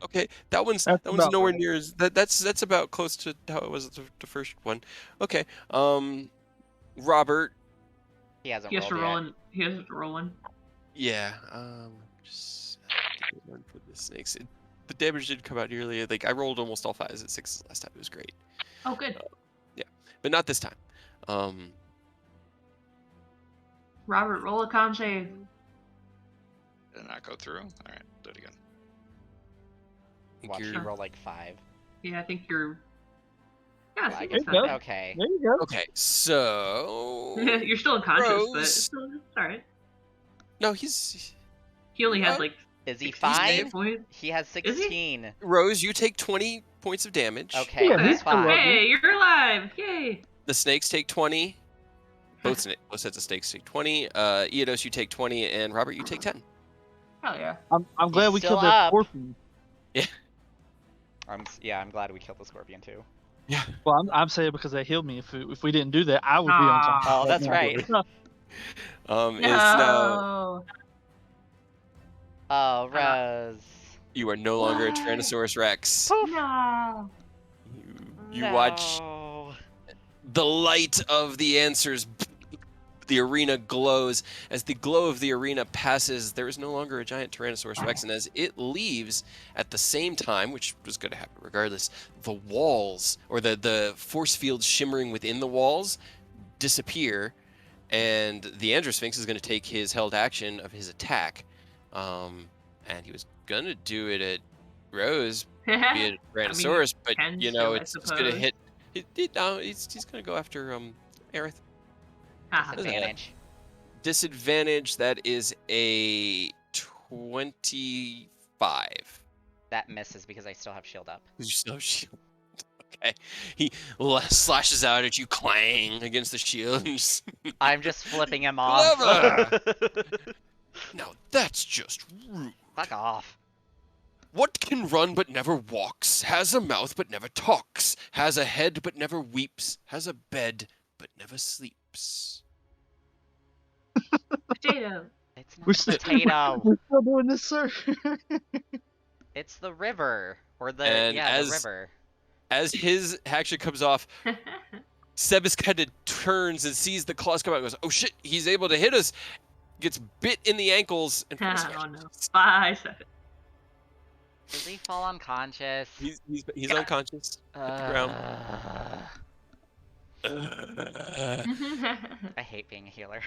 B: Okay, that one's
D: That's about
B: nowhere
D: right.
B: near as that's about close to how it was the first one. Okay. Robert.
A: He hasn't
C: He has to
A: rolled
C: roll
A: yet.
C: in. He has to roll one.
B: Yeah. Just have to get one for the snakes. The damage didn't come out nearly like I rolled almost all 5s at 6s last time. It was great.
C: Oh, good.
B: But not this time.
C: Robert, roll a con save.
E: Did it not go through? All right, do it again.
B: think
A: Watch
B: you're-
A: you roll like 5.
C: Yeah, I think you're. Yeah, I
A: Well, I
C: think
A: guess
C: it's
D: There you
C: not
D: go.
A: okay.
D: There you go.
B: Okay, so
C: bad. You're still unconscious, but
B: Rose.
C: it's alright.
B: No, he's
C: He only had
B: What?
C: like
A: Is he
B: 60
A: fine?
B: save?
C: points.
A: He has
C: Is he?
A: 16.
B: Rose. You take 20 points of damage.
A: Okay,
D: Yeah,
A: he's
D: he's still
A: fine.
D: alive.
C: Hey, you're alive! Yay!
B: The snakes take 20. Both sets of snakes take 20. Eodos, you take 20, and Robert, you take 10.
C: Hell yeah.
D: I'm glad we
A: still
D: killed that
A: up.
D: scorpion.
A: I'm glad we killed the scorpion too.
B: Yeah.
D: Well, I'm saying because they healed me. If we didn't do that, I would be
C: Aw.
D: unconscious.
A: Oh, that's
D: now.
A: right.
B: It's now
C: No.
A: Oh, Rose.
B: you are no longer a
C: What?
B: Tyrannosaurus Rex.
C: No.
B: You watch
A: No.
B: the light of the answers. The arena glows. As the glow of the arena passes, there is no longer a giant Tyrannosaurus Rex, and as it leaves at the same time, which was going to happen regardless, the walls, or the force fields shimmering within the walls, disappear, and the Androsphinx is going to take his held action of his attack, and he was going to do it at Rose, be it Tyrannosaurus, but
C: can
B: you
C: still,
B: know
C: I
B: it's going to
C: suppose.
B: hit. He's going to go after Aerith.
A: Disadvantage.
B: Disadvantage, that is a 25.
A: That misses because I still have shield up.
B: You still have shield. Okay. He slashes out at you, clang, against the shield. and just-
A: I'm just flipping him off.
B: Clever! Now that's just rude.
A: Fuck off.
B: What can run but never walks, has a mouth but never talks, has a head but never weeps, has a bed but never sleeps.
C: Potato.
A: It's not
D: We're
A: a
D: still,
A: potato.
D: we're still doing this, sir.
A: It's the river. Or the
B: And
A: the
B: as-
A: river.
B: As his action comes off, Sebas kind of turns and sees the claws come out and goes, oh shit, he's able to hit us. Gets bit in the ankles. And
C: Oh no. 5 seconds.
A: Does he fall unconscious?
B: he's unconscious. the ground.
A: I hate being a healer.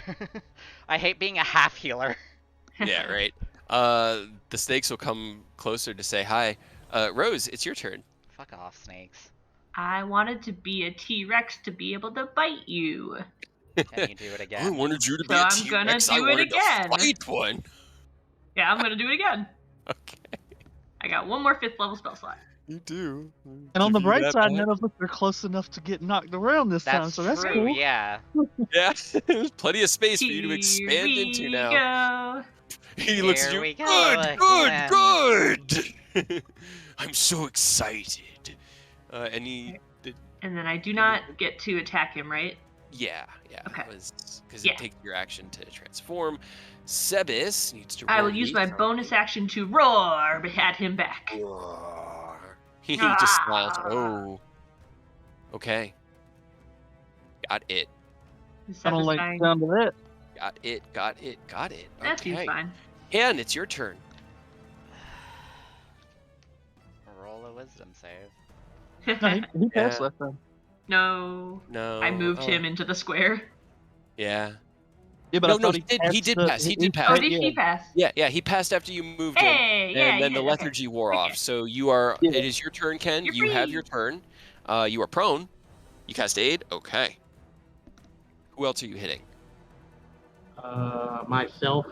A: I hate being a half healer.
B: Yeah, right. The snakes will come closer to say hi. Rose, it's your turn.
A: Fuck off, snakes.
C: I wanted to be a T-Rex to be able to bite you.
A: Can you do it
B: I
A: again?
B: wanted you to be
C: So
B: a
C: I'm gonna
B: T-Rex. I
C: do it
B: wanted
C: again.
B: to fight one.
C: Yeah, I'm gonna do it again.
B: Okay.
C: I got one more 5th level spell slot.
B: You do.
D: And on the bright side, none of us are close enough to get knocked around this time,
A: That's
D: so that's
A: true,
D: cool.
A: yeah.
B: Yeah, there's plenty of space for you to
C: Here
B: expand
C: we
B: into now.
C: Go.
B: He looks at
A: Here
B: you.
A: we go
B: Good,
A: again."
B: good. I'm so excited. And he did.
C: And then I do not get to attack him, right?
B: Yeah.
C: Okay.
B: That was because
C: Yeah.
B: you take your action to transform. Sebas needs to.
C: I
B: roll
C: will use my
B: me
C: bonus action to roar at him back.
B: Roar. He just smiles.
C: Ah.
B: Oh. Okay. Got it.
C: Is
D: I don't like
C: satisfying?
D: the sound of that.
B: Got it. Got it. Got it.
C: That seems
B: Okay.
C: fine.
B: And it's your turn.
A: Roll a wisdom save.
D: No, he passed
B: Yeah.
D: last time.
C: No.
B: No.
C: I moved
B: oh,
C: him into the square.
B: Yeah.
D: Yeah, but
B: No,
D: I
B: no,
D: thought
B: he did- he
D: passed
B: did
D: the-
B: pass, he did pass.
C: Oh,
B: Right,
C: did he pass?
B: Yeah. He passed after you moved him.
C: Hey, yeah,
B: And then
C: he
B: the
C: did. Okay.
B: lethargy wore
C: Okay.
B: off. So you are.
D: Yeah.
B: It is your turn, Ken.
C: You're
B: you have
C: free.
B: your turn. You are prone. You cast aid. Okay. Who else are you hitting?
F: Myself,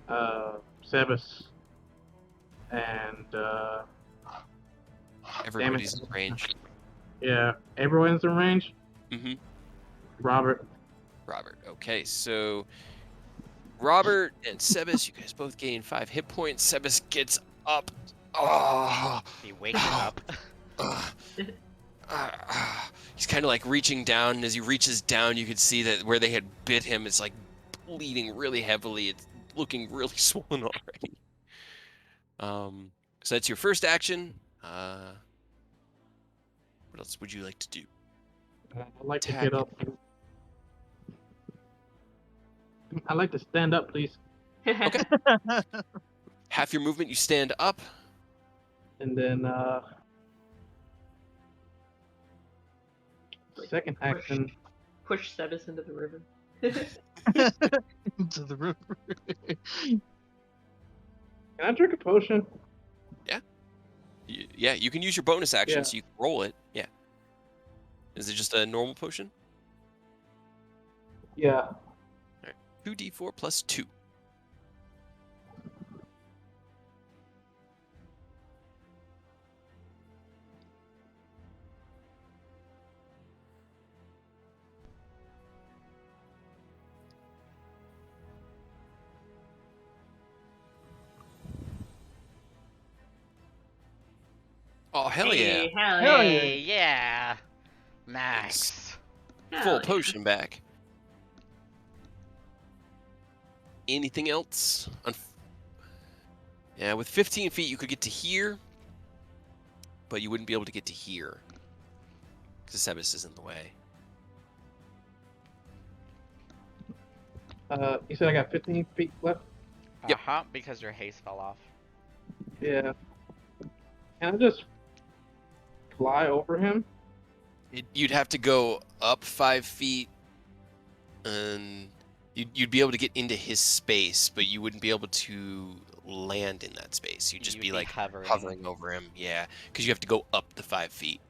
F: Sebas, and
B: Everybody's in range.
F: Yeah, everyone's in range.
B: Mm-hmm.
F: Robert.
B: Robert. Okay, so Robert and Sebas, you guys both gain 5 hit points. Sebas gets up. Oh,
A: He wakes up.
B: He's kind of like reaching down, and as he reaches down, you can see that where they had bit him, it's like bleeding really heavily. It's looking really swollen already. So that's your first action. What else would you like to do?
F: I'd like to
B: Attack.
F: get up. I'd like to stand up, please.
B: Okay. Half your movement, you stand up.
F: And then second action.
C: Push Sebas into the river.
D: Into the river.
F: Can I drink a potion?
B: Yeah, you can use your bonus action,
F: Yeah.
B: so you can roll it. Yeah. Is it just a normal potion?
F: Yeah.
B: 2d4 plus 2. Oh, hell yeah.
C: Hey, hell
D: Hell
C: yeah.
A: Hey, yeah. Max.
C: Hell
B: Full
C: yeah.
B: potion back. Anything else? Yeah, with 15 feet, you could get to here, but you wouldn't be able to get to here because Sebas is in the way.
F: You said I got 15 feet left?
B: Yep.
A: Uh-huh, because your haste fell off.
F: Yeah. Can I just fly over him?
B: You'd have to go up 5 feet, and you'd be able to get into his space, but you wouldn't be able to land in that space. You'd just
A: You'd
B: be like
A: hovering.
B: over him. Yeah, because you have to go up the 5 feet.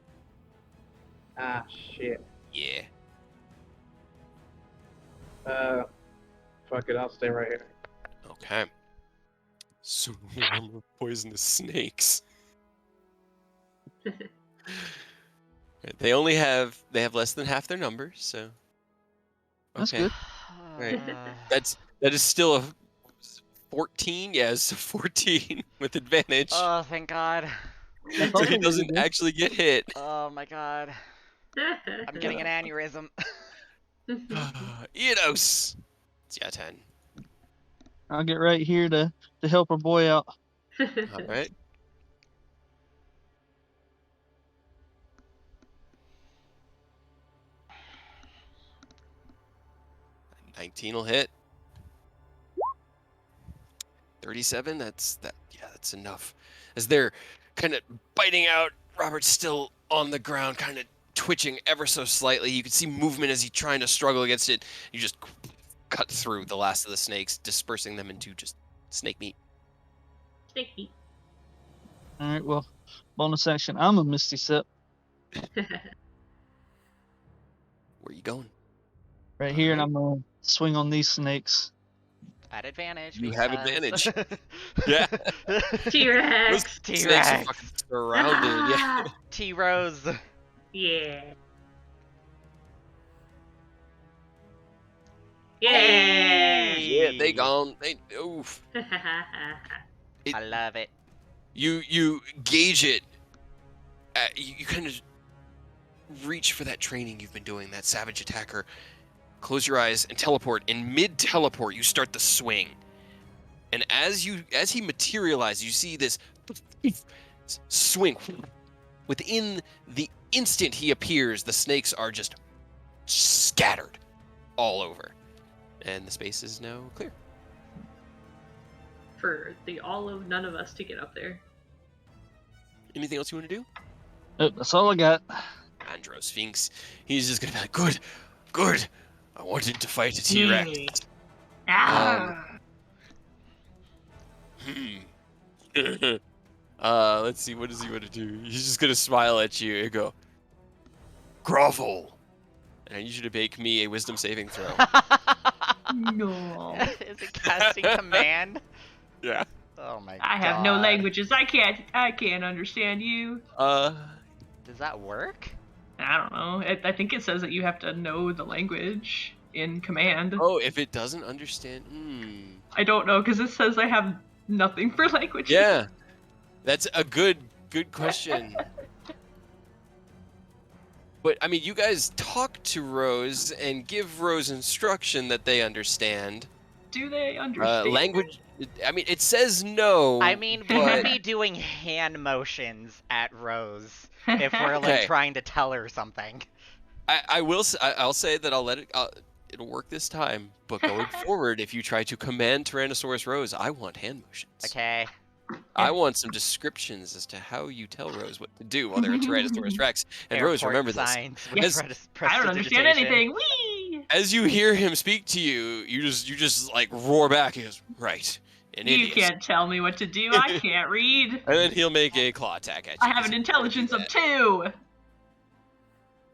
F: Ah, shit.
B: Yeah.
F: Fuck it, I'll stay right here.
B: Okay. Swarm of poisonous snakes. They have less than half their numbers, so.
D: That's
B: Okay.
D: good.
B: Right. That is still a 14. Yeah, it's a 14 with advantage.
A: Oh, thank God.
B: So he doesn't actually get hit.
A: Oh my God. I'm getting an aneurysm.
B: Enos. It's your turn.
D: I'll get right here to help our boy out.
B: All right. 19 will hit. 37. That's enough. As they're kind of biting out, Robert's still on the ground, kind of twitching ever so slightly. You can see movement as he's trying to struggle against it. You just cut through the last of the snakes, dispersing them into just snake meat.
C: Snake meat.
D: All right, well, bonus action. I'm a Misty Step
B: Where are you going?
D: right here, and I'm gonna swing on these snakes.
A: At advantage.
B: You have
A: because-
B: advantage. Yeah.
C: T-Rex.
B: Those snakes are
A: T-Rex.
B: fucking surrounded. Yeah.
A: T-Rose.
C: Yeah.
A: Hey.
B: Yeah, they gone. They oof.
A: I love it.
B: You gauge it. You kind of reach for that training you've been doing, that savage attacker. Close your eyes and teleport. In mid-teleport, you start the swing. And as he materializes, you see this swing. Within the instant he appears, the snakes are just scattered all over. And the space is now clear.
C: For the all of none of us to get up there.
B: Anything else you want to do?
D: Nope, that's all I got.
B: Andro Sphinx, he's just gonna be like, good. I wanted to fight a T-Rex.
C: Ah.
B: Let's see, what does he want to do? He's just gonna smile at you and go, grovel. And I need you to make me a wisdom saving throw.
C: No.
A: Is it casting command?
B: Yeah.
A: Oh my god.
C: I have no languages. I can't understand you.
A: Does that work?
C: I don't know. I think it says that you have to know the language in command.
B: Oh, if it doesn't understand,
C: I don't know because it says I have nothing for languages.
B: yeah, that's a good question. But I mean, you guys talk to Rose and give Rose instruction that they understand.
C: Do they understand?
B: Language. I mean, it says no.
A: I mean, we
B: but
A: could be doing hand motions at Rose if we're like
B: Okay.
A: trying to tell her something.
B: I'll say that I'll let it. It'll work this time. But going forward, if you try to command Tyrannosaurus Rose, I want hand motions.
A: Okay.
B: I want some descriptions as to how you tell Rose what to do while they're at Tyrannosaurus Rex. And Rose,
A: Airport
B: remember this.
A: signs
C: Yes.
A: with
C: I don't understand
A: prestidigitation.
C: anything. Whee!
B: As you hear him speak to you, you just like roar back. He goes, right, an
C: You
B: idiot.
C: can't tell me what to do. I can't read.
B: And then he'll make a claw attack at you.
C: I have an intelligence of 2.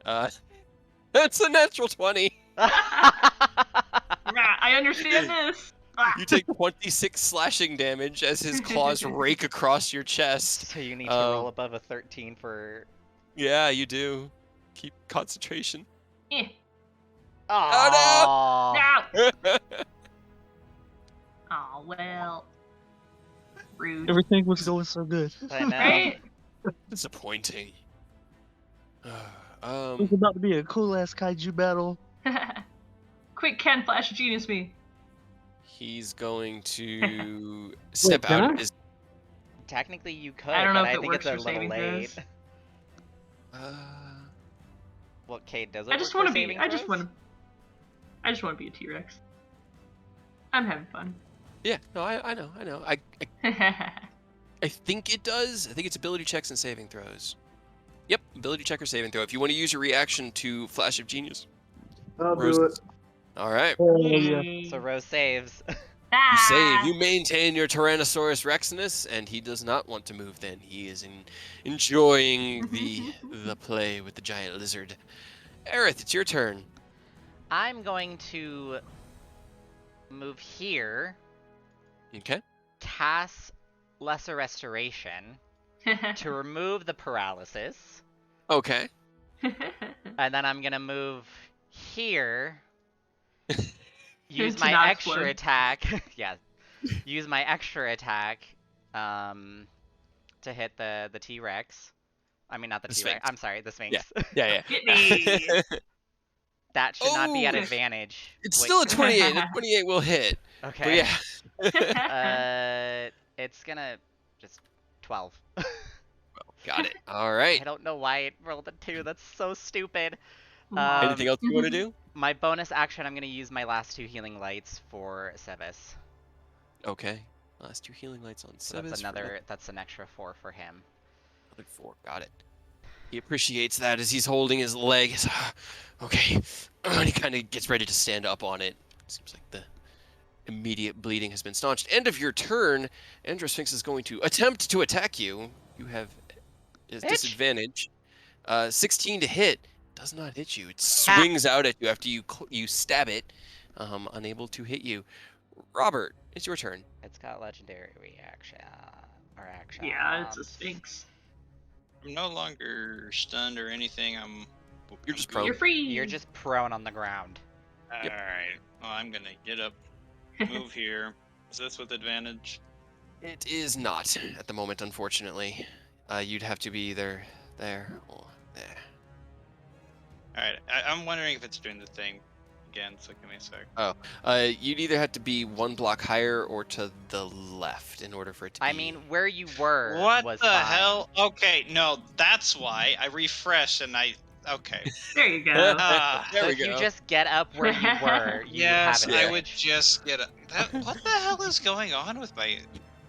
B: That's a natural 20.
C: I understand this.
B: You take 26 slashing damage as his claws rake across your chest.
A: So you need to roll above a 13 for...
B: Yeah, you do. Keep concentration.
C: Eh.
A: Oh
C: No. Oh well. Rude.
D: Everything was going so good.
A: I know.
C: Right?
B: Disappointing.
D: It was about to be a cool ass kaiju battle.
C: Quick, Ken, flash genius me.
B: He's going to step
F: can
B: out
F: I?
B: of his.
A: Technically you could,
C: I don't know
A: but
C: if
A: I
C: it
A: think it's
C: works
A: a
C: for
A: little
C: saving
A: late.
C: throws.
A: Well, Cade, does it
C: I just
A: want to
C: be. I just want to be a T-Rex. I'm having fun.
B: Yeah, no, I know. I think it does. I think it's ability checks and saving throws. Yep, ability check or saving throw. If you want to use your reaction to Flash of Genius.
F: I'll
B: Rose.
F: do it.
B: All right.
D: Oh, yeah.
C: Yay.
A: So Rose saves.
B: You save. You maintain your Tyrannosaurus Rexness, and he does not want to move. Then he is enjoying the play with the giant lizard. Aerith, it's your turn.
A: I'm going to move here,
B: Okay.
A: cast Lesser Restoration to remove the paralysis,
B: Okay.
A: and then I'm gonna move here, use
C: To
A: my
C: not
A: extra
C: explode.
A: attack. Yeah, use my extra attack to hit the T-Rex. I mean, not the
B: The
A: T-Rex.
B: Sphinx.
A: I'm sorry, the Sphinx.
B: Yeah.
C: Hit me.
A: That should not be at
C: Oh!
A: advantage.
B: It's
A: Wait,
B: still a 28. A 28 will hit.
A: okay.
B: But yeah.
A: It's gonna just 12.
B: Got it. All right.
A: I don't know why it rolled a 2. That's so stupid.
B: Anything else you want to do?
A: My bonus action, I'm gonna use my last 2 healing lights for Sevis.
B: Okay. Last 2 healing lights on
A: So
B: Sebas.
A: that's an extra 4 for him.
B: Another 4. Got it. He appreciates that as he's holding his leg. He's, okay. And he kind of gets ready to stand up on it. Seems like the immediate bleeding has been staunched. End of your turn. Androsphinx is going to attempt to attack you. You have a disadvantage. 16 to hit. Does not hit you. It swings out at you after you stab it. Unable to hit you. Robert, it's your turn.
A: It's got legendary reaction or action.
C: Yeah, it's a Sphinx.
E: I'm no longer stunned or anything.
B: You're just
E: good.
B: prone.
C: You're free.
A: You're just prone on the ground.
B: Yep.
E: Alright. Well, I'm gonna get up, move here. Is this with advantage?
B: It is not at the moment, unfortunately. You'd have to be either there or there.
E: Alright. I'm wondering if it's doing the thing again, so give me a sec.
B: You'd either have to be 1 block higher or to the left in order for it to be.
A: I mean, where you were
E: What
A: was
E: the
A: fine.
E: hell? Okay, no, that's why. I refreshed and okay.
C: There you go.
E: Ah,
B: There
A: So
B: we
A: if you
B: go.
A: just get up where you were, you
E: yes,
A: have
E: I
A: advantage.
E: would just get a... what the hell is going on with my...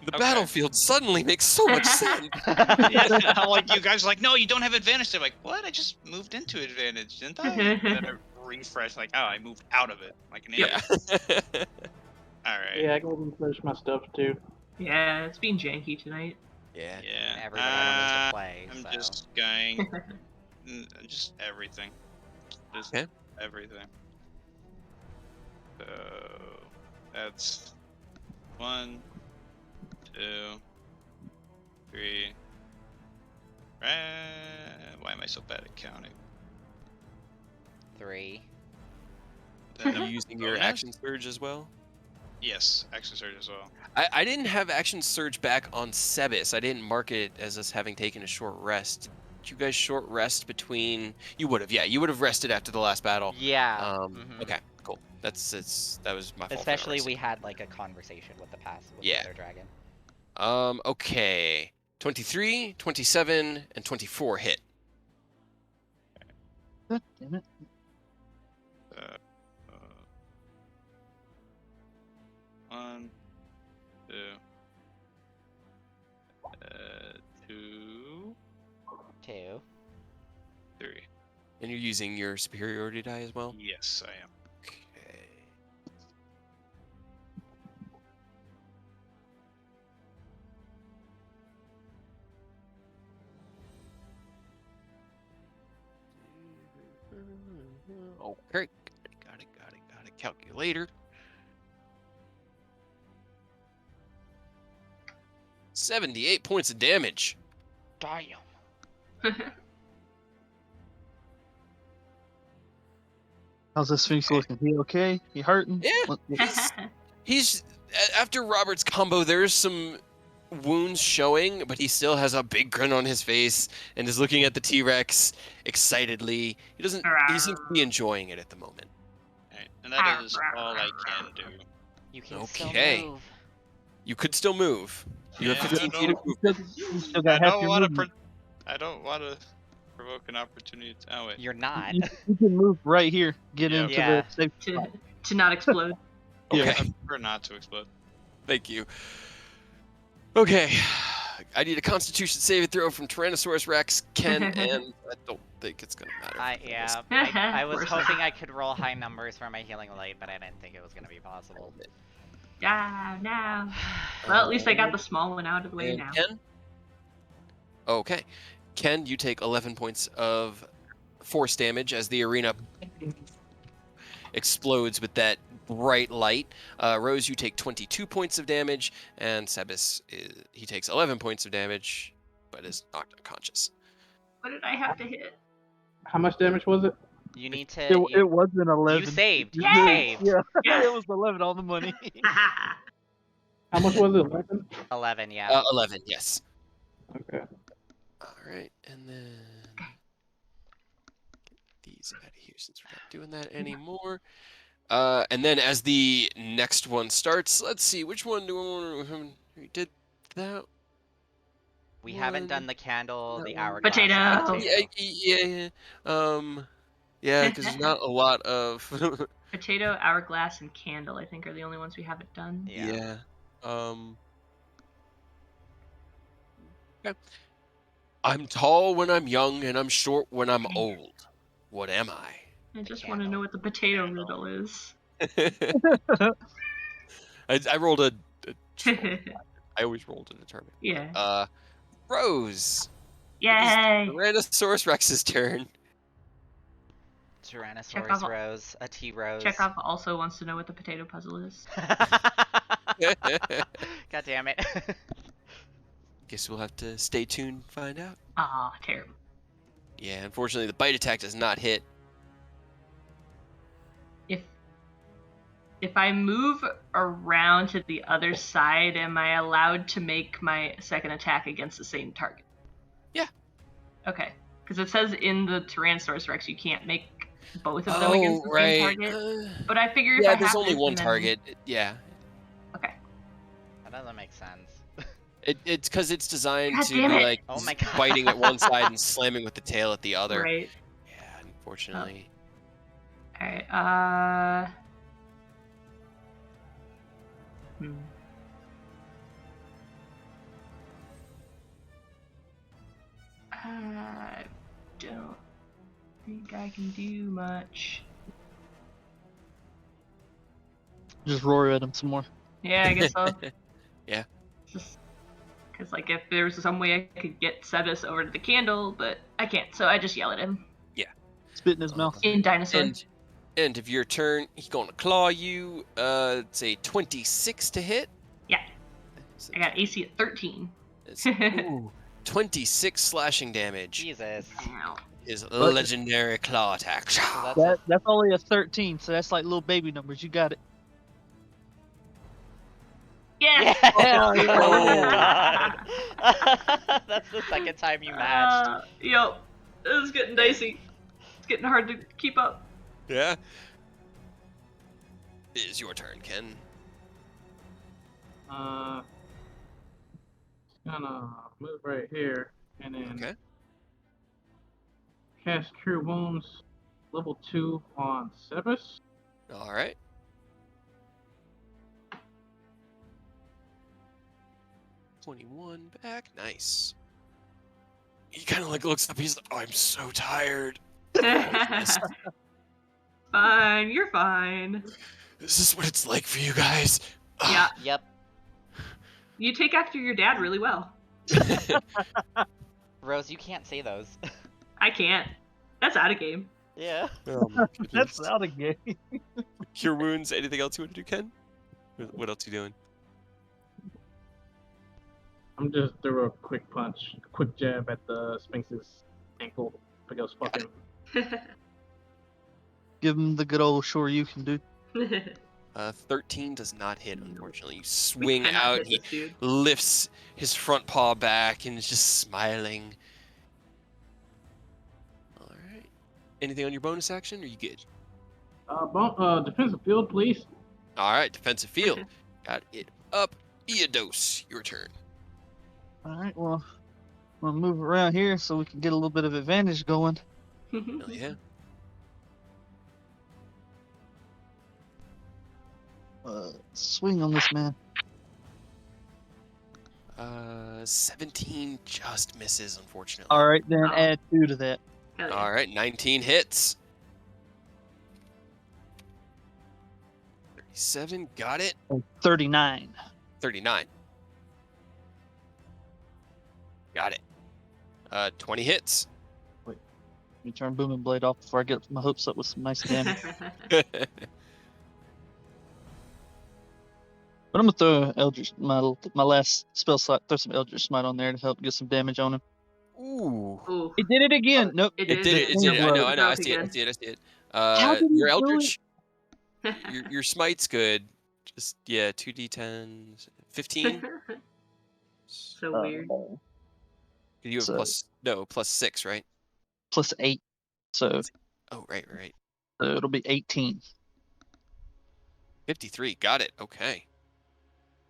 B: The
E: Okay.
B: battlefield suddenly makes so much sense.
E: Yeah, I'm like, you guys are like, no, you don't have advantage. They're like, what? I just moved into advantage, didn't I? And then I refresh, like, oh, I moved out of it. Like an idiot.
B: Yeah.
E: Alright.
F: Yeah, I go and finish my stuff too.
C: Yeah, it's being janky tonight.
B: Yeah.
E: Yeah.
A: Everybody wants to play,
E: I'm
A: so.
E: just going... just everything. Just
B: Okay.
E: everything. So that's 1, 2, 3. Why am I so bad at counting?
A: 3.
E: Then
B: Are
E: a
B: you using your
E: bonus?
B: action surge as well?
E: Yes, action surge as well.
B: I didn't have action surge back on Sebis. I didn't mark it as us having taken a short rest. Did you guys short rest between? You would have, yeah. You would have rested after the last battle.
A: Yeah.
B: Okay, cool. That was my fault. for not
A: Especially we
B: resting.
A: had like a conversation with the
B: Yeah.
A: other dragon.
B: Okay. 23, 27, and 24 hit.
D: God damn it.
E: Uh, 1, 2, 2,
A: 2.
E: 3.
B: And you're using your superiority die as well?
E: Yes, I am.
B: Okay. Okay. Got it. Calculator. 78 points of damage.
A: Damn.
D: How's the Sphinx looking? He okay? He hurting?
B: Yeah. He's after Robert's combo. There's some wounds showing, but he still has a big grin on his face and is looking at the T-Rex excitedly. He seems to be enjoying it at the moment.
E: Alright, and that is all I can do.
A: You can
B: Okay.
A: still move.
B: You could still move. You have
E: Yeah,
B: 15 feet of
E: no.
B: movement.
D: You still
E: I
D: got half
E: don't
D: your
E: want
D: movement.
E: to. I don't want to provoke an opportunity. Oh wait.
A: You're not.
D: You can move right here. Get
E: Yep.
D: into
A: Yeah.
D: the safe spot.
C: to not explode.
B: Okay.
E: I prefer not to explode.
B: Thank you. Okay. I need a Constitution saving throw from Tyrannosaurus Rex, Ken, and I don't think it's gonna matter.
A: I was
C: Of course
A: hoping
C: not.
A: I could roll high numbers for my healing light, but I didn't think it was gonna be possible.
C: Yeah, now. Well, at least I got the small one out of the way
B: And
C: now.
B: Ken? Okay. Ken, you take 11 points of force damage as the arena explodes with that bright light. Rose, you take 22 points of damage, and Sebis, he takes 11 points of damage, but is knocked unconscious.
C: What did I have to hit?
F: How much damage was it?
A: You need to.
D: It wasn't 11.
A: You saved. You
C: Yay!
A: saved.
D: Yeah,
C: Yes.
D: it was 11 on the money.
F: How much was it? 11?
A: 11. Yeah.
B: 11, yes.
F: Okay.
B: All right, and then get these out of here since we're not doing that anymore. And then as the next one starts, let's see, which one do I want to... We did that
A: We haven't
B: one.
A: done the candle,
B: That
A: the
B: one.
A: hourglass.
C: Potato.
A: and the
B: Yeah. Yeah, because there's not a lot of...
C: Potato, hourglass, and candle, I think, are the only ones we haven't done.
A: Yeah.
B: Okay. I'm tall when I'm young, and I'm short when I'm old. What am I?
C: I just want to know what the potato riddle is.
B: I rolled a I always roll to determine.
C: Yeah.
B: Rose.
C: Yay!
B: Tyrannosaurus Rex's turn.
A: Tyrannosaurus
C: off-
A: Rose, a T-Rose.
C: Chekhov also wants to know what the potato puzzle is.
A: God damn it.
B: Guess we'll have to stay tuned and find out.
C: Aw, terrible.
B: Yeah, unfortunately, the bite attack does not hit.
C: If I move around to the other side, am I allowed to make my second attack against the same target?
B: Yeah.
C: Okay. Because it says in the Tyrannosaurus Rex you can't make both of them against the same target. But I figure if I have
B: there's only
C: this
B: one
C: and then-
B: target. Yeah.
C: Okay.
A: That doesn't make sense.
B: It's because it's designed
C: God
B: to
C: damn
B: be
C: it.
B: like
A: Oh my God.
B: biting at one side and slamming with the tail at the other.
C: Right.
B: Yeah, unfortunately.
C: Alright, I don't think I can do much.
D: Just roar at him some more.
C: Yeah, I guess so.
B: Yeah.
C: Just because, like, if there was some way I could get Sebis over to the candle, but I can't, so I just yell at him
D: Spit in his mouth.
C: in dinosaur.
B: End of your turn. He's gonna claw you. It's a 26 to hit.
C: Yeah.
B: So
C: I got AC at 13.
B: it's, ooh, 26 slashing damage.
A: Jesus.
C: Ow.
B: His legendary claw attack.
A: So that's
D: That's only a 13, so that's like little baby numbers. You got it.
C: Yes!
A: Yes!
D: yeah,
A: Oh
B: yeah.
A: god. That's the second time you matched.
C: Yep. This is getting dicey. It's getting hard to keep up.
B: Yeah. It is your turn, Ken.
F: Gonna move right here and then
B: Okay.
F: cast Cure Wounds level 2 on Sebas.
B: All right. $21 back. Nice. He kind of like looks up. He's like, "Oh, I'm so tired.
C: Fine, you're fine.
B: This is what it's like for you guys."
C: Yeah,
A: Yep.
C: you take after your dad really well.
A: Rose, you can't say those.
C: I can't. That's out of game.
A: Yeah.
B: Oh my goodness.
D: That's out of game.
B: Cure wounds. Anything else you want to do, Ken? What else you doing?
F: I'm just throw a quick punch, a quick jab at the Sphinx's ankle if it goes fucking.
D: Give him the good old sure you can do.
B: 13 does not hit, unfortunately. You
C: We
B: swing
C: cannot
B: out.
C: hit
B: He
C: this dude.
B: lifts his front paw back and is just smiling. All right. Anything on your bonus action? Or you good?
F: Defensive field, please.
B: All right. Defensive field. Got it up. Eodos, your turn.
D: All right, well, I'm gonna move around here so we can get a little bit of advantage going.
B: Hell yeah.
D: Swing on this man.
B: 17 just misses, unfortunately.
D: All right, then
C: Oh.
D: add 2 to that.
C: Hell yeah.
B: All right. 19 hits. 37. Got it.
D: 39.
B: 39. Got it. 20 hits.
D: You turn Booming Blade off before I get my hopes up with some nice damage. But I'm gonna throw Eldritch my last spell slot. Throw some Eldritch Smite on there to help get some damage on him.
B: Ooh.
C: Ooh.
D: It did it again. Nope.
C: It
B: It did it. It did it. I know. I know. I see it. I see it. I see it.
D: How did he
B: Your
D: do
B: Eldritch. Your smite's good. Just 2d10s. 15.
C: So weird.
B: You have
D: So-
B: plus 6, right?
D: Plus 8. So
B: Oh, right.
D: it'll be 18.
B: 53. Got it. Okay.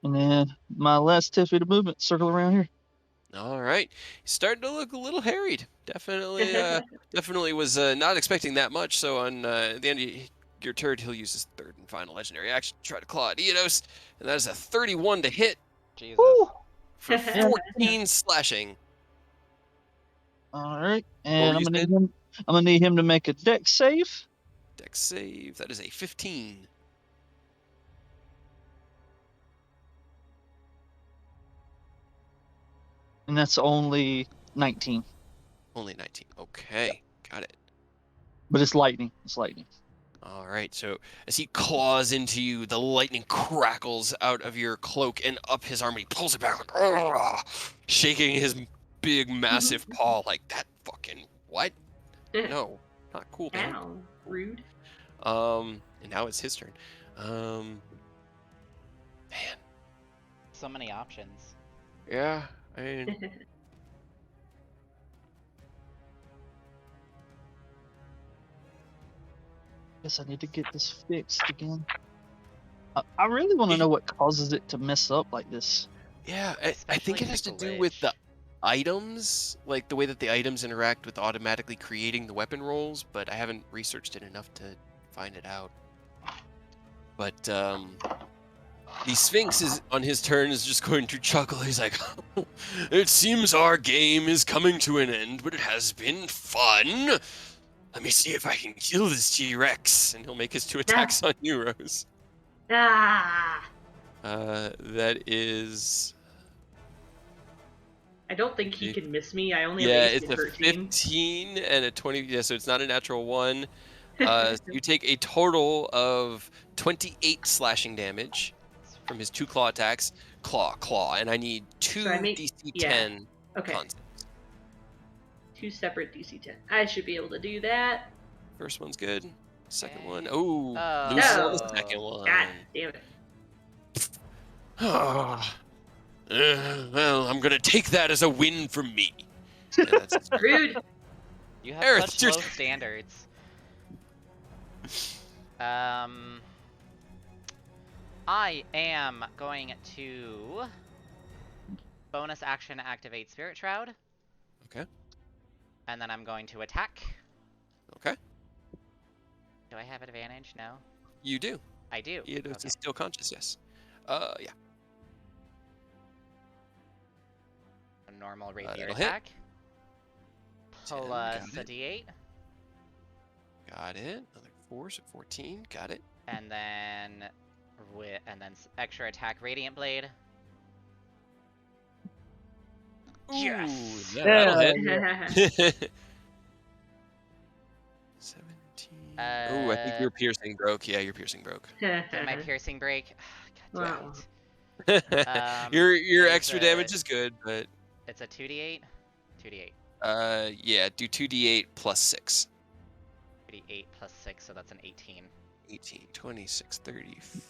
D: And then my last 10 feet of movement, circle around here.
B: All right. He's starting to look a little harried. Definitely, definitely was not expecting that much. So on the end of your turn, he'll use his third and final legendary action to try to claw at Eodos, and that is a 31 to hit
A: Jesus.
B: for 14 slashing.
D: All right,
B: What
D: and
B: were
D: I'm
B: you
D: gonna need him to make a dex save.
B: Dex save. That is a 15.
D: And that's only 19.
B: Only 19. Okay. Got it.
D: But it's lightning. It's lightning.
B: All right, so as he claws into you, the lightning crackles out of your cloak and up his arm. He pulls it back, like, "Argh!" Shaking his big, massive paw like that. Fucking what? No, not cool, man.
C: Ow. Rude.
B: And now it's his turn. Man,
A: So many options.
B: yeah. I mean,
D: Guess I need to get this fixed again. I really want to know what causes it to mess up like this.
B: yeah. I think
A: Especially
B: it has to
A: the
B: do with the
A: glitch.
B: items, like the way that the items interact with automatically creating the weapon rolls. But I haven't researched it enough to find it out. But the Sphinx is on his turn is just going to chuckle. He's like, "It seems our game is coming to an end, but it has been fun. Let me see if I can kill this T-Rex." And he'll make his 2 attacks on you, Rose.
C: Ah.
B: That is...
C: I don't think he can miss me. I only
B: Yeah,
C: have AC
B: it's
C: of
B: a
C: 13.
B: 15 and a 20. Yeah, so it's not a natural 1. So you take a total of 28 slashing damage from his 2 claw attacks. Claw, and I need 2
C: So I make-
B: DC
C: yeah.
B: 10
C: Okay.
B: con saves.
C: 2 separate DC 10. I should be able to do that.
B: First one's good. Second
A: Okay.
B: one,
A: Oh.
B: loses on the
C: No.
B: second one.
C: God damn it.
B: Well, I'm gonna take that as a win for me. Yeah, that's
C: Rude.
A: You have
B: Aerith,
A: such
B: you're-
A: low standards. I am going to bonus action activate Spirit Shroud.
B: Okay.
A: And then I'm going to attack.
B: Okay.
A: Do I have advantage? No.
B: You do.
A: I do.
B: Eidos
A: Okay.
B: is still conscious, yes. Yeah.
A: A normal rapier
B: that'll hit.
A: attack.
B: 10,
A: Plus
B: got
A: a
B: it.
A: d8.
B: Got it. Another 4, so 14. Got it.
A: And then extra attack Radiant Blade.
B: Ooh,
A: Yes!
B: that'll hit. 17. Ooh, I think your piercing broke. Yeah, your piercing broke.
A: Did my piercing break? God damn
C: Wow.
A: it.
B: Your
A: it's
B: extra damage is good, but
A: It's a 2d8? 2d8.
B: yeah, do 2d8 plus 6.
A: 2d8 plus 6, so that's an 18.
B: 18, 26, 35.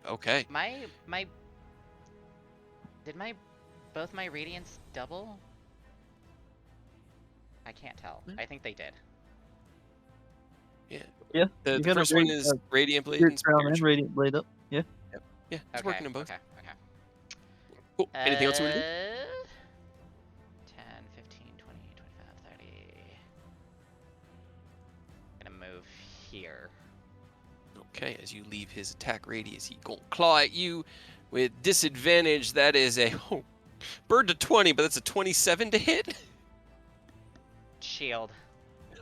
B: Okay.
A: Did both my radiants double? I can't tell. I think they did.
B: Yeah.
D: Yeah,
B: The
D: you got a
B: first one
D: great,
B: is Radiant Blade
D: Spirit
B: and
D: Crown
B: Spirit
D: and
B: Shroud.
D: Radiant Blade up. Yeah.
B: Yeah, it's
A: Okay,
B: working on both.
A: Okay.
B: Cool. Anything else you want to do?
A: 10, 15, 20, 25, 30. Gonna move here.
B: Okay, as you leave his attack radius, he gonna claw at you with disadvantage. That is a bird to 20, but that's a 27 to hit.
A: Shield,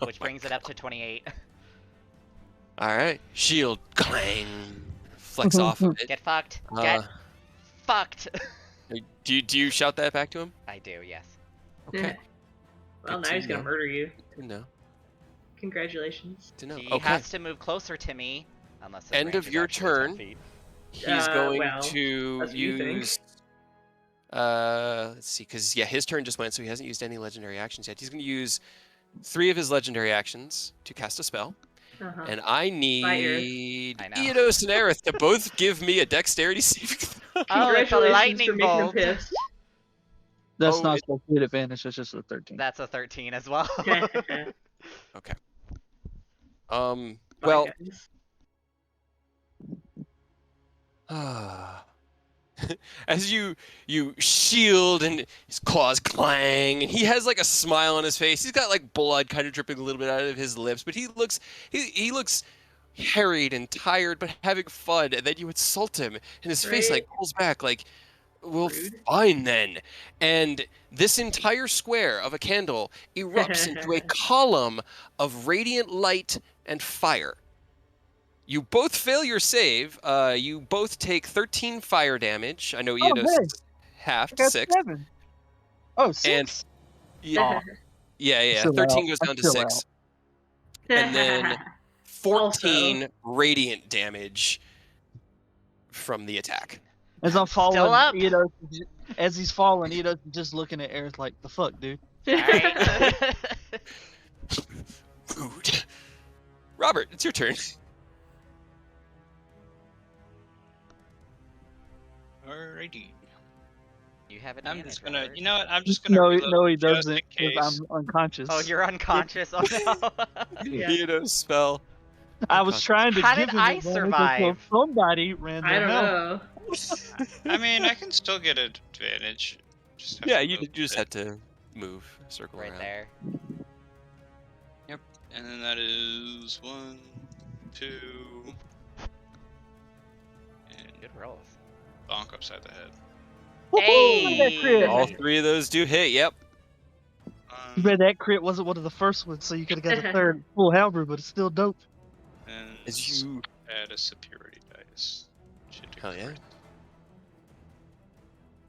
B: Oh
A: which
B: my
A: brings it up to 28.
B: All right, shield clang, flex off of it.
A: Get fucked. Get fucked.
B: Do you shout that back to him?
A: I do, yes.
B: Okay.
C: Well,
B: Good
C: now
B: to
C: he's gonna
B: know.
C: murder you.
B: Good to know.
C: Congratulations.
B: To know.
A: He
B: Okay.
A: has to move closer to me, unless his
B: End
A: range
B: of
A: is
B: your
A: actually 10
B: turn.
A: feet.
B: He's going
C: well,
B: to
C: that's what you think.
B: use. Let's see, because yeah, his turn just went, so he hasn't used any legendary actions yet. He's going to use 3 of his legendary actions to cast a spell,
C: Uh-huh.
B: and I need
A: I know.
B: Eidos and Aerith to both give me a dexterity saving throw.
A: Oh, it's a
C: Congratulations
A: lightning
C: for making him
A: bolt.
C: pissed.
D: That's
B: Oh,
D: not
B: it-
D: supposed to be an advantage. That's just a 13.
A: That's a 13 as well.
B: Okay.
C: Fine,
B: Well,
C: guys.
B: as you shield and his claws clang, and he has like a smile on his face. He's got like blood kind of dripping a little bit out of his lips, but he looks harried and tired, but having fun. And then you insult him, and his face like pulls back, like, "Well,
C: Rude.
B: fine then." And this entire square of a candle erupts into a column of radiant light and fire. You both fail your save. You both take 13 fire damage. I know Eidos
D: hey.
B: is half
D: I got
B: 6.
D: 7. Oh, 6.
B: And yeah, yeah.
D: Chill
B: 13
D: out.
B: goes down to
D: Chill
B: 6. And then 14 radiant damage from the attack.
D: As I'm falling,
A: Still up.
D: as he's falling, Eidos is just looking at Aerith like, the fuck, dude?
A: Alright.
B: Rude. Robert, it's your turn.
E: Alrighty.
A: You have
E: I'm
A: advantage,
E: just gonna,
A: Robert.
E: you know what? I'm just gonna.
D: No,
E: reload
D: no, he
E: just
D: doesn't.
E: in
D: 'Cause
E: case.
D: I'm unconscious.
A: Oh, you're unconscious. Oh no.
C: Yeah.
B: Eidos spell.
D: I was trying to
A: How
D: give
A: did
D: him
A: I
D: advantage
A: survive?
D: until somebody ran
C: I don't
D: down.
C: know.
E: I mean, I can still get an advantage. Just have
B: Yeah,
E: to
B: you
E: move
B: just
E: it.
B: had to move, circle
A: Right
B: around.
A: there.
E: And then that is 1, 2, and
A: Good rolls.
E: bonk upside the head.
D: Woohoo, that crit.
A: Hey!
B: All 3 of those do hit. Yep.
D: Too bad that crit wasn't one of the first ones, so you could have got a third full halberd, but it's still dope.
E: And
B: As you
E: add a superiority dice. Should do
B: Hell yeah.
E: great.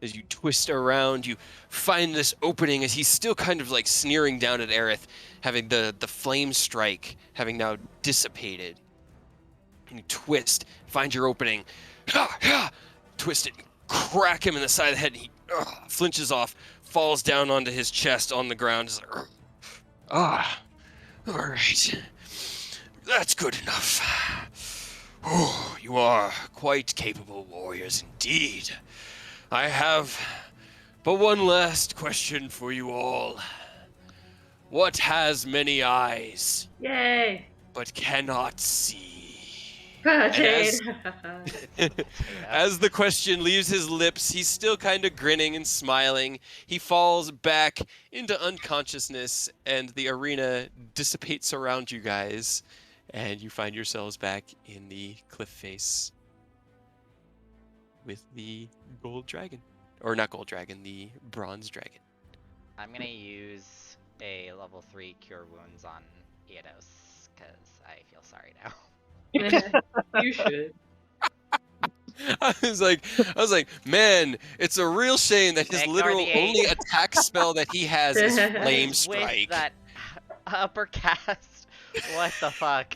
B: As you twist around, you find this opening as he's still kind of like sneering down at Aerith, having the flame strike having now dissipated. And you twist, find your opening, twist it, crack him in the side of the head, and he flinches off, falls down onto his chest on the ground. He's like, all right, that's good enough. Oh, you are quite capable warriors indeed. I have but one last question for you all. What has many eyes
C: Yay!
B: but cannot see?
C: Jade.
B: As the question leaves his lips, he's still kind of grinning and smiling. He falls back into unconsciousness, and the arena dissipates around you guys, and you find yourselves back in the cliff face with the gold dragon. Or not gold dragon, the bronze dragon.
A: I'm gonna use a level 3 Cure Wounds on Eidos, because I feel sorry now.
C: You should.
B: I was like, man, it's a real shame that his
A: Ignore
B: literal
A: the 8.
B: only attack spell that he has is Flame
A: With
B: Strike.
A: that upper cast. What the fuck?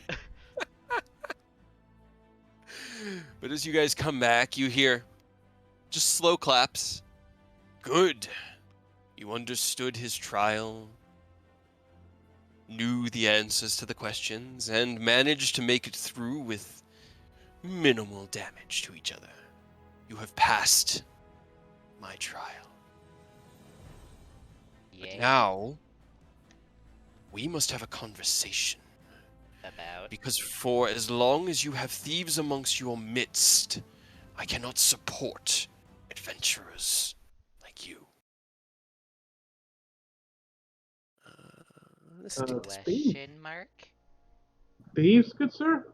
B: But as you guys come back, you hear just slow claps. Good. You understood his trial, knew the answers to the questions, and managed to make it through with minimal damage to each other. You have passed my trial. But
A: Yay.
B: now, we must have a conversation.
A: About.
B: Because for as long as you have thieves amongst your midst, I cannot support adventurers like you. Let's do this.
A: Question mark?
F: Thieves, good sir?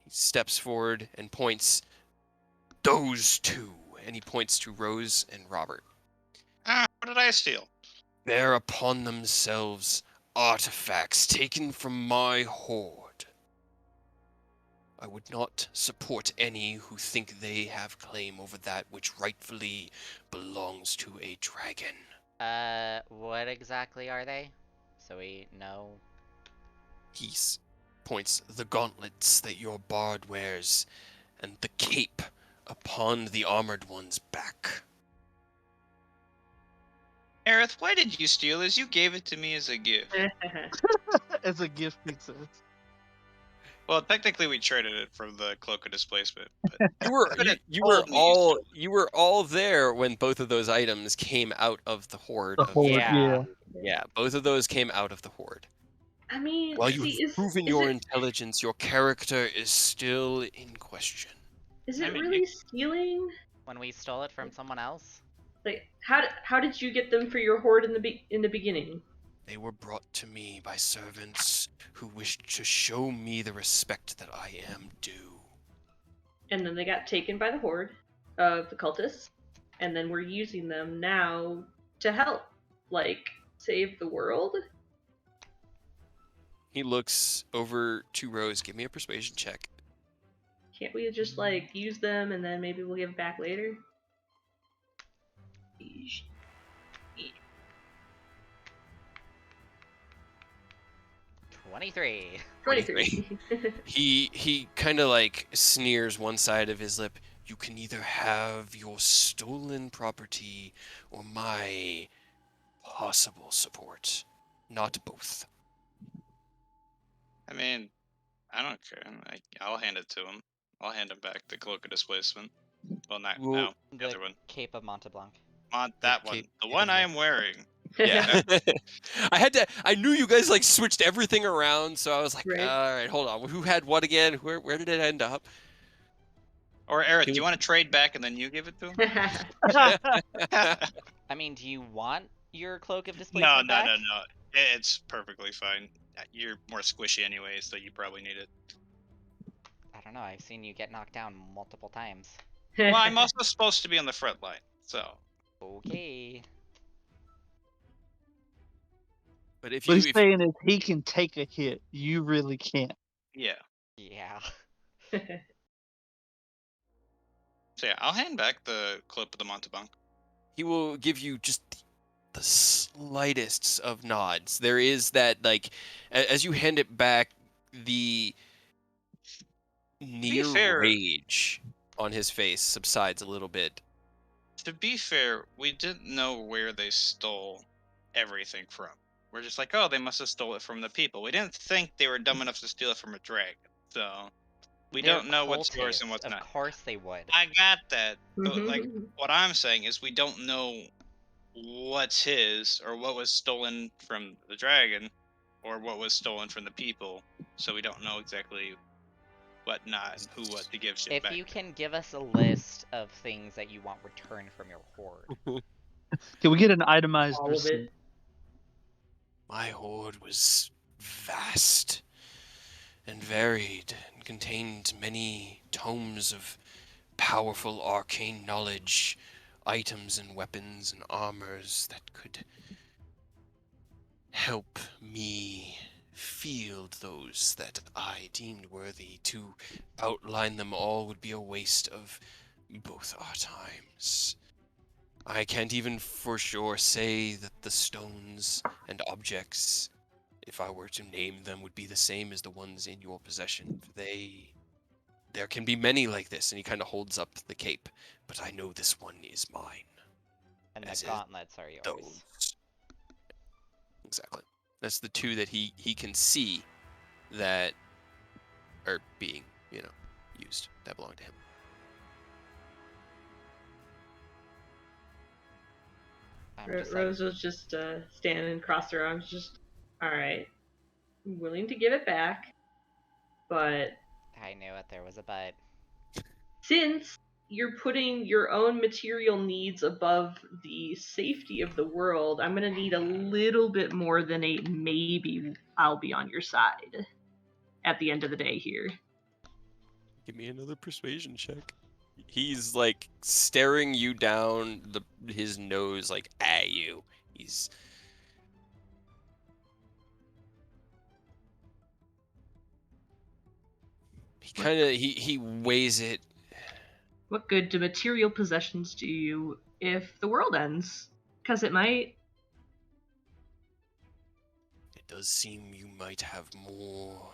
B: He steps forward and points. Those two. And he points to Rose and Robert.
E: What did I steal?
B: Bear upon themselves artifacts taken from my hoard. I would not support any who think they have claim over that which rightfully belongs to a dragon.
A: What exactly are they? So we know.
B: He points the gauntlets that your bard wears, and the cape upon the armored one's back.
E: Aerith, why did you steal this? You gave it to me as a gift.
D: As a gift, pizza.
E: Well, technically we traded it from the Cloak of Displacement. But
B: You were all there when both of those items came out of the horde.
D: The horde, yeah.
B: Yeah, both of those came out of the horde.
C: I mean,
B: While you
C: see,
B: have proven your intelligence, your character is still in question.
C: Is it
E: I mean,
C: really stealing?
A: When we stole it from someone else?
C: Like, how did you get them for your horde in the beginning?
B: They were brought to me by servants who wished to show me the respect that I am due.
C: And then they got taken by the horde of the cultists, and then we're using them now to help, like, save the world?
B: He looks over to Rose. Give me a persuasion check.
C: Can't we just, like, use them and then maybe we'll give it back later?
A: 23.
C: 23.
B: He kind of like sneers one side of his lip. You can either have your stolen property or my possible support. Not both.
E: I mean, I don't care. I'll hand it to him. I'll hand him back the Cloak of Displacement. Well, not
B: Well,
E: now. The
A: The
E: other one.
A: Cape of Monteblanc.
E: That one. The one I am wearing.
B: Yeah. I knew you guys like switched everything around, so I was like,
C: Right.
B: all right, hold on. Who had what again? Where did it end up?
E: Or Aerith, do you want to trade back and then you give it to him?
A: I mean, do you want your Cloak of
E: No,
A: Displacement
E: no,
A: back?
E: no, no. It's perfectly fine. You're more squishy anyway, so you probably need it.
A: I don't know, I've seen you get knocked down multiple times.
E: Well, I'm also supposed to be on the front line, so.
A: Okay.
B: But if
D: What
B: you
D: he's saying is he can take a hit. You really can't.
E: Yeah.
A: Yeah.
E: So yeah, I'll hand back the clip of the Monteblanc.
B: he will give you just the slightest of nods. There is that, like, as you hand it back, the near
E: fair-
B: rage on his face subsides a little bit.
E: To be fair, we didn't know where they stole everything from. We're just like, oh, they must have stole it from the people. We didn't think they were dumb enough to steal it from a dragon. So we
A: They're
E: don't know what's yours and
A: cultists.
E: what's
A: Of
E: not.
A: course they would.
E: I got that, but like
C: Mhm.
E: what I'm saying is we don't know what's his or what was stolen from the dragon or what was stolen from the people. So we don't know exactly what not and who what to give shit
A: If
E: back.
A: you can give us a list of things that you want returned from your hoard.
D: Can we get an itemized
C: All of
D: receipt?
C: it.
B: My hoard was vast and varied and contained many tomes of powerful arcane knowledge, items and weapons and armors that could help me field those that I deemed worthy. To outline them all would be a waste of both our times. I can't even for sure say that the stones and objects, if I were to name them, would be the same as the ones in your possession. There can be many like this, and he kind of holds up the cape, but I know this one is mine.
A: And
B: As
A: the
B: is
A: gauntlets are yours.
B: Those. Exactly. That's the two that he can see that are being, used, that belong to him.
A: I'm just like,
C: Rose was just standing and crossed her arms, just, alright, I'm willing to give it back, but
A: I knew it, there was a but.
C: since you're putting your own material needs above the safety of the world, I'm gonna need a little bit more than a maybe I'll be on your side at the end of the day here.
B: Give me another persuasion check. He's like staring you down his nose like at you. He's he weighs it.
C: What good do material possessions do you if the world ends? Because it might.
B: It does seem you might have more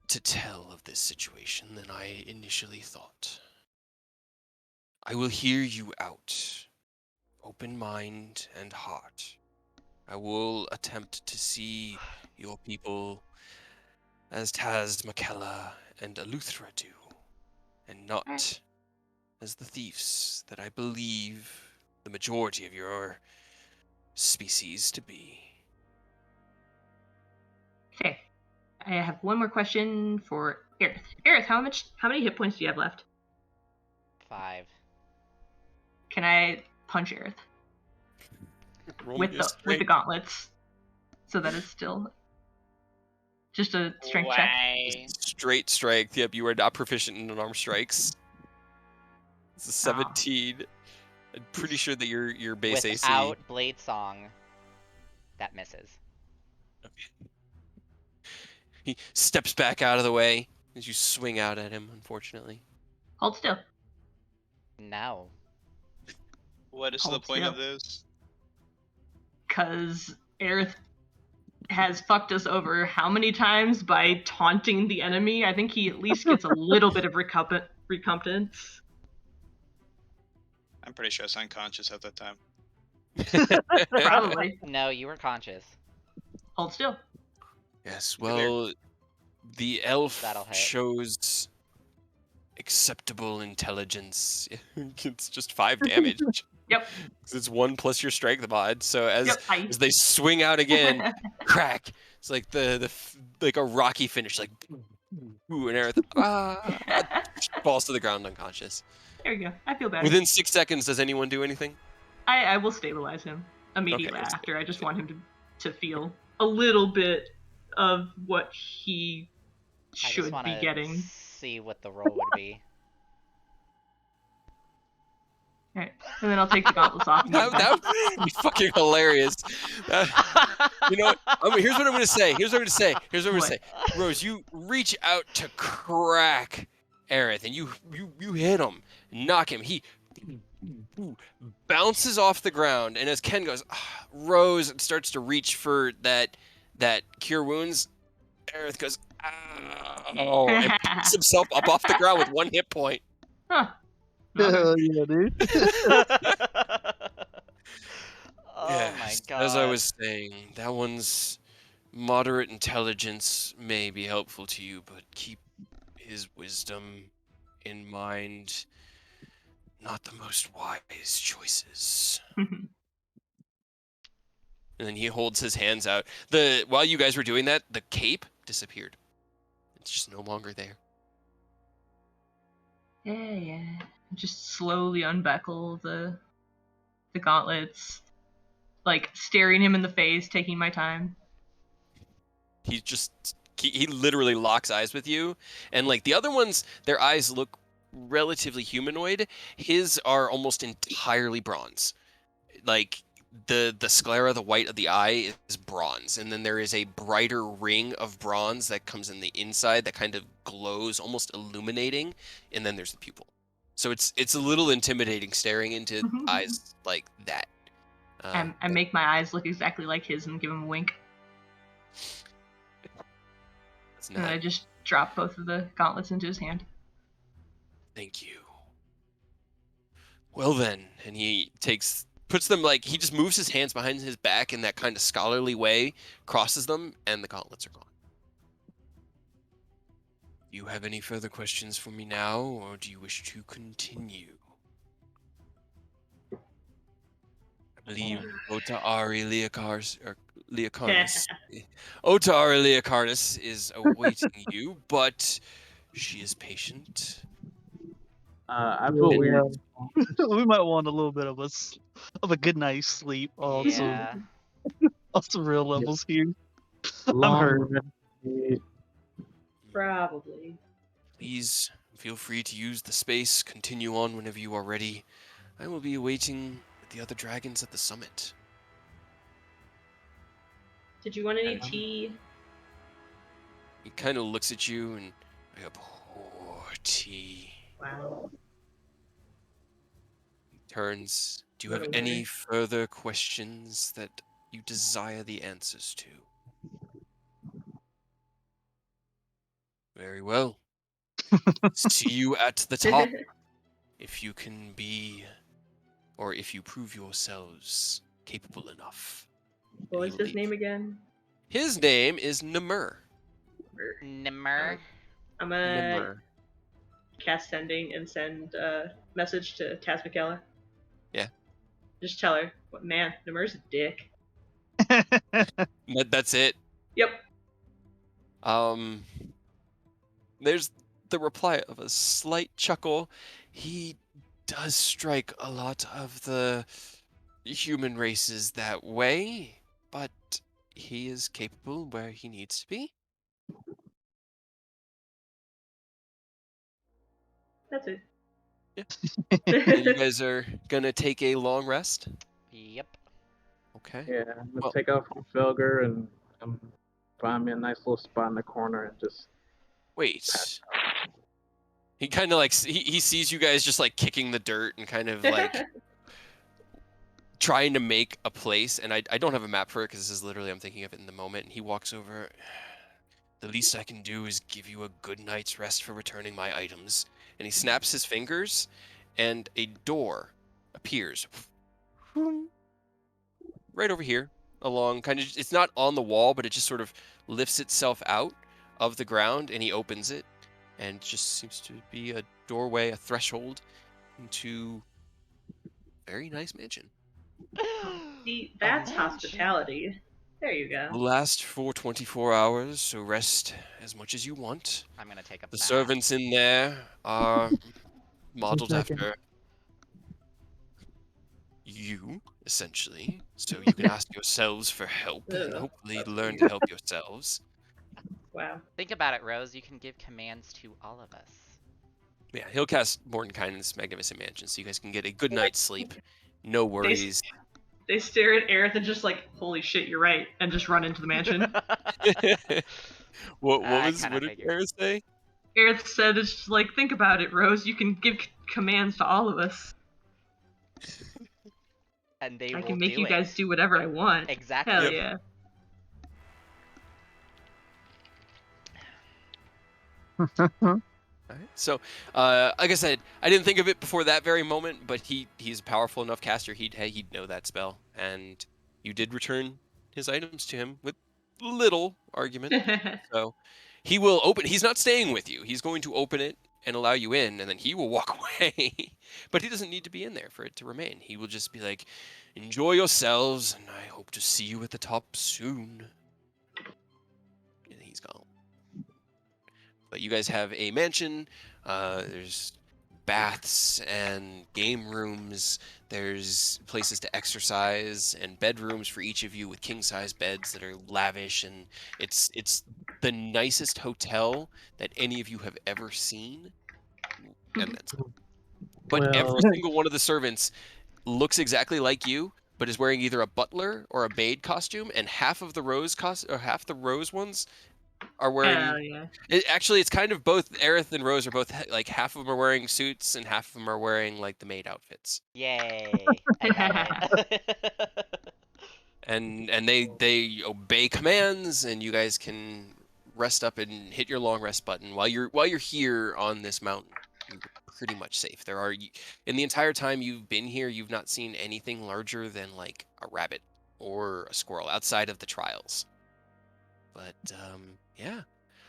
B: to tell of this situation than I initially thought. I will hear you out. Open mind and heart. I will attempt to see your people as Taz, Makella, and Aluthra do, and not as the thieves that I believe the majority of your species to be.
C: Okay. I have one more question for Aerith. Aerith, how many hit points do you have left?
A: 5.
C: Can I punch Aerith
B: Roll
C: with
B: me a
C: the
B: strength.
C: gauntlets, so that it's still just a strength check?
A: Why?
B: Straight strength. Yep, you are not proficient in unarmed strikes. It's a 17. I'm pretty sure that your base AC.
A: Without Blade Song, that misses.
B: Okay. He steps back out of the way as you swing out at him, unfortunately.
C: Hold still.
A: No.
E: What is the
C: Hold
E: point
C: still.
E: of this?
C: Because Aerith has fucked us over how many times by taunting the enemy? I think he at least gets a little bit of recompense.
E: I'm pretty sure I was unconscious at that time.
C: Probably.
A: No, you were conscious.
C: Hold still.
B: Yes,
E: Be there.
B: well, the elf
A: That'll hit.
B: shows acceptable intelligence. It's just 5 damage.
C: Yep.
B: 'Cause it's 1 plus your strength mod. So as
C: Yep.
B: as they swing out again, crack. It's like like a Rocky finish, like ooh, and Aerith falls to the ground unconscious.
C: There you go. I feel better.
B: Within 6 seconds, does anyone do anything?
C: I will stabilize him immediately
B: Okay.
C: after. I just want him to feel a little bit of what he
A: I just
C: should
A: want
C: be
A: to
C: getting.
A: see what the roll would be.
C: Alright. And then I'll take the gauntlets off. And
B: That would be fucking hilarious. You know what? Here's what I'm gonna say.
C: What?
B: Rose, you reach out to crack Aerith, and you hit him, knock him. He bounces off the ground, and as Ken goes, Rose, and starts to reach for that cure wounds, Aerith goes, ow, and picks himself up off the ground with 1 hit point.
C: Huh.
D: Hell
C: Okay.
D: yeah, dude.
A: Oh my god.
B: As I was saying, that one's moderate intelligence may be helpful to you, but keep his wisdom in mind. Not the most wise choices. And then he holds his hands out. While you guys were doing that, the cape disappeared. It's just no longer there.
C: Yeah. Just slowly unbuckle the gauntlets, like staring him in the face, taking my time.
B: He literally locks eyes with you, and like the other ones, their eyes look relatively humanoid. His are almost entirely bronze. Like the sclera, the white of the eye, is bronze, and then there is a brighter ring of bronze that comes in the inside that kind of glows, almost illuminating, and then there's the pupil. So it's a little intimidating staring into eyes like that.
C: I make my eyes look exactly like his and give him a wink. And I just drop both of the gauntlets into his hand.
B: Thank you. Well then, and he puts them like, he just moves his hands behind his back in that kind of scholarly way, crosses them, and the gauntlets are gone. Do you have any further questions for me now, or do you wish to continue? I believe Otari Leocarnis. Otari Leocarnis is awaiting you, but she is patient.
F: I feel weird.
D: We might want a little bit of a good night's sleep on
A: Yeah.
D: some real levels here.
F: Long
D: hurt.
C: Probably.
B: Please feel free to use the space. Continue on whenever you are ready. I will be awaiting the other dragons at the summit.
C: Did you want any tea?
B: He kind of looks at you and I abhor tea.
C: Wow.
B: He turns. Do you
C: What
B: have
C: a
B: any
C: winner.
B: further questions that you desire the answers to? Very well. See you at the top. If you can be, or if you prove yourselves capable enough.
C: What was
B: He'll
C: his
B: leave.
C: name again?
B: His name is Namur.
A: Nimmer.
C: I'm gonna
B: Namur.
C: cast sending and send a message to Taz McKellar.
B: Yeah.
C: Just tell her, man, Nimmer's a dick.
B: That's it.
C: Yep.
B: There's the reply of a slight chuckle. He does strike a lot of the human races that way, but he is capable where he needs to be.
C: That's it.
B: And you guys are gonna take a long rest?
A: Yep.
B: Okay.
F: Yeah, I'm gonna
B: Well-
F: take off from Felger and find me a nice little spot in the corner and just.
B: Wait. He kind of like, he sees you guys just like kicking the dirt and kind of like trying to make a place, and I don't have a map for it because this is literally, I'm thinking of it in the moment, and he walks over. The least I can do is give you a good night's rest for returning my items. And he snaps his fingers, and a door appears right over here, along kind of, it's not on the wall, but it just sort of lifts itself out of the ground, and he opens it, and it just seems to be a doorway, a threshold into a very nice mansion.
C: See, that's
A: mansion.
C: hospitality. There you
B: Will
C: go.
B: last for 24 hours, so rest as much as you want.
A: I'm gonna take a
B: The
A: bath.
B: servants in there are modeled
F: second.
B: after you, essentially. So you can ask yourselves for help and
C: Ugh,
B: hopefully
C: that's
B: learn
C: weird.
B: to help yourselves.
C: Wow.
A: Think about it, Rose. You can give commands to all of us.
B: Yeah, he'll cast Mordenkainen in this magnificent mansion, so you guys can get a good night's sleep. No worries.
C: They stare at Aerith and just like, holy shit, you're right, and just run into the mansion.
B: what
A: I
B: did
A: kinda figured.
B: Aerith say?
C: Aerith said, it's just like, think about it, Rose. You can give commands to all of us.
A: and they
C: I
A: will
C: can make
A: do
C: you
A: it.
C: guys do whatever I want.
A: Exactly.
C: Hell
B: Yep.
C: yeah.
B: All right. So, like I said, I didn't think of it before that very moment, but he's a powerful enough caster. He'd know that spell, and you did return his items to him with little argument. So he will open. He's not staying with you. He's going to open it and allow you in, and then he will walk away. But he doesn't need to be in there for it to remain. He will just be like, "Enjoy yourselves, and I hope to see you at the top soon." And he's gone. But you guys have a mansion. There's baths and game rooms. There's places to exercise and bedrooms for each of you with king-size beds that are lavish, and it's the nicest hotel that any of you have ever seen. And that's but
F: Well,
B: every single one of the servants looks exactly like you, but is wearing either a butler or a maid costume, and half of the half the rose ones are wearing.
C: Hell yeah.
B: It's kind of both. Aerith and Rose are both like half of them are wearing suits and half of them are wearing like the maid outfits.
A: Yay! I love it.
B: And they obey commands, and you guys can rest up and hit your long rest button while you're here on this mountain. You're pretty much safe. In the entire time you've been here, you've not seen anything larger than like a rabbit or a squirrel outside of the trials. But yeah.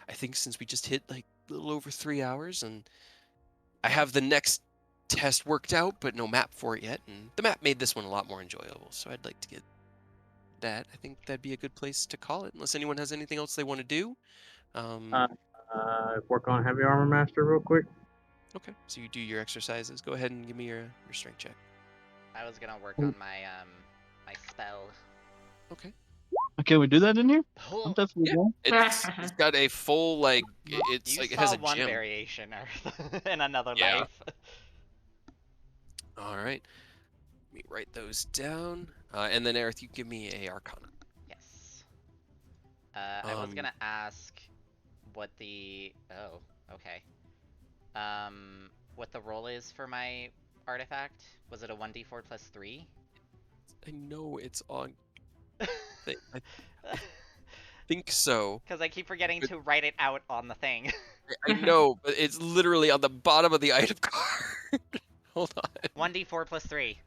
B: I think since we just hit like a little over 3 hours, and I have the next test worked out, but no map for it yet, and the map made this one a lot more enjoyable, so I'd like to get that. I think that'd be a good place to call it, unless anyone has anything else they want to do.
F: uh, work on Heavy Armor Master real quick.
B: Okay, so you do your exercises. Go ahead and give me your strength check.
A: I was gonna work on my my spell.
B: Okay.
D: Can we do that in here? I'm definitely
B: Yeah.
D: down.
B: It's got a full like it's
A: You
B: like it
A: saw
B: has a
A: one
B: gym.
A: variation in another
B: Yeah.
A: life.
B: All right. Let me write those down. And then Aerith, you give me a Arcana.
A: Yes. I was gonna ask what the okay. What the roll is for my artifact? Was it a 1d4 plus 3?
B: I know it's on. I think so.
A: Because I keep forgetting to write it out on the thing.
B: I know, but it's literally on the bottom of the item card. Hold on.
A: 1d4 plus 3.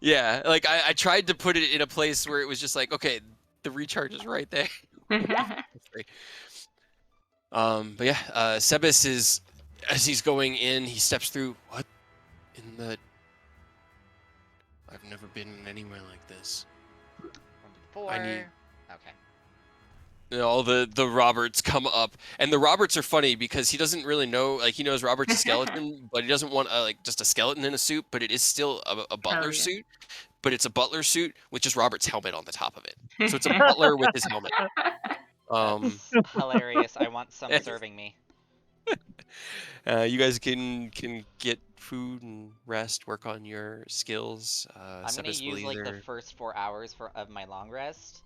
B: Yeah, like I tried to put it in a place where it was just like, okay, the recharge is right there. But yeah, Sebas is, as he's going in, he steps through. What in the? I've never been anywhere like this.
A: 1d4.
B: I need-
A: Okay.
B: All the Roberts come up, and the Roberts are funny because he doesn't really know, like he knows Robert's a skeleton, but he doesn't want like just a skeleton in a suit, but it is still a butler
C: yeah.
B: suit, but it's a butler suit with just Robert's helmet on the top of it. So it's a butler with his helmet.
A: That's hilarious. I want some serving me.
B: You guys can get food and rest, work on your skills.
A: I'm gonna
B: Sebas will
A: use like the
B: either-
A: first 4 hours of my long rest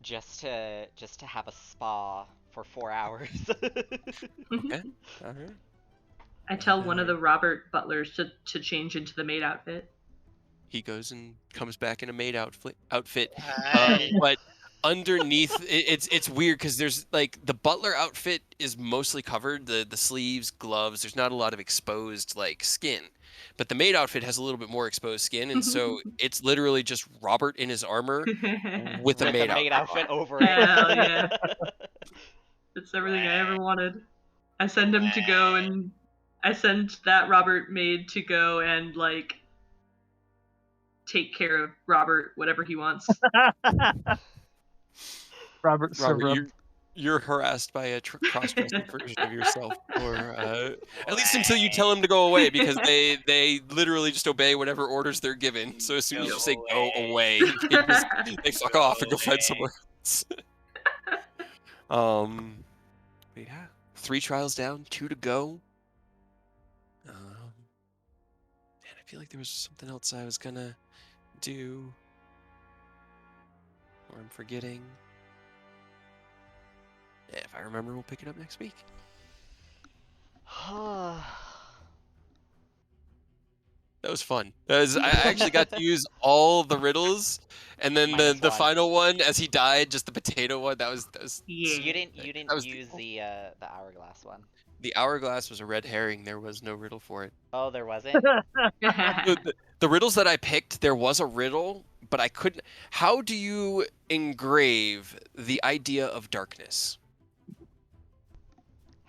A: just to have a spa for 4 hours.
B: Okay. All right.
C: I tell one of the Robert butlers to change into the maid outfit.
B: He goes and comes back in a maid outfit.
A: Nice.
B: But underneath, it's weird because there's like the butler outfit is mostly covered, the sleeves, gloves. There's not a lot of exposed like skin, but the maid outfit has a little bit more exposed skin, and so it's literally just Robert in his armor with a maid outfit.
A: over it.
C: Hell yeah. That's everything I ever wanted. I send him to go and I send that Robert maid to go and like take care of Robert, whatever he wants.
D: Robert,
B: Robert, you're harassed by a cross-dressing version of yourself, or at least until you tell him to go away, because they literally just obey whatever orders they're given. So as soon as you say go away, they fuck off and go find somewhere else. But yeah, 3 trials down, 2 to go. Man, I feel like there was something else I was gonna do, or I'm forgetting. If I remember, we'll pick it up next week. That was fun. I actually got to use all the riddles, and then
A: Minus
B: the
A: one.
B: final one as he died, just the potato one. That was
C: Yeah.
A: You didn't
B: that was
A: use the hourglass one.
B: the hourglass was a red herring. There was no riddle for it.
A: Oh, there wasn't?
B: The riddles that I picked, there was a riddle, but I couldn't. How do you engrave the idea of darkness?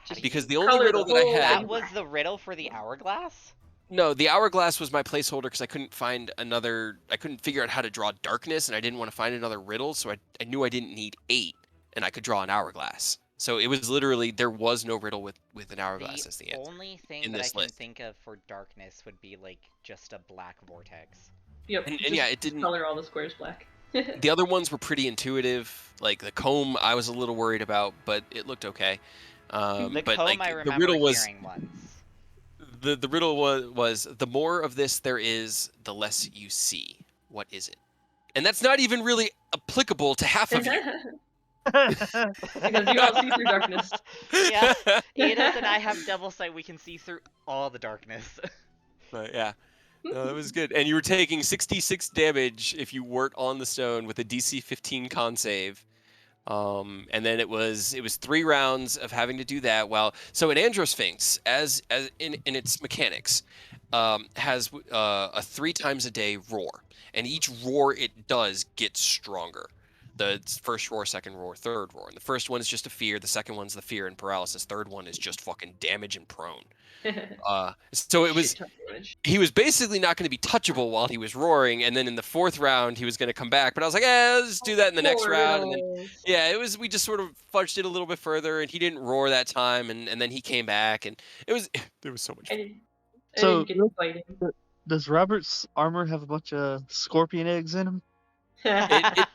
A: How do
B: Because
A: you...
B: the only
C: Color
B: riddle
C: the
B: that I
C: whole
B: had.
A: That
C: thing
A: was
C: black.
A: the riddle for the hourglass?
B: No, the hourglass was my placeholder because I couldn't find another. I couldn't figure out how to draw darkness, and I didn't want to find another riddle, so I knew I didn't need 8, and I could draw an hourglass. So it was literally there was no riddle with an hourglass as the
A: The
B: answer
A: only thing
B: in
A: that I
B: this
A: can
B: list.
A: think of for darkness would be like just a black vortex.
C: Yep.
B: And
C: just
B: yeah, it didn't.
C: color all the squares black.
B: The other ones were pretty intuitive. Like the comb, I was a little worried about, but it looked okay.
A: The
B: But
A: comb
B: like
A: I
B: the
A: remember
B: riddle was
A: hearing once.
B: the riddle was the more of this there is, the less you see. What is it? And that's not even really applicable to half of you.
C: Because you don't see through darkness.
A: Yeah, Eidos and I have double sight. We can see through all the darkness.
B: But yeah, no, that was good. And you were taking 66 damage if you weren't on the stone with a DC 15 con save. And then it was 3 rounds of having to do that. So an Androsphinx, as in its mechanics, has a 3 times a day roar, and each roar it does gets stronger. The first roar, second roar, third roar. And the first one is just a fear. The second one's the fear and paralysis. Third one is just fucking damage and prone. So it was
C: Shit ton of damage.
B: he was basically not going to be touchable while he was roaring, and then in the 4th round he was going to come back. But I was like, let's do that in the next
C: More
B: round. And then
C: riddles.
B: yeah, we just sort of fudged it a little bit further, and he didn't roar that time, and then he came back, and it was so much
C: I
B: fun.
C: didn't get to fight him.
D: Does Robert's armor have a bunch of scorpion eggs in them?
B: It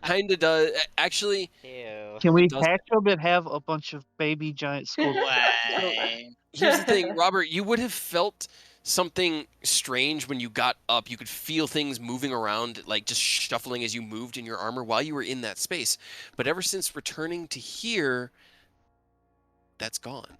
B: kind of does actually.
A: Ew.
D: Can we
B: does-
D: hatch them and have a bunch of baby giant scorpions?
E: Why?
B: Here's the thing, Robert, you would have felt something strange when you got up. You could feel things moving around, like just shuffling as you moved in your armor while you were in that space. But ever since returning to here, that's gone.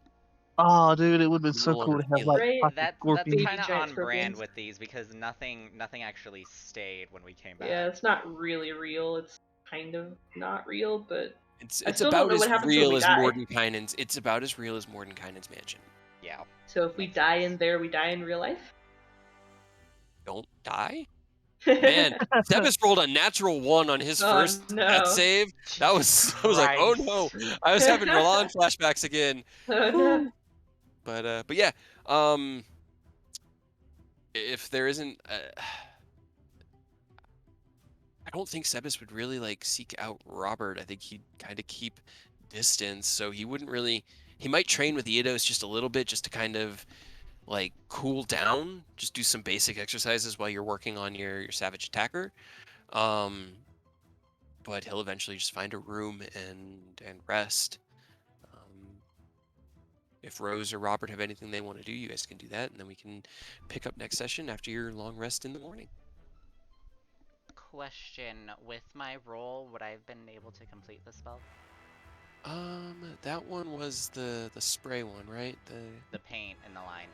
D: Oh, dude, it would have been
B: You
D: so
B: no
D: cool
B: longer
D: to have
B: feel
D: like
C: it.
D: fucking
A: That's
D: scorpions.
A: kind of
C: giant
A: on brand
C: scorpions.
A: with these because nothing actually stayed when we came back.
C: Yeah, it's not really real. It's kind of not real, but
B: It's
C: I still
B: about
C: don't know
B: as
C: what happens when
B: real
C: we
B: as
C: die.
B: Mordenkainen's. It's about as real as Mordenkainen's mansion.
A: Yeah.
C: So if we
A: Makes
C: die
A: sense.
C: in there, we die in real life.
B: Don't die, man. Sebas rolled a natural 1 on his
C: Oh,
B: first
C: no.
B: death save. That was I was like, oh no.
A: Christ.
B: I was having Roland flashbacks again.
C: Oh no.
B: But yeah, if there isn't, I don't think Sebas would really like seek out Robert. I think he'd kind of keep distance, so he wouldn't really. He might train with Eidos just a little bit, just to kind of like cool down, just do some basic exercises while you're working on your savage attacker. But he'll eventually just find a room and rest. If Rose or Robert have anything they want to do, you guys can do that, and then we can pick up next session after your long rest in the morning.
A: Question: with my roll, would I have been able to complete the spell?
B: That one was the spray one, right?
A: The paint in the line.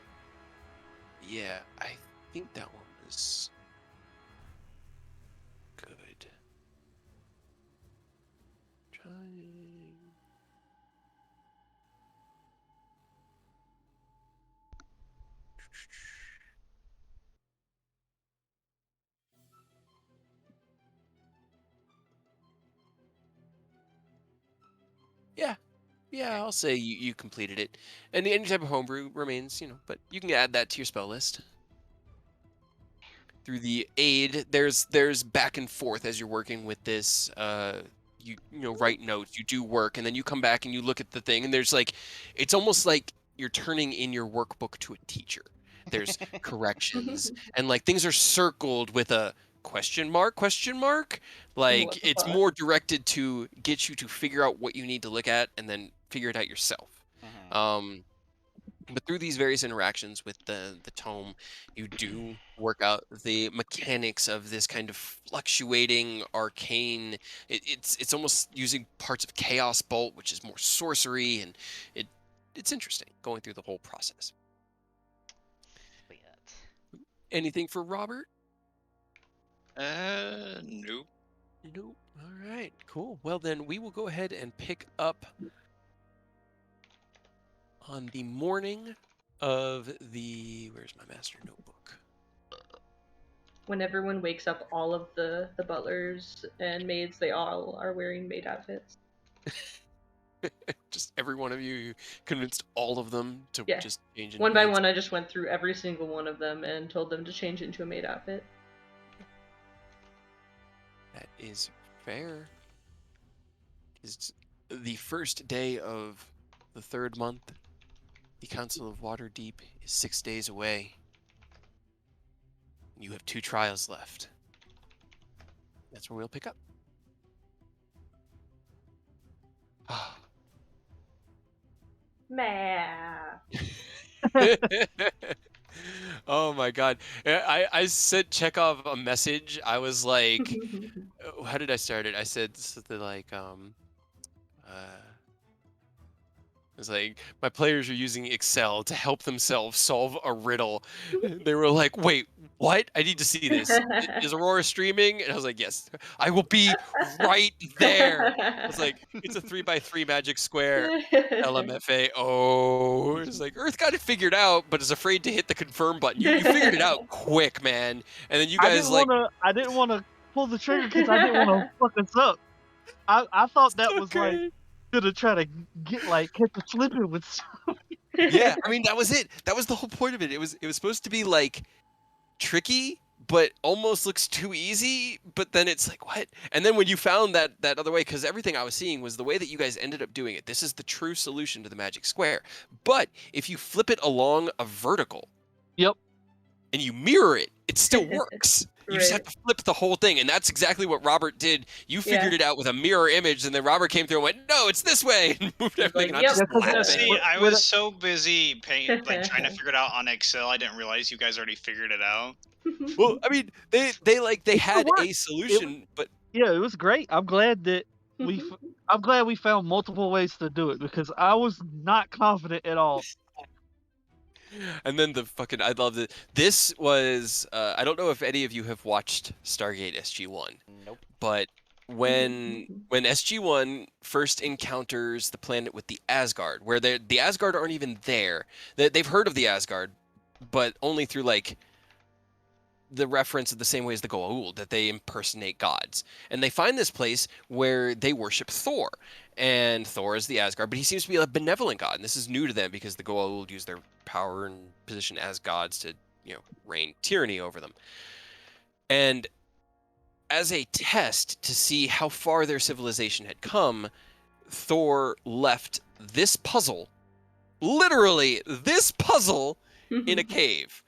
B: Yeah, I think that one was good. Trying. Yeah, I'll say you completed it. And any type of homebrew remains, but you can add that to your spell list. Through the aid, there's back and forth as you're working with this. You write notes, you do work, and then you come back and you look at the thing, and there's like, it's almost like you're turning in your workbook to a teacher. There's corrections, and like things are circled with a question mark. Like
C: What the
B: it's
C: fuck?
B: more directed to get you to figure out what you need to look at and then figure it out yourself.
A: Mhm.
B: But through these various interactions with the tome, you do work out the mechanics of this kind of fluctuating arcane. It's almost using parts of Chaos Bolt, which is more sorcery, and it's interesting going through the whole process.
A: Sweet.
B: Anything for Robert?
E: Nope.
B: Nope. All right, cool. Well, then we will go ahead and pick up on the morning of the. Where's my master notebook?
C: When everyone wakes up, all of the butlers and maids, they all are wearing maid outfits.
B: Just every one of you convinced all of them to
C: Yeah.
B: just change into
C: One by
B: maids?
C: one, I just went through every single one of them and told them to change into a maid outfit.
B: That is fair. It's the first day of the third month. The Council of Waterdeep is 6 days away. You have 2 trials left. That's where we'll pick up.
C: Meh.
B: Oh my god. I sent Chekhov a message. I was like, how did I start it? I said something like, it's like, my players are using Excel to help themselves solve a riddle. They were like, wait, what? I need to see this. Is Aurora streaming? And I was like, yes, I will be right there. I was like, it's a 3x3 magic square. LMFA. Oh, it's like Earth got it figured out, but is afraid to hit the confirm button. You figured it out quick, man. And then you guys
D: I didn't wanna pull the trigger because I didn't want to fuck us up. I thought that
B: so
D: was like
B: great.
D: gonna try to get like catch a slipping with.
B: Yeah, I mean that was it. That was the whole point of it. It was supposed to be like tricky, but almost looks too easy. But then it's like, what? And then when you found that other way, because everything I was seeing was the way that you guys ended up doing it. This is the true solution to the magic square. But if you flip it along a vertical,
D: Yep.
B: and you mirror it, it still works. You just have
C: Right.
B: to flip the whole thing, and that's exactly what Robert did. You figured it out with a mirror image, and then Robert came through and went, "No, it's this way," and moved everything. And I'm
C: Yep.
B: just
D: Yeah, 'cause
B: laughing.
E: See, I
D: with
E: was so busy trying to figure it out on Excel, I didn't realize you guys already figured it out.
B: Well, I mean, they
D: It
B: had
D: worked.
B: a solution, but
D: Yeah, it was great. I'm glad that I'm glad we found multiple ways to do it because I was not confident at all.
B: and then I loved it. This was I don't know if any of you have watched Stargate SG-1,
A: Nope.
B: but when SG-1 first encounters the planet with the Asgard, where the Asgard aren't even there. They've heard of the Asgard, but only through like the reference of the same way as the Goa'uld, that they impersonate gods. And they find this place where they worship Thor. And Thor is the Asgard, but he seems to be a benevolent god. And this is new to them because the Goa'uld use their power and position as gods to, reign tyranny over them. And as a test to see how far their civilization had come, Thor left this puzzle, literally this puzzle, in a cave.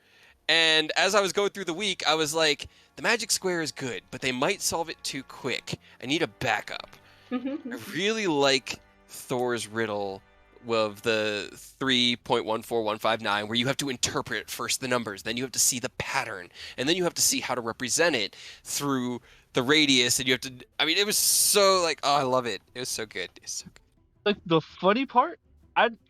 B: And as I was going through the week, I was like, the magic square is good, but they might solve it too quick. I need a backup. I really like Thor's riddle of the 3.14159, where you have to interpret first the numbers, then you have to see the pattern, and then you have to see how to represent it through the radius, and you have to, I mean, it was so like, oh, I love it. It was so good. It's so good.
D: Like the funny part,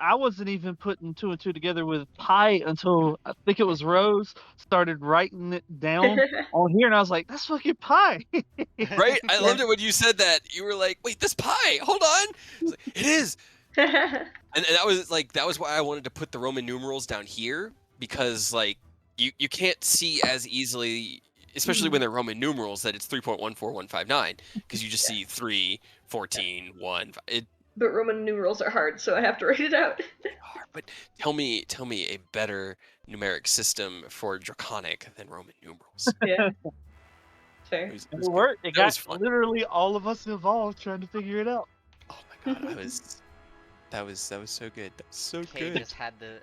D: I wasn't even putting 2 and 2 together with pi until I think it was Rose started writing it down on here, and I was like, "That's fucking pi."
B: Right? I loved it when you said that. You were like, wait, this pie, hold on. It's like, it is. And that was why I wanted to put the Roman numerals down here, because like you can't see as easily, especially when they're Roman numerals, that it's 3.14159, because you just see 3, 14, 1.
C: But Roman numerals are hard, so I have to write it out.
B: But tell me a better numeric system for Draconic than Roman numerals.
C: Yeah. Fair.
B: It
D: It
B: was
D: worked. It
B: That was
D: got
B: fun.
D: literally all of us involved trying to figure it out.
B: Oh my god, that was so good. That was so
A: Kay
B: good.
A: just had the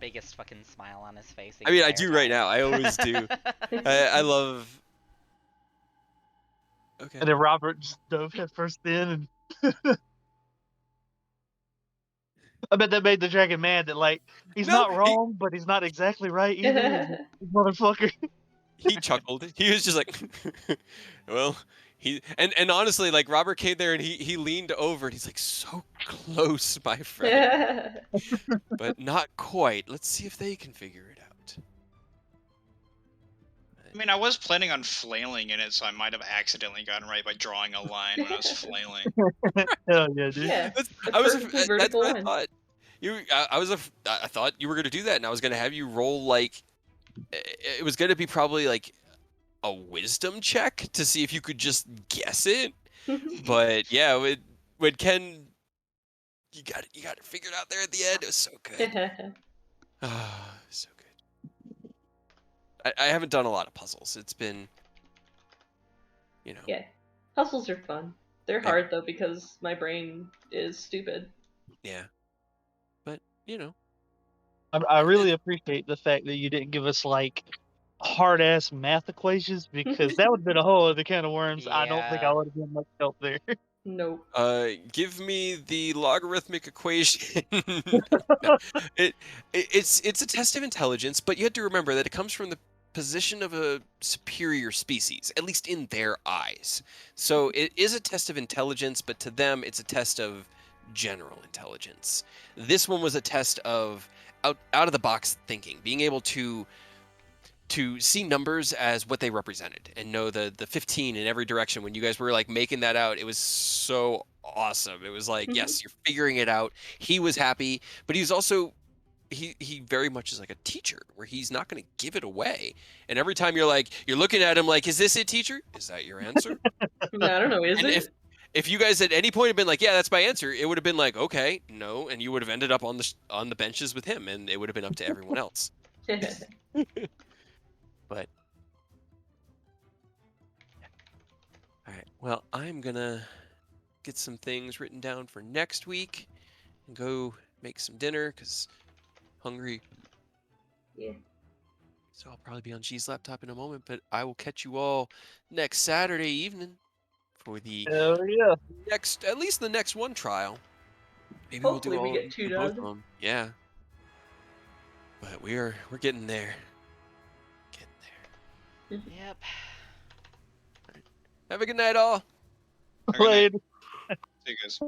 A: biggest fucking smile on his face. the
B: I mean, I
A: entire
B: do right
A: time.
B: now. I always do. I love. Okay.
D: And then Robert just dove head first in, and I bet that made the dragon mad that like he's
B: No,
D: not wrong, but he's not exactly right either. Motherfucker.
B: he chuckled. He was just like, well, and honestly, like Robert came there and he leaned over and he's like, so close, my friend, but not quite. Let's see if they can figure it out.
E: I mean, I was planning on flailing in it, so I might have accidentally gotten right by drawing a line when I was flailing.
D: Hell yeah, dude.
C: Yeah, a
B: I was
C: perfectly
B: that's
C: vertical
B: what I
C: line.
B: thought. I thought you were gonna do that, and I was gonna have you roll like it was gonna be probably like a wisdom check to see if you could just guess it. But yeah, when Ken, you got it figured out there at the end. It was so good. So good. I haven't done a lot of puzzles. It's been,
C: Yeah, puzzles are fun. They're
B: They are.
C: hard though because my brain is stupid.
B: Yeah. But
D: I really appreciate the fact that you didn't give us like hard ass math equations because that would have been a whole other can of worms. I don't think I
A: Yeah.
D: would have been much help there.
C: Nope.
B: give me the logarithmic equation. No, it's a test of intelligence, but you have to remember that it comes from the position of a superior species, at least in their eyes. So it is a test of intelligence, but to them, it's a test of general intelligence. This one was a test of out of the box thinking, being able to see numbers as what they represented and know the 15 in every direction. When you guys were like making that out, it was so awesome. It was like, yes, you're figuring it out. He was happy, but he was also he very much is like a teacher where he's not going to give it away. And every time you're looking at him like, is this it, teacher? Is that your answer?
C: I don't know, is
B: And
C: it?
B: if you guys at any point had been like, yeah, that's my answer, it would have been like, okay, no, and you would have ended up on the benches with him, and it would have been up to everyone else. But all right, well, I'm gonna get some things written down for next week and go make some dinner because hungry.
C: Yeah.
B: So I'll probably be on G's laptop in a moment, but I will catch you all next Saturday evening for the
D: Hell yeah.
B: at least the next one trial. Maybe
C: Hopefully
B: we'll
C: we get two
B: do both
C: done.
B: of them. Yeah. But we're getting there. Getting there.
A: Yep.
B: Have a good night, all.
D: Played.
E: See you guys.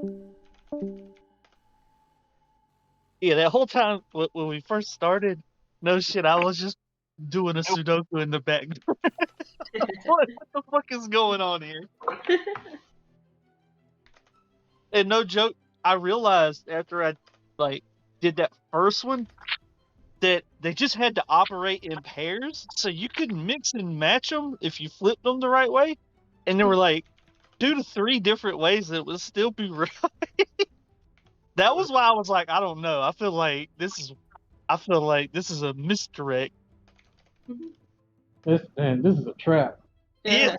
D: Yeah, that whole time when we first started, no shit, I was just doing a Sudoku in the back. What the fuck is going on here? And no joke, I realized after I did that first one that they just had to operate in pairs, so you could mix and match them if you flipped them the right way. And there were like 2 to 3 different ways that would still be right. That was why I was like, I don't know. I feel like this is a misdirect.
F: This is a trap.
D: Yeah.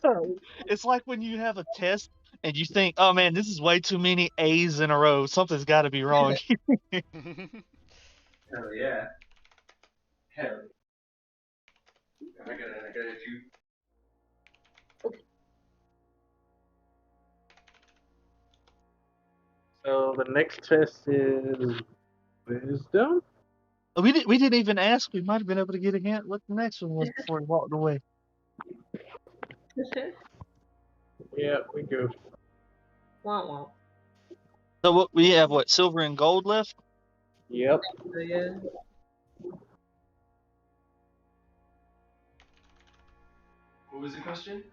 D: It's like when you have a test and you think, oh man, this is way too many A's in a row. Something's got to be wrong.
G: Hell yeah. Hell. I got it too.
F: So the next test is wisdom.
D: We didn't even ask. We might have been able to get a hint what the next one was before we walked away.
F: Yeah, we go.
C: Wah wah.
D: So what we have? What, silver and gold left?
F: Yep.
C: So, yeah.
G: What was the question?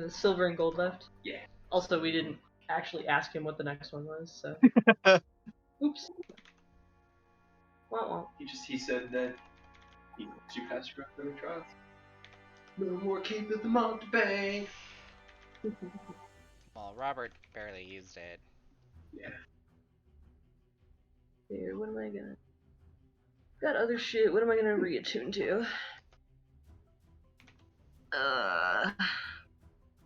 C: Silver and gold left.
G: Yeah.
C: Also, we didn't actually ask him what the next one was, so. Oops. Wah wah.
G: He said that he lets you pass your upcoming trials. No more keep at the month bank.
A: Well, Robert barely used it.
G: Yeah.
C: Here, what am I gonna... Got other shit, what am I gonna reattune to?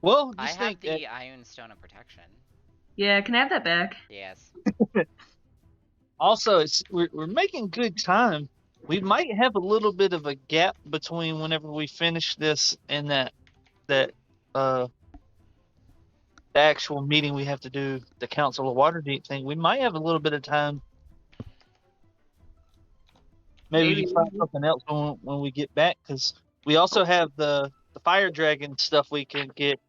D: Well,
A: I
D: just
A: have
D: think
A: the Iron Stone of Protection.
C: Yeah, can I have that back?
A: Yes.
D: also we're making good time. We might have a little bit of a gap between whenever we finish this and that the actual meeting we have to do, the Council of Waterdeep thing. We might have a little bit of time. Maybe we can find something else when we get back, because we also have the fire dragon stuff we can get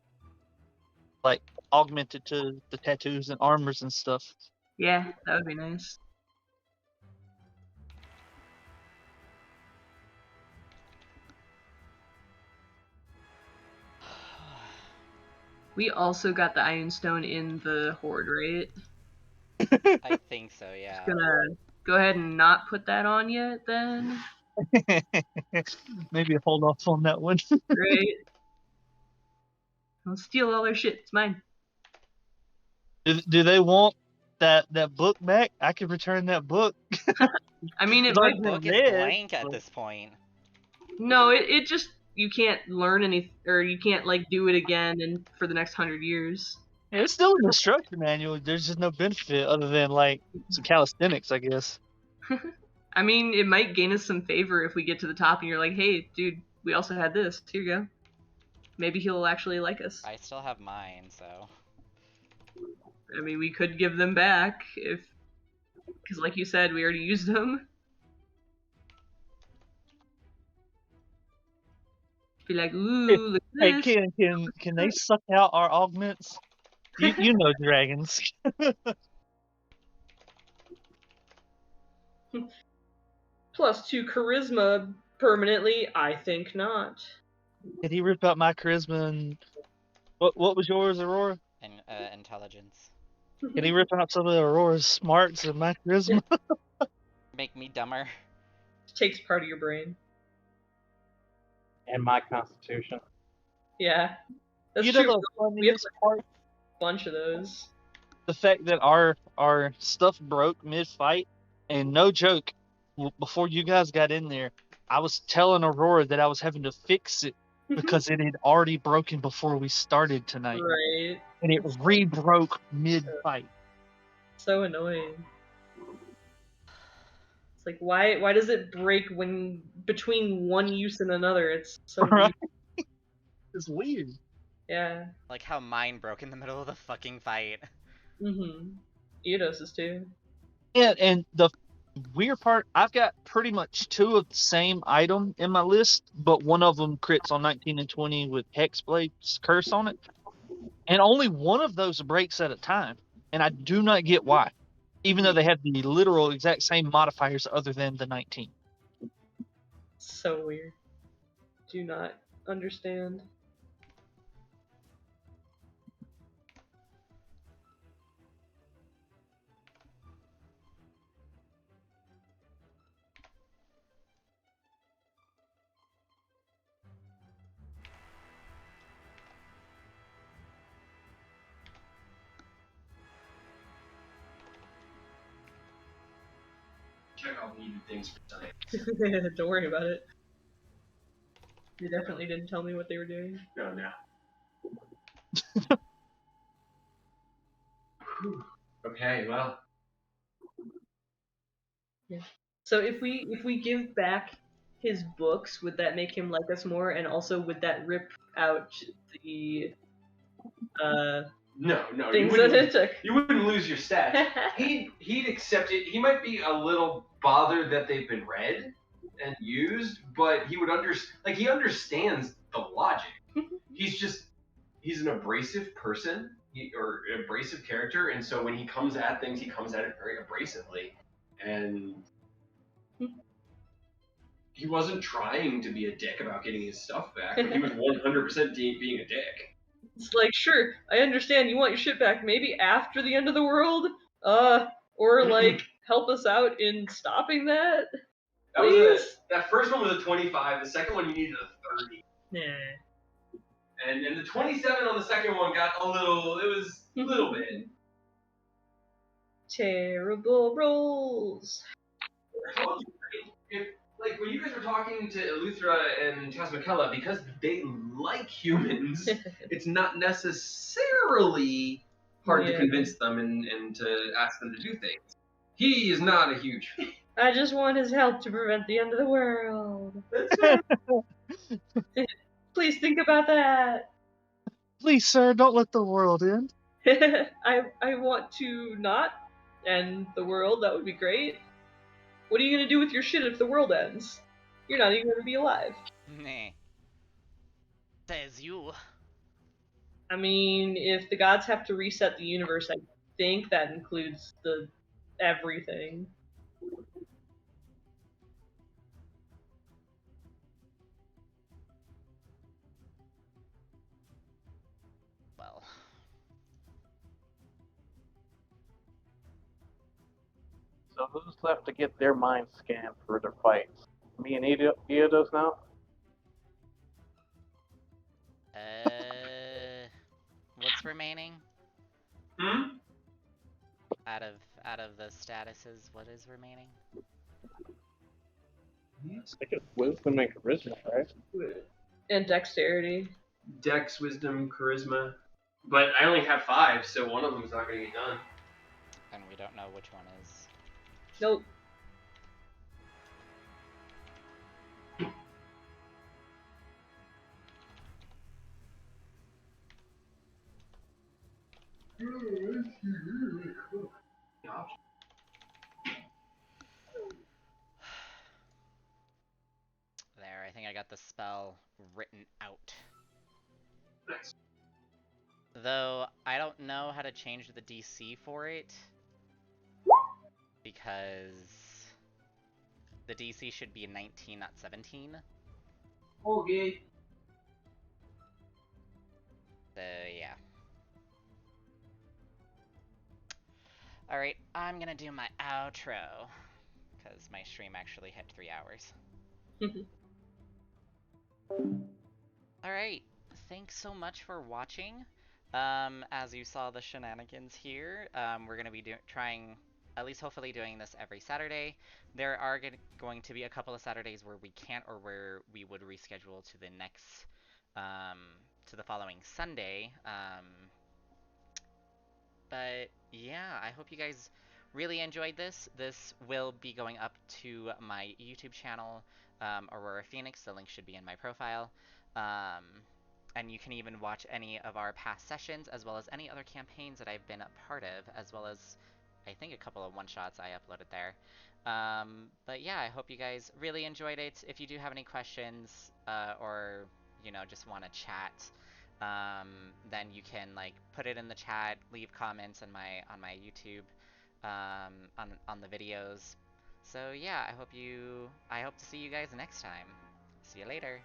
D: like augmented to the tattoos and armors and stuff.
C: Yeah, that would be nice. We also got the Iron Stone in the Horde, right?
A: I think so, yeah.
C: Gonna go ahead and not put that on yet, then.
D: Maybe hold off on that one.
C: Right? I'll steal all their shit. It's mine.
D: Do they want that book back? I could return that book.
C: I mean, it
D: It's
C: might.
D: already
A: The book is
D: read,
A: blank at
D: but-
A: this point.
C: No, it just you can't learn any, or you can't like do it again and for the next 100 years.
D: Yeah, it's still an instruction manual. There's just no benefit other than like some calisthenics, I guess.
C: I mean, it might gain us some favor if we get to the top and you're like, hey, dude, we also had this. Here you go. Maybe he'll actually like us.
A: I still have mine, so.
C: I mean, we could give them back if, because like you said, we already used them. Be like, ooh, look at
D: Hey,
C: this.
D: can they suck out our augments? You know dragons.
C: +2 charisma permanently? I think not.
D: Did he rip out my charisma and what was yours, Aurora?
A: And intelligence.
D: Can he rip out some of Aurora's smarts and my charisma?
A: Make me dumber.
C: Takes part of your brain.
F: And my constitution.
C: Yeah. That's
D: You know
C: true.
D: the
C: We have
D: funniest part?
C: a bunch of those.
D: The fact that our stuff broke mid-fight, and no joke, before you guys got in there, I was telling Aurora that I was having to fix it because it had already broken before we started tonight,
C: Right.
D: and it re-broke mid-fight.
C: So annoying. It's like why does it break when between one use and another? It's so
D: Right?
C: weird.
D: It's weird.
C: Yeah.
A: Like how mine broke in the middle of the fucking fight.
C: Mhm. Eidos's too.
D: And the weird part, I've got pretty much two of the same item in my list, but one of them crits on 19 and 20 with Hexblade's curse on it, and only one of those breaks at a time, and I do not get why, even though they have the literal exact same modifiers other than the 19.
C: So weird. Do not understand.
G: Check out needed things for tonight.
C: Don't worry about it. You definitely didn't tell me what they were doing.
G: No, no. Okay, well.
C: So if we give back his books, would that make him like us more? And also, would that rip out the
G: No, you
C: things that
G: wouldn't,
C: it took?
G: you wouldn't lose your stats. He'd accept it. He might be a little bothered that they've been read and used, but he would he understands the logic. He's an abrasive person, or an abrasive character, and so when he comes at things, he comes at it very abrasively. And he wasn't trying to be a dick about getting his stuff back, but he was 100% being a dick.
C: It's like, sure, I understand you want your shit back. Maybe after the end of the world, or like help us out in stopping that. Please.
G: That first one was a 25. The second one you needed a 30.
C: Nah.
G: And the 27 on the second one got a little. It was a little bit.
C: Terrible rolls.
G: I told you, like when you guys were talking to Eleuthera and Tasmakella, because they like humans, it's not necessarily hard to convince them and to ask them to do things. He is not a huge fan.
C: I just want his help to prevent the end of the world.
G: That's it.
C: Please think about that.
D: Please, sir, don't let the world end.
C: I want to not end the world. That would be great. What are you gonna do with your shit if the world ends? You're not even gonna be alive.
A: Nah. Says you.
C: I mean, if the gods have to reset the universe, I think that includes the everything.
A: Well.
F: So who's left to get their mind scanned for their fights? Me and Ida does now?
A: What's remaining
G: Hmm?
A: out of the statuses? What is remaining?
F: I think it's wisdom and charisma, right?
C: And dexterity.
G: Dex, wisdom, charisma. But I only have 5, so one of them's not going to get done.
A: And we don't know which one is.
C: Nope.
A: There, I think I got the spell written out.
G: Nice.
A: Though, I don't know how to change the DC for it. Because the DC should be 19, not 17.
G: Okay.
A: So, yeah. Alright, I'm gonna do my outro. Because my stream actually hit 3 hours. Alright, thanks so much for watching. As you saw the shenanigans here, we're going to be trying, at least hopefully doing this every Saturday. There are going to be a couple of Saturdays where we can't, or where we would reschedule to the next, to the following Sunday. But yeah, I hope you guys really enjoyed this. This will be going up to my YouTube channel, Aurora Phoenix. The link should be in my profile. And you can even watch any of our past sessions, as well as any other campaigns that I've been a part of, as well as, I think, a couple of one-shots I uploaded there. But yeah, I hope you guys really enjoyed it. If you do have any questions, or, you know, just want to chat, then you can, like, put it in the chat, leave comments on my YouTube, on the videos. So yeah, I hope to see you guys next time. See you later.